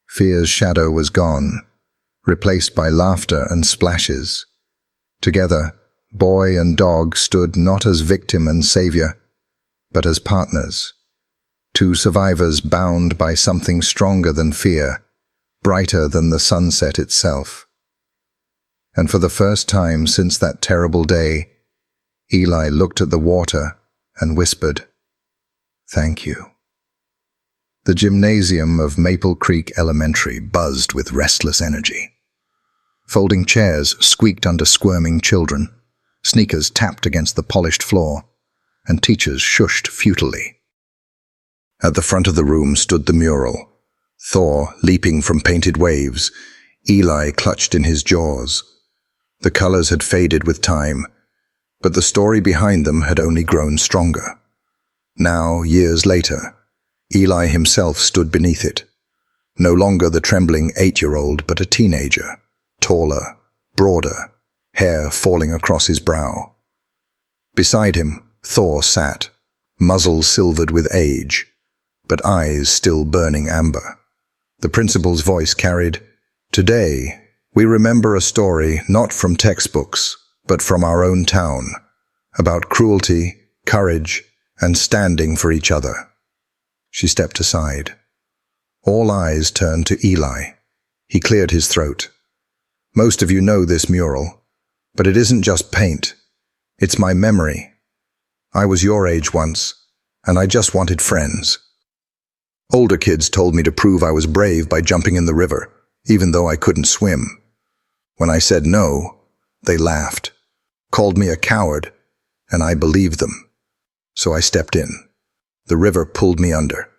Fear's shadow was gone, replaced by laughter and splashes. Together, boy and dog stood not as victim and savior, but as partners. Two survivors bound by something stronger than fear, brighter than the sunset itself. And for the first time since that terrible day, Eli looked at the water and whispered, "Thank you." The gymnasium of Maple Creek Elementary buzzed with restless energy. Folding chairs squeaked under squirming children, sneakers tapped against the polished floor, and teachers shushed futilely. At the front of the room stood the mural, Thor leaping from painted waves, Eli clutched in his jaws. The colors had faded with time, but the story behind them had only grown stronger. Now, years later, Eli himself stood beneath it, no longer the trembling 8-year-old, but a teenager, taller, broader, hair falling across his brow. Beside him, Thor sat, muzzle silvered with age, but eyes still burning amber. The principal's voice carried, "Today, we remember a story not from textbooks, but from our own town, about cruelty, courage, and standing for each other." She stepped aside. All eyes turned to Eli. He cleared his throat. "Most of you know this mural, but it isn't just paint. It's my memory. I was your age once, and I just wanted friends. Older kids told me to prove I was brave by jumping in the river, even though I couldn't swim. When I said no, they laughed, called me a coward, and I believed them. So I stepped in. The river pulled me under."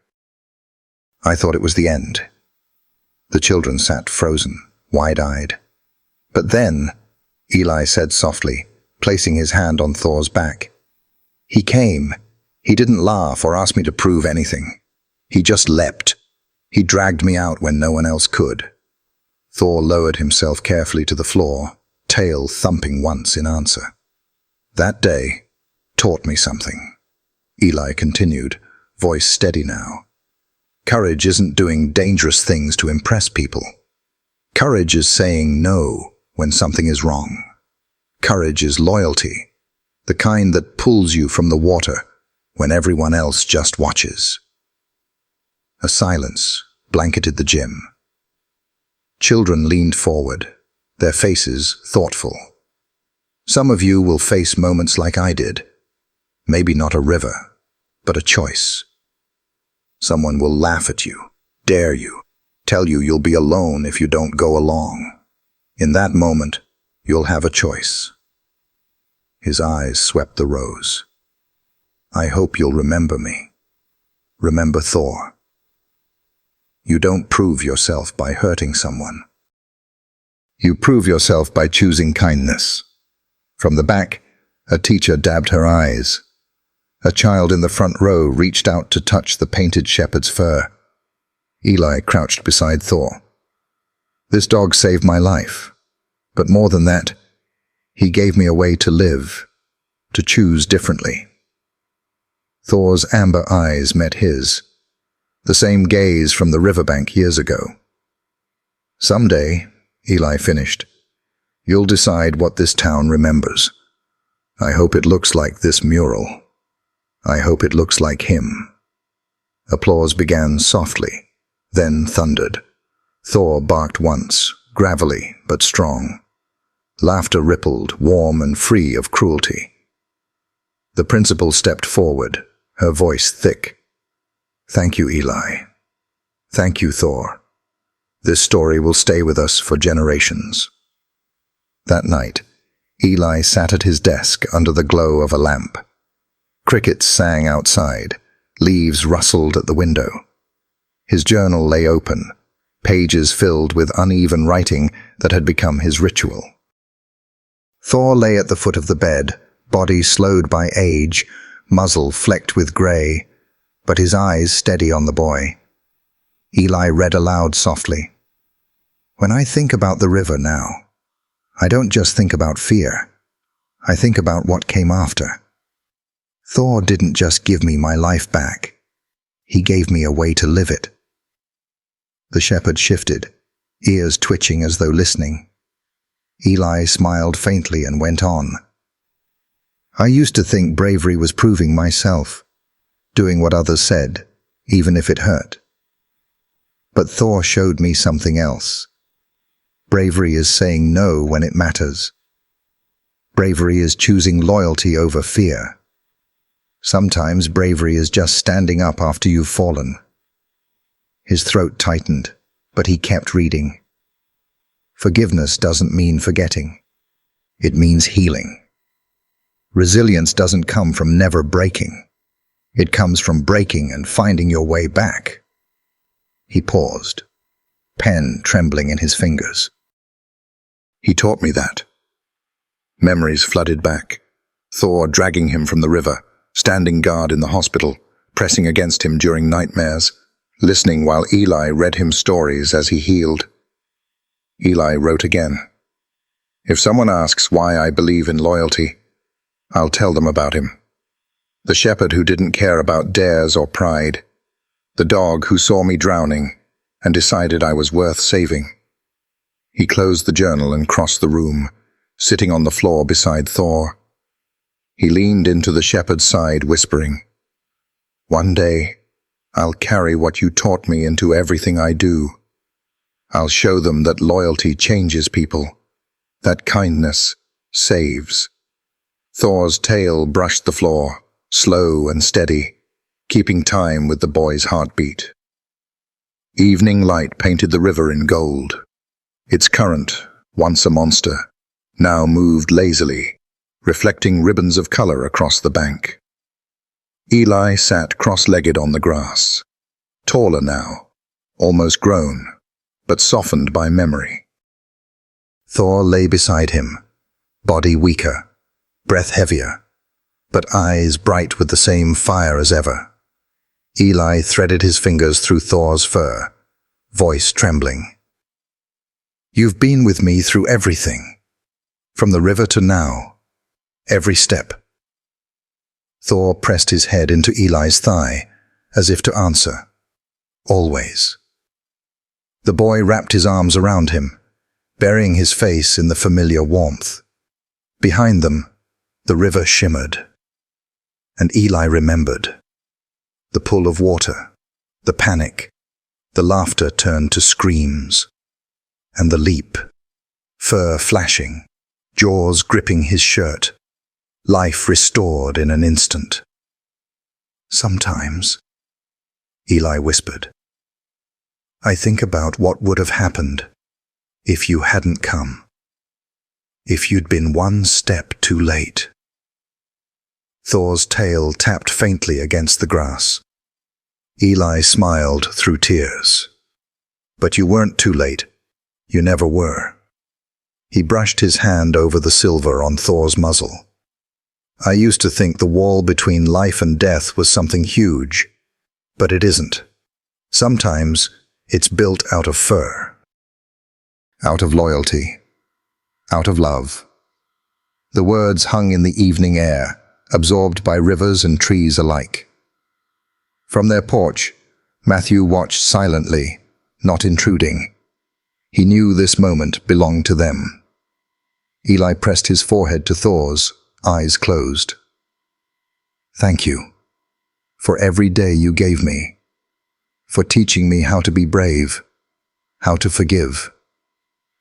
I thought it was the end. The children sat frozen, wide-eyed. But then, Eli said softly, placing his hand on Thor's back, "He came. He didn't laugh or ask me to prove anything. He just leapt. He dragged me out when no one else could." Thor lowered himself carefully to the floor, tail thumping once in answer. "That day taught me something," Eli continued, voice steady now. "Courage isn't doing dangerous things to impress people. Courage is saying no when something is wrong. Courage is loyalty, the kind that pulls you from the water when everyone else just watches." A silence blanketed the gym. Children leaned forward, their faces thoughtful. Some of you will face moments like I did. Maybe not a river, but a choice. Someone will laugh at you, dare you, tell you you'll be alone if you don't go along. In that moment, you'll have a choice. His eyes swept the rows. "I hope you'll remember me. Remember Thor. You don't prove yourself by hurting someone. You prove yourself by choosing kindness." From the back, a teacher dabbed her eyes. A child in the front row reached out to touch the painted shepherd's fur. Eli crouched beside Thor. "This dog saved my life. But more than that, he gave me a way to live, to choose differently." Thor's amber eyes met his, the same gaze from the riverbank years ago. "Someday," Eli finished, "you'll decide what this town remembers. I hope it looks like this mural. I hope it looks like him." Applause began softly, then thundered. Thor barked once, gravelly but strong. Laughter rippled, warm and free of cruelty. The principal stepped forward, her voice thick. "Thank you, Eli. Thank you, Thor. This story will stay with us for generations." That night, Eli sat at his desk under the glow of a lamp. Crickets sang outside, leaves rustled at the window. His journal lay open, pages filled with uneven writing that had become his ritual. Thor lay at the foot of the bed, body slowed by age, muzzle flecked with grey, but his eyes steady on the boy. Eli read aloud softly. "When I think about the river now, I don't just think about fear. I think about what came after. Thor didn't just give me my life back. He gave me a way to live it." The shepherd shifted, ears twitching as though listening. Eli smiled faintly and went on. "I used to think bravery was proving myself, doing what others said, even if it hurt. But Thor showed me something else. Bravery is saying no when it matters. Bravery is choosing loyalty over fear. Sometimes bravery is just standing up after you've fallen." His throat tightened, but he kept reading. "Forgiveness doesn't mean forgetting. It means healing. Resilience doesn't come from never breaking. It comes from breaking and finding your way back." He paused, pen trembling in his fingers. "He taught me that." Memories flooded back. Thor dragging him from the river, standing guard in the hospital, pressing against him during nightmares, listening while Eli read him stories as he healed. Eli wrote again. "If someone asks why I believe in loyalty, I'll tell them about him. The shepherd who didn't care about dares or pride. The dog who saw me drowning and decided I was worth saving." He closed the journal and crossed the room, sitting on the floor beside Thor. He leaned into the shepherd's side, whispering, "One day, I'll carry what you taught me into everything I do. I'll show them that loyalty changes people, that kindness saves." Thor's tail brushed the floor, slow and steady, keeping time with the boy's heartbeat. Evening light painted the river in gold. Its current, once a monster, now moved lazily, reflecting ribbons of color across the bank. Eli sat cross-legged on the grass, taller now, almost grown, but softened by memory. Thor lay beside him, body weaker, breath heavier, but eyes bright with the same fire as ever. Eli threaded his fingers through Thor's fur, voice trembling. "You've been with me through everything, from the river to now, every step." Thor pressed his head into Eli's thigh, as if to answer. "Always." The boy wrapped his arms around him, burying his face in the familiar warmth. Behind them, the river shimmered. And Eli remembered. The pull of water, the panic, the laughter turned to screams. And the leap, fur flashing, jaws gripping his shirt, life restored in an instant. "Sometimes," Eli whispered, "I think about what would have happened if you hadn't come, if you'd been one step too late." Thor's tail tapped faintly against the grass. Eli smiled through tears. "But you weren't too late. You never were." He brushed his hand over the silver on Thor's muzzle. "I used to think the wall between life and death was something huge, but it isn't. Sometimes it's built out of fur, out of loyalty, out of love." The words hung in the evening air, absorbed by rivers and trees alike. From their porch, Matthew watched silently, not intruding. He knew this moment belonged to them. Eli pressed his forehead to Thor's, eyes closed. "Thank you for every day you gave me, for teaching me how to be brave, how to forgive,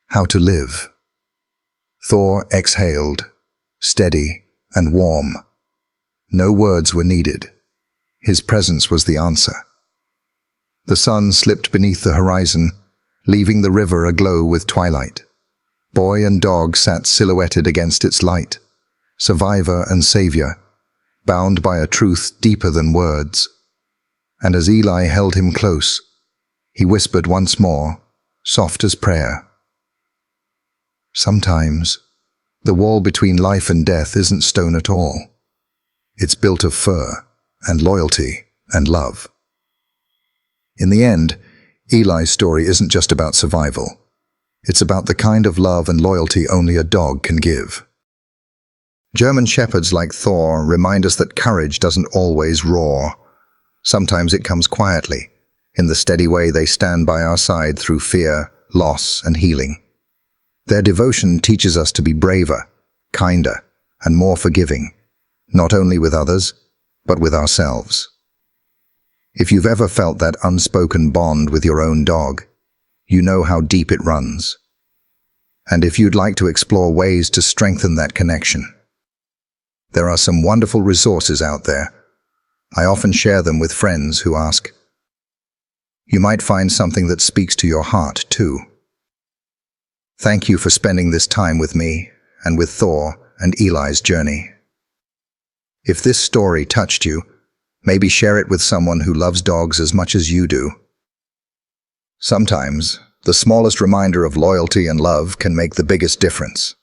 how to live." Thor exhaled, steady and warm. No words were needed. His presence was the answer. The sun slipped beneath the horizon, leaving the river aglow with twilight. Boy and dog sat silhouetted against its light, survivor and savior, bound by a truth deeper than words. And as Eli held him close, he whispered once more, soft as prayer, "Sometimes, the wall between life and death isn't stone at all. It's built of fur and loyalty and love." In the end, Eli's story isn't just about survival. It's about the kind of love and loyalty only a dog can give. German shepherds like Thor remind us that courage doesn't always roar. Sometimes it comes quietly, in the steady way they stand by our side through fear, loss, and healing. Their devotion teaches us to be braver, kinder, and more forgiving, not only with others, but with ourselves. If you've ever felt that unspoken bond with your own dog, you know how deep it runs. And if you'd like to explore ways to strengthen that connection, there are some wonderful resources out there. I often share them with friends who ask. You might find something that speaks to your heart, too. Thank you for spending this time with me and with Thor and Eli's journey. If this story touched you, maybe share it with someone who loves dogs as much as you do. Sometimes, the smallest reminder of loyalty and love can make the biggest difference.